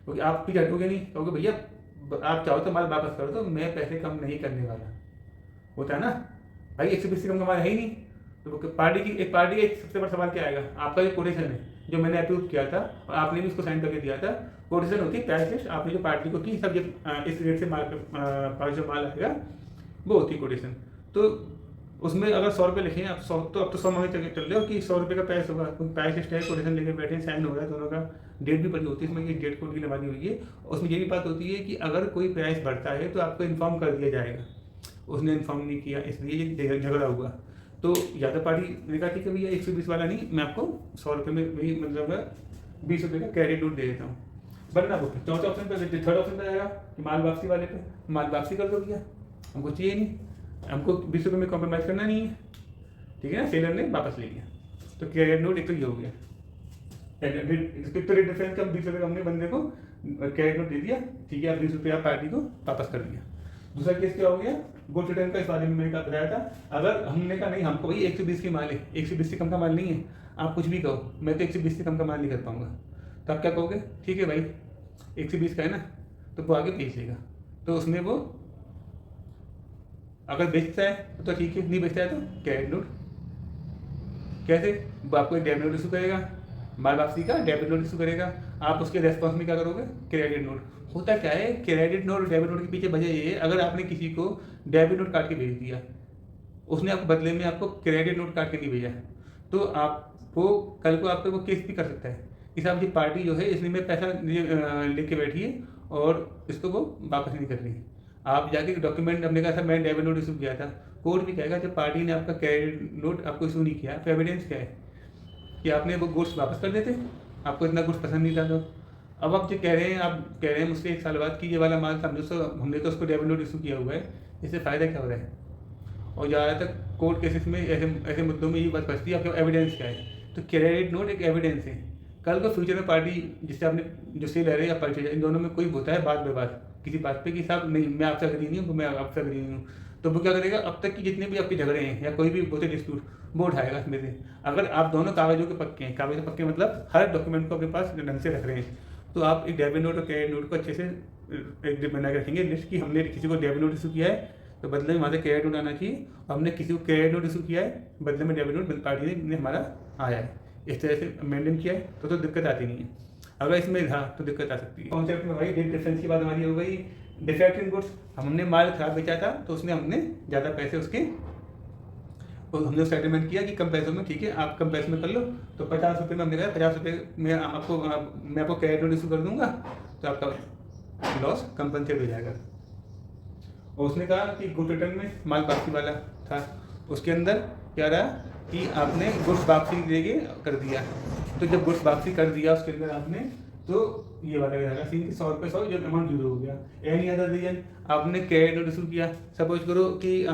क्योंकि आप भी हटोगे नहीं, कहोगे भैया आप चाहो तो माल वापस कर दो, मैं पैसे कम नहीं करने वाला। होता है ना भाई, 120 से कम का माल है ही नहीं। तो पार्टी की एक सबसे बड़ा सवाल क्या आएगा, आपका जो कोटेशन है जो मैंने अप्रूव किया था और आपने भी उसको साइन करके दिया था, कोटेशन होती है प्राइस लिस्ट, आपने जो पार्टी को की सब जब इस रेट से माल जो माल आएगा वो होती है कोटेशन। तो उसमें अगर 100 रुपये लिखे हैं आप 100, तो अब तो 100 मांगे चल रहे हो कि 100 रुपये का प्राइस होगा, प्राइस लिस्ट है, कोटेशन लेके बैठे हैं, साइन हो रहा है दोनों का, डेट भी पड़ी होती है इसमें कि डेट कोड की लंबाई हुई है। उसमें ये भी बात होती है कि अगर कोई प्राइस बढ़ता है तो आपको इन्फॉर्म कर दिया जाएगा, उसने इन्फॉर्म नहीं किया इसलिए ये झगड़ा हुआ। तो या तो पार्टी ने कहा ठीक है भैया 120 वाला नहीं, मैं आपको 100 रुपये में वही मतलब 20 रुपये का क्रेडिट नोट दे देता हूँ, वरना वो चौथे ऑप्शन पर, थर्ड ऑप्शन पर आएगा कि माल वापसी वाले पे, माल वापसी कर दो भैया, हमको चाहिए नहीं, हमको 20 रुपये में कॉम्प्रोमाइज़ करना नहीं है, ठीक है ना, सेलर ने वापस ले लिया। तो क्रेडिट नोट एक तो ये हो गया, तो रेट डिफरेंस का 20 रुपये का हमने बंदे को क्रेडिट नोट दे दिया, ठीक है, आप 20 रुपये आप पार्टी को वापस कर दिया। दूसरा केस क्या हो गया, गुड रिटर्न का, इस बारे में मैंने बताया था। अगर हमने कहा नहीं हमको भाई 120 की माल है, 120 से कम का माल नहीं है, आप कुछ भी कहो, मैं तो 120 से कम का माल नहीं कर पाऊंगा, तो आप क्या कहोगे, ठीक है भाई 120 का है ना, तो वो आगे बेच देगा। तो उसमें वो अगर बेचता है तो ठीक है, नहीं बेचता है तो क्रेडिट नोट, कैसे, वो आपको एक डेबिट नोट इशू करेगा, माल वापसी का डेबिट नोट इशू करेगा, आप उसके रेस्पॉन्स में क्या करोगे, क्रेडिट नोट। होता क्या है, क्रेडिट नोट और डेबिट नोट के पीछे वजह ये है, अगर आपने किसी को डेबिट नोट काट के भेज दिया, उसने आपको बदले में आपको क्रेडिट नोट काट के नहीं भेजा, तो आप वो कल को आप पे वो केस भी कर सकता है कि साहब ये पार्टी जो है इसने में पैसा लेके बैठी है और इसको वो वापस नहीं कर रही है। आप जाके डॉक्यूमेंट, हमने कहा था मैं डेबिट नोट इशू किया था, कोर्ट भी कहेगा जब पार्टी ने आपका क्रेडिट नोट आपको इशू नहीं किया, तो एविडेंस क्या है कि आपने वो गुड्स वापस कर देते, आपको इतना गुड्स पसंद नहीं था। तो अब आप जो कह रहे हैं, आप कह रहे हैं मुझसे 1 साल बाद कि ये वाला माल हमने तो उसको डेबिट नोट इशू किया हुआ है, इससे फ़ायदा क्या हो रहा है। और ज़्यादातर कोर्ट केसेस में ऐसे मुद्दों में ये बात फंसती है, आपके एविडेंस क्या है। तो क्रेडिट नोट एक एविडेंस है। कल को फ्यूचर में पार्टी जिससे आपने जो सेलर है या परचेज, इन दोनों में कोई होता है बात विवाद किसी बात पे कि साहब नहीं मैं आपसे अग्री नहीं हूँ, मैं आपसे अग्री नहीं हूँ, तो वो क्या करेगा, अब तक की जितने भी आपके झगड़े हैं या कोई भी होते डिस्प्यूट, वो उठाएगा इसमें से। अगर आप दोनों कागजों के पक्के हैं, कागज के पक्के मतलब हर डॉक्यूमेंट को अपने पास ढंग से रख रहे हैं, तो आप एक डेबिट नोट और क्रेडिट नोट को अच्छे से एक बना के रखेंगे लिस्ट की हमने किसी को डेबिट नोट इशू किया है तो बदले में वहाँ से क्रेडिट नोट आना चाहिए, और हमने किसी को क्रेडिट नोट इशू किया है बदले में डेबिट नोट पार्टी ने हमारा आया है। इस तरह से मेंटेन किया है तो दिक्कत आती नहीं है। अगर इसमें था तो दिक्कत आ सकती है। कॉन्सेप्ट में भाई डेट डिफरेंस की बात हमारी हो गई। डिफेक्ट इन गुड्स, हमने माल खराब बेचा था तो उसने हमने ज़्यादा पैसे उसके हमने सेटलमेंट किया कि कम पैसों में ठीक है आप कम पैसे में कर लो, तो 50 रुपये में हमने कहा 50 रुपये में मैं आपको क्रेडिट नोट इशू कर दूंगा तो आपका लॉस कंपनसेट हो जाएगा। और उसने कहा कि गुड रिटर्न में माल वापसी वाला था, उसके अंदर क्या रहा कि आपने गुड्स वापसी देके कर दिया, तो जब गुड्स वापसी कर दिया उसके अंदर आपने तो ये वाला रहेगा सीन कि 100 रुपये 100 जब अमाउंट जीरो हो गया। एनी अदर रीजन, आपने क्रेडिट नोट इशू किया, सपोज करो कि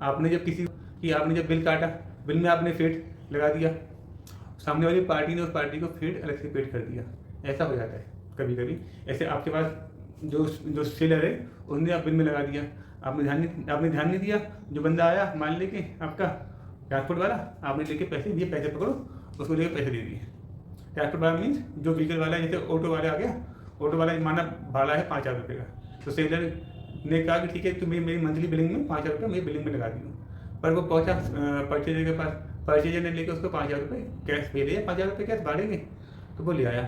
आपने जब बिल काटा, बिल में आपने फेट लगा दिया, सामने वाली पार्टी ने उस पार्टी को फेट अलग से पेड कर दिया, ऐसा हो जाता है कभी कभी। ऐसे आपके पास जो सेलर है उसने आप बिल में लगा दिया, आपने ध्यान नहीं दिया, जो बंदा आया मान लेके आपका ट्रांसपोर्ट वाला, आपने लेके पैसे पकड़ो उसको लेके पैसे दे दिए। ट्रांसपोर्ट वाला मीन्स जो व्हीकल वाला है, जैसे ऑटो वाला आ गया, ऑटो वाला माना भाड़ा है 5,000 रुपये का, तो सेलर ने कहा कि ठीक है तो मेरी मंथली बिलिंग में 5,000 रुपये मेरी बिलिंग में लगा दी हूँ। पर वो पहुँचा परचेजर के पास, परचेजर ने लेके उसको 5,000 रुपये कैश भेज दिया, 5,000 रुपये कैश भाड़े के, तो वो ले आया।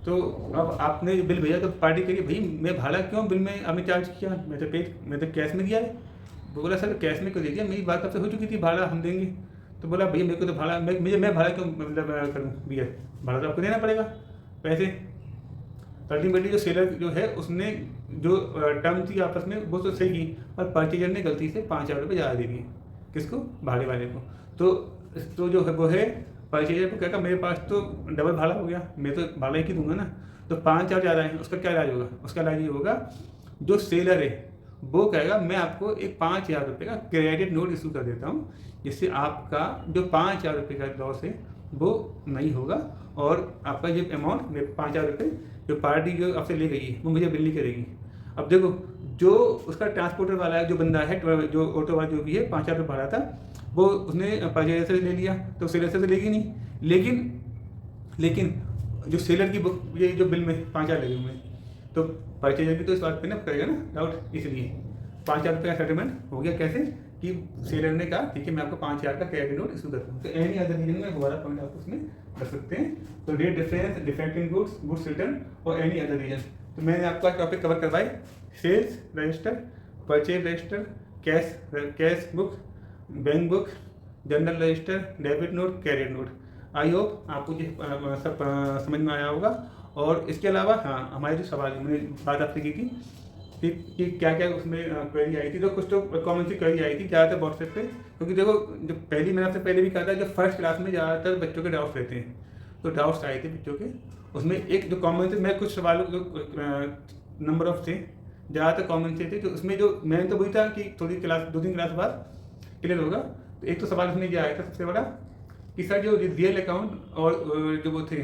तो अब आपने बिल भेजा तो पार्टी करिए भाई मैं भाड़ा क्यों बिल में आपने चार्ज किया, मैं तो कैश में दिया है। वो बोला सर कैश में क्यों दे दिया, मेरी बात आपसे हो चुकी थी भाड़ा हम देंगे। तो बोला भैया मेरे को तो भाड़ा मैं भाड़ा क्यों मतलब करूँ भैया, भाड़ा तो आपको देना पड़ेगा पैसे। अल्टीमेटली जो सेलर जो है उसने जो टर्म थी आपस में वो तो सही की, पर परचेजर ने गलती से 5,000 रुपये ज़्यादा दे दिए, किसको, भाड़े वाले को। तो जो है वो है परचेजर को कहेगा मेरे पास तो डबल भाड़ा हो गया, मैं तो भाड़ा ही दूंगा ना, तो 5,000 ज़्यादा है, उसका क्या इलाज होगा, उसका इलाज ये होगा जो सेलर है वो कहेगा मैं आपको एक 5,000 रुपये का क्रेडिट नोट इशू कर देता हूँ, जिससे आपका जो 5,000 रुपये का लॉस है वो नहीं होगा, और आपका ये अमाउंट 5,000 रुपये जो पार्टी जो आपसे ले गई है वो मुझे बिल नहीं करेगी। अब देखो जो उसका ट्रांसपोर्टर वाला है, जो बंदा है, जो ऑटो वाला जो भी है 5,000 रुपये भाड़ा था, वो उसने परचेजर से ले लिया तो सेलर से लेगी नहीं, लेकिन जो सेलर की बुक ये जो बिल में 5,000 लगे हुए हैं, तो परचेजर भी तो इस बात पे ना करेगा ना डाउट, इसलिए 5,000 रुपये का सेटलमेंट हो गया। कैसे कि सेलर ने कहा ठीक है मैं आपको 5,000 का क्रेडिट नोट इशू करता हूँ। तो एनी अदर रीजन में दोबारा पॉइंट आप उसमें कर सकते हैं। तो rate difference, defect in goods return और एनी अदर रीजन। तो मैंने आपका टॉपिक कवर करवाए, sales register, purchase register, cash book, bank book, general register, debit note, credit note. I hope आपको ये सब समझ में आया होगा। और इसके अलावा हाँ हमारे जो सवाल मैंने बात आपसे की थी कि क्या क्या उसमें क्वेरी आई थी, तो कुछ तो कॉमन सी क्वेरी आई थी ज़्यादातर व्हाट्सएप पे, क्योंकि देखो जो मैंने आपसे पहले भी कहा था, जो फर्स्ट क्लास में ज़्यादातर बच्चों के डाउट्स रहते हैं, तो डाउट्स आए थे बच्चों के, उसमें एक जो कॉमन थे, मैं कुछ सवालों जो नंबर ऑफ थे ज़्यादातर कॉमन से थे, तो उसमें जो मैंने तो वही था कि थोड़ी क्लास 2-3 क्लास बाद क्लियर होगा। तो एक तो सवाल उसमें ये आया था सबसे बड़ा कि सर जो रियल अकाउंट और जो वो थे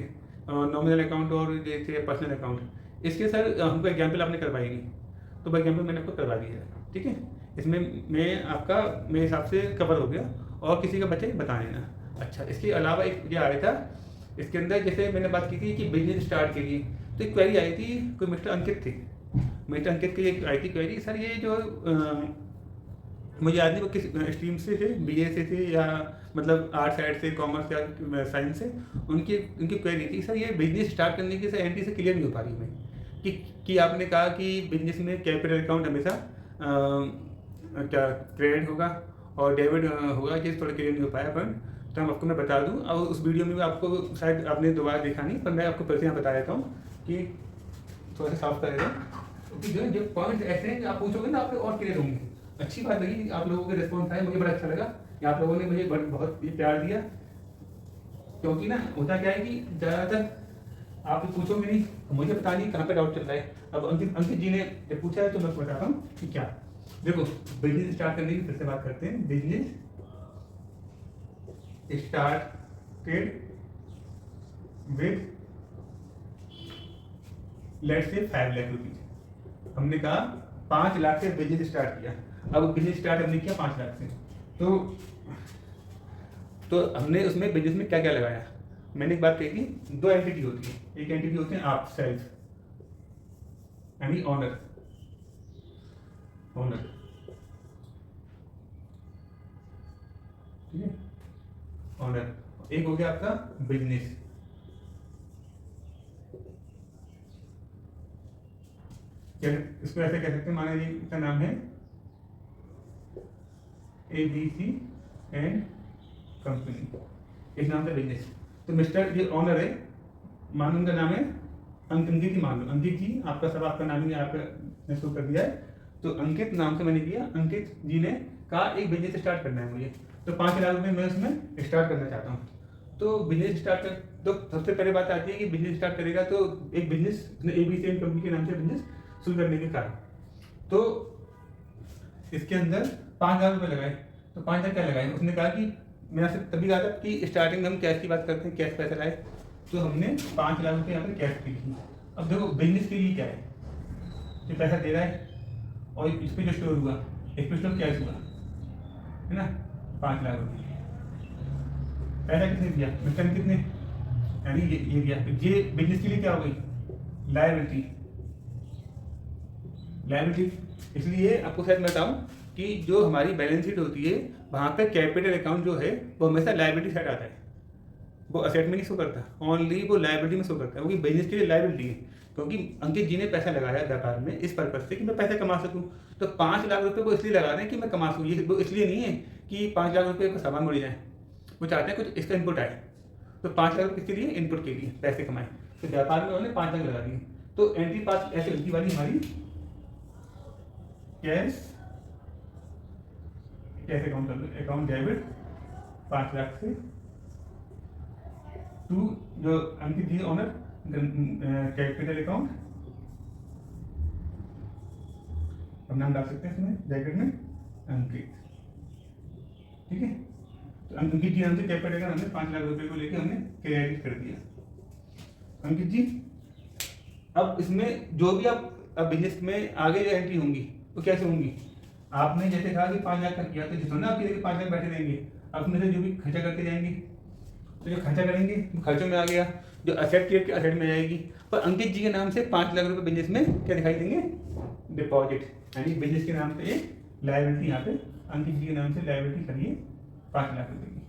नॉमिनल अकाउंट और जो थे पर्सनल अकाउंट, इसके सर हमको एग्जाम्पल आपने करवाई नहीं, तो भाई एग्जाम्पल मैंने आपको करवा दिया है, ठीक है। इसमें मेरे हिसाब से कवर हो गया, और किसी का बच्चे बता देना। अच्छा, इसके अलावा एक ये आया था इसके अंदर, जैसे मैंने बात की थी कि बिजनेस स्टार्ट के लिए, तो एक क्वेरी आई थी, कोई मिस्टर अंकित थे, मिस्टर अंकित की एक आई थी क्वेरी, सर ये जो मुझे याद नहीं वो किस स्ट्रीम से थे, BA से थे या मतलब आर्ट साइड से, कॉमर्स या साइंस से, उनकी क्वेरी थी सर ये बिजनेस स्टार्ट करने की सर एंट्री से क्लियर नहीं हो पा रही मैं कि आपने कहा कि बिजनेस में कैपिटल अकाउंट हमेशा क्या क्रेडिट होगा और डेबिट होगा, ये थोड़ा क्लियर नहीं हो पाया पॉइंट, तो हम आपको मैं बता दूं। और उस वीडियो में आपको शायद आपने दोबारा देखा नहीं, पर मैं आपको फिर से यहाँ बता देता हूँ कि थोड़ा सा साफ कर देता हूँ, क्योंकि जो पॉइंट ऐसे हैं कि आप पूछोगे ना आपको और क्लियर होंगे। अच्छी बात लगी, आप लोगों के रिस्पॉन्स आए, मुझे बड़ा अच्छा लगा कि आप लोगों ने मुझे बहुत प्यार दिया। क्योंकि ना होता क्या है कि ज़्यादातर आप पूछोगे नहीं, मुझे पता नहीं कहाँ पे डाउट चल रहा है। अब अंकित अंकित जी ने जब पूछा है तो मैं बताता हूँ कि क्या। देखो, बिजनेस स्टार्ट करने की फिर से बात करते हैं। Business started with let's say 5 lakh rupees. हमने कहा 5 लाख से बिजनेस स्टार्ट किया। अब बिजनेस स्टार्ट हमने किया 5 लाख से, तो हमने उसमें बिजनेस में क्या क्या लगाया। मैंने एक बात कही थी, 2 एंटिटी होती है। एक एंटिटी होते हैं आप, सेल्फ, यानी ऑनर, ठीक है, ऑनर। एक हो गया आपका बिजनेस, इसको ऐसे कह सकते हैं, माना ये इसका नाम है ABC एंड कंपनी, इस नाम से बिजनेस। तो मिस्टर ये ऑनर है, मान उनका नाम है अंकित जी, मान लो अंकित जी, आपका सब आपका नाम ही आपने शो कर दिया है। तो अंकित नाम से मैंने किया, अंकित जी ने कहा एक बिजनेस स्टार्ट करना है मुझे, तो 5 लाख रुपये मैं उसमें स्टार्ट करना चाहता हूँ। तो बिजनेस स्टार्ट कर, तो सबसे पहले बात आती है कि बिजनेस स्टार्ट करेगा तो एक बिजनेस ABC एंड कंपनी के नाम से बिजनेस शुरू करने के कारण, तो इसके अंदर 5 लाख रुपये लगाए। तो 5 लाख क्या लगाए, उसने कहा कि मैं आपसे तभी कहा था कि स्टार्टिंग में हम कैश की बात करते हैं, कैश पैसा लाए, तो हमने 5 लाख रुपये यहाँ पर कैश की थी। अब देखो बिजनेस के लिए क्या है, जो पैसा दे रहा है और इस पर जो स्टोर हुआ, इस पर स्टोर कैश हुआ है ना, 5 लाख रुपये। पैसा किसने दिया, मिस्टर कितने, यानी ये दिया। ये बिजनेस के लिए क्या हो गई, लायबिलिटी। इसलिए आपको शायद मैं बताऊं कि जो हमारी बैलेंस शीट होती है वहाँ पे कैपिटल अकाउंट जो है वो हमेशा लायबिलिटी साइड आता है, वो असेट में नहीं शो करता, ओनली वो लायबिलिटी में शो करता है, क्योंकि बिजनेस के लिए लायबिलिटी है। क्योंकि अंकित जी ने पैसा लगाया व्यापार में इस पर्पज से कि मैं पैसा कमा सकूं, तो 5 लाख रुपए वो इसलिए लगा रहे हैं कि मैं कमा सकूँ, ये वो इसलिए नहीं है कि 5 लाख रुपये का सामान मिल जाए, वो चाहते हैं कुछ इसका इनपुट आए। तो 5 लाख रुपये किसके लिए, इनपुट के लिए, पैसे कमाए। तो व्यापार में उन्होंने 5 लाख लगा दिए। तो एंट्री 5 ऐसे होती वाली हमारी कैश अकाउंट कर लो, अकाउंट डेबिट 5 लाख से टू जो अंकित जी ऑनर कैपिटल अकाउंट, अब नाम डाल सकते हैं इसमें ब्रैकेट में अंकित, ठीक है। तो अंकित जी नाम से कैपिटल अकाउंट हमने 5 लाख रुपए को लेके हमने क्रेडिट कर दिया। अंकित जी, अब इसमें जो भी आप अब बिजनेस में आगे जो एंट्री होंगी वो कैसे होंगी, आपने जैसे कहा कि 5 लाख का किया, तो जितना आपके लिए 5 लाख बैठे रहेंगे, अब उसमें से जो भी खर्चा करते जाएंगे, तो जो खर्चा करेंगे खर्चों में आ गया, जो असेट क्रिएट के असेट में जाएगी। पर अंकित जी के नाम से 5 लाख रुपए बिजनेस में क्या दिखाई देंगे, डिपॉजिट, यानी बिजनेस के नाम से एक लायबिलिटी, यहाँ पे अंकित जी के नाम से लायबिलिटी खड़ी है 5 लाख रुपए की।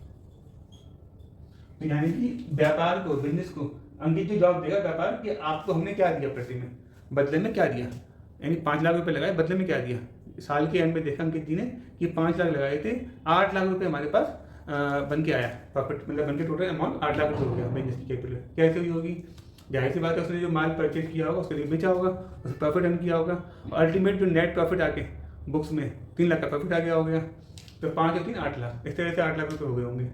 तो यानी कि व्यापार को, बिजनेस को अंकित जी जॉब देगा व्यापार कि आपको हमने क्या दिया प्रति में, बदले में क्या दिया, यानी 5 लाख रुपए लगाए, बदले में क्या दिया। साल के एंड में देखा अंकित जी ने कि 5 लाख लगाए थे, 8 लाख रुपए हमारे पास बन के आया प्रॉफिट, मतलब बन के टोटल अमाउंट 8 लाख रुपए हो गया बिजनेस की कैपिटल। कैसे हुई होगी, जाहिर सी बात है उसने जो माल परचेज किया होगा उसके लिए बेचा होगा, उसने प्रॉफिट अर्न किया होगा, और अल्टीमेट जो नेट प्रॉफिट आके बुक्स में 3 लाख का प्रॉफिट आ गया हो गया। तो 5 और 3 8 लाख, इस तरह से 8 लाख रुपये हो गए होंगे।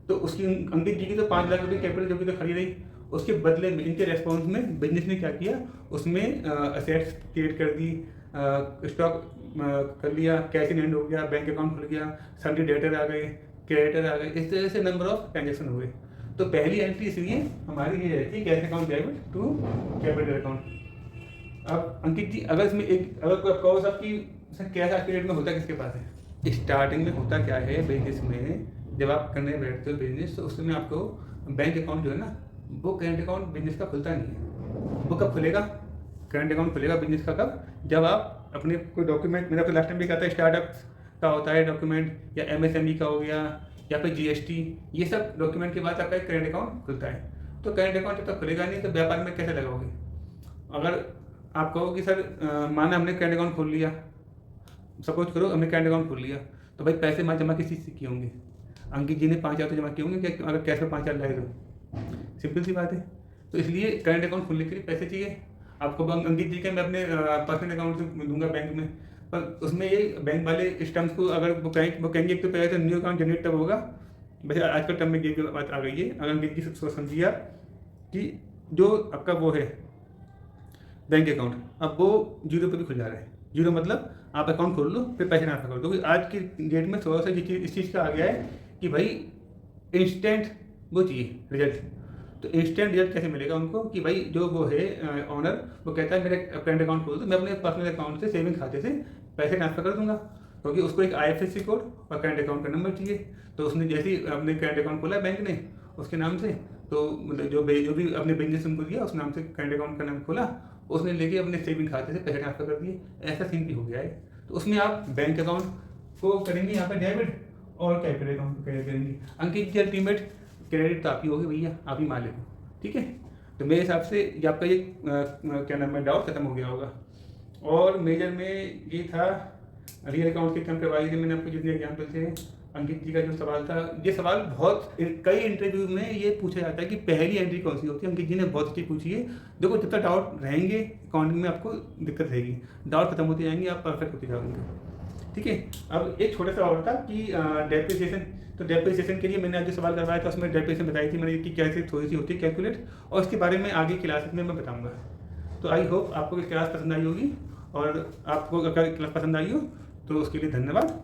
तो उसकी अंकित जी की तो 5 लाख रुपये कैपिटल जो भी तो खड़ी रही, उसके बदले में इनके रेस्पॉन्स में बिजनेस ने क्या किया, उसमें असेट्स क्रिएट कर दी, स्टॉक कर लिया, कैश इन हैंड हो गया, बैंक अकाउंट खुल गया, सभी डेटर आ गए, क्रेडिटर आ गए, इस तरह से नंबर ऑफ ट्रांजेक्शन हुए। तो पहली एंट्री इसलिए हमारी ये रहती है cash account debit to capital account. अब अंकित जी, अगर इसमें एक अगर कोई कहो साहब कि सर कैश आज के डेट में होता किसके पास है, स्टार्टिंग में होता क्या है बिजनेस में, जब आप करने बैठते हो बिजनेस तो उस समय आपको बैंक अकाउंट जो है ना, वो करेंट अकाउंट बिजनेस का खुलता नहीं है। वो कब खुलेगा, करंट अकाउंट खुलेगा बिजनेस का कब, जब आप अपने कोई डॉक्यूमेंट, मैंने आपको लास्ट टाइम भी कहा था स्टार्टअप का होता है डॉक्यूमेंट, या MSME का हो गया, या फिर GST, ये सब डॉक्यूमेंट के बाद आपका एक करंट अकाउंट खुलता है। तो करंट अकाउंट जब तक खुलेगा नहीं तो व्यापार में कैसे लगाओगे। अगर आप कहो कि सर माना हमने करंट अकाउंट खोल लिया, सपोज करो हमने करंट अकाउंट खोल लिया, तो भाई पैसे मान जमा किस चीज़ से किए होंगे, अंकित जी ने 5 हज़ार तो जमा किए होंगे, क्या अगर कैश में 5 हज़ार लाए तो सिंपल सी बात है। तो इसलिए करंट अकाउंट खोलने के लिए पैसे चाहिए आपको। अंकित जी के मैं अपने पर्सनल अकाउंट से दूंगा बैंक में, पर उसमें ये बैंक वाले इस टर्म्स को अगर वो कहेंगे एक तो पहले तो न्यू अकाउंट जनरेट तब होगा। वैसे आजकल टर्म में ये बात आ गई है, अगर अंकित जी सोच समझिए आप कि जो आपका वो है बैंक अकाउंट, अब वो जीरो पे भी खुल जा रहा है। जीरो मतलब आप अकाउंट खोल लो फिर पैसे ट्रांसफर कर दो, क्योंकि आज की डेट में थोड़ा सा इस चीज़ का आ गया है कि भाई इंस्टेंट वो चाहिए रिजल्ट। तो इंस्टेंट रिजल्ट कैसे मिलेगा उनको कि भाई जो वो है ऑनर, वो कहता है मेरा करंट अकाउंट खोल दो, मैं अपने पर्सनल अकाउंट से सेविंग खाते से पैसे ट्रांसफर कर दूंगा, क्योंकि उसको एक IFSC कोड और करंट अकाउंट का नंबर चाहिए। तो उसने जैसे ही अपने करंट अकाउंट खोला बैंक ने उसके नाम से, तो मतलब जो भी अपने बिजनेस उनको दिया उस नाम से करंट अकाउंट का नाम खोला, उसने लेके अपने सेविंग खाते से पैसे ट्रांसफर कर दिए। ऐसा सीन भी हो गया है। तो उसमें आप बैंक अकाउंट को करेंगे यहाँ पर डेबिट और कैपिटल अकाउंट को क्रेडिट करेंगे। अंकित जी अल्टीमेट क्रेडिट तो आप ही होगे भैया, आप ही मालिक हो, ठीक है। तो मेरे हिसाब से ये आपका ये क्या नाम है डाउट खत्म हो गया होगा। और मेजर में ये था रियल अकाउंट के कम करवाई थी मैंने आपको जितने एग्जाम्पल थे। अंकित जी का जो सवाल था, ये सवाल बहुत कई इंटरव्यू में ये पूछा जाता है कि पहली एंट्री कौन सी होती है। अंकित जी ने बहुत अच्छी पूछी है। देखो जब तक डाउट रहेंगे अकाउंटिंग में आपको दिक्कत रहेगी, डाउट खत्म होते जाएंगे, आप परफेक्ट होते जाओगे, ठीक है। अब एक छोटा सा और था कि डेप्रिसिएशन, तो डेप्रिसिएशन के लिए मैंने आज जो सवाल करवाया था उसमें डेप्रिसिएशन बताई थी मैंने कि कैसे थोड़ी सी होती है कैलकुलेट, और इसके बारे में आगे क्लास में मैं बताऊँगा। तो आई होप आपको क्लास पसंद आई होगी, और आपको अगर क्लास पसंद आई हो तो उसके लिए धन्यवाद।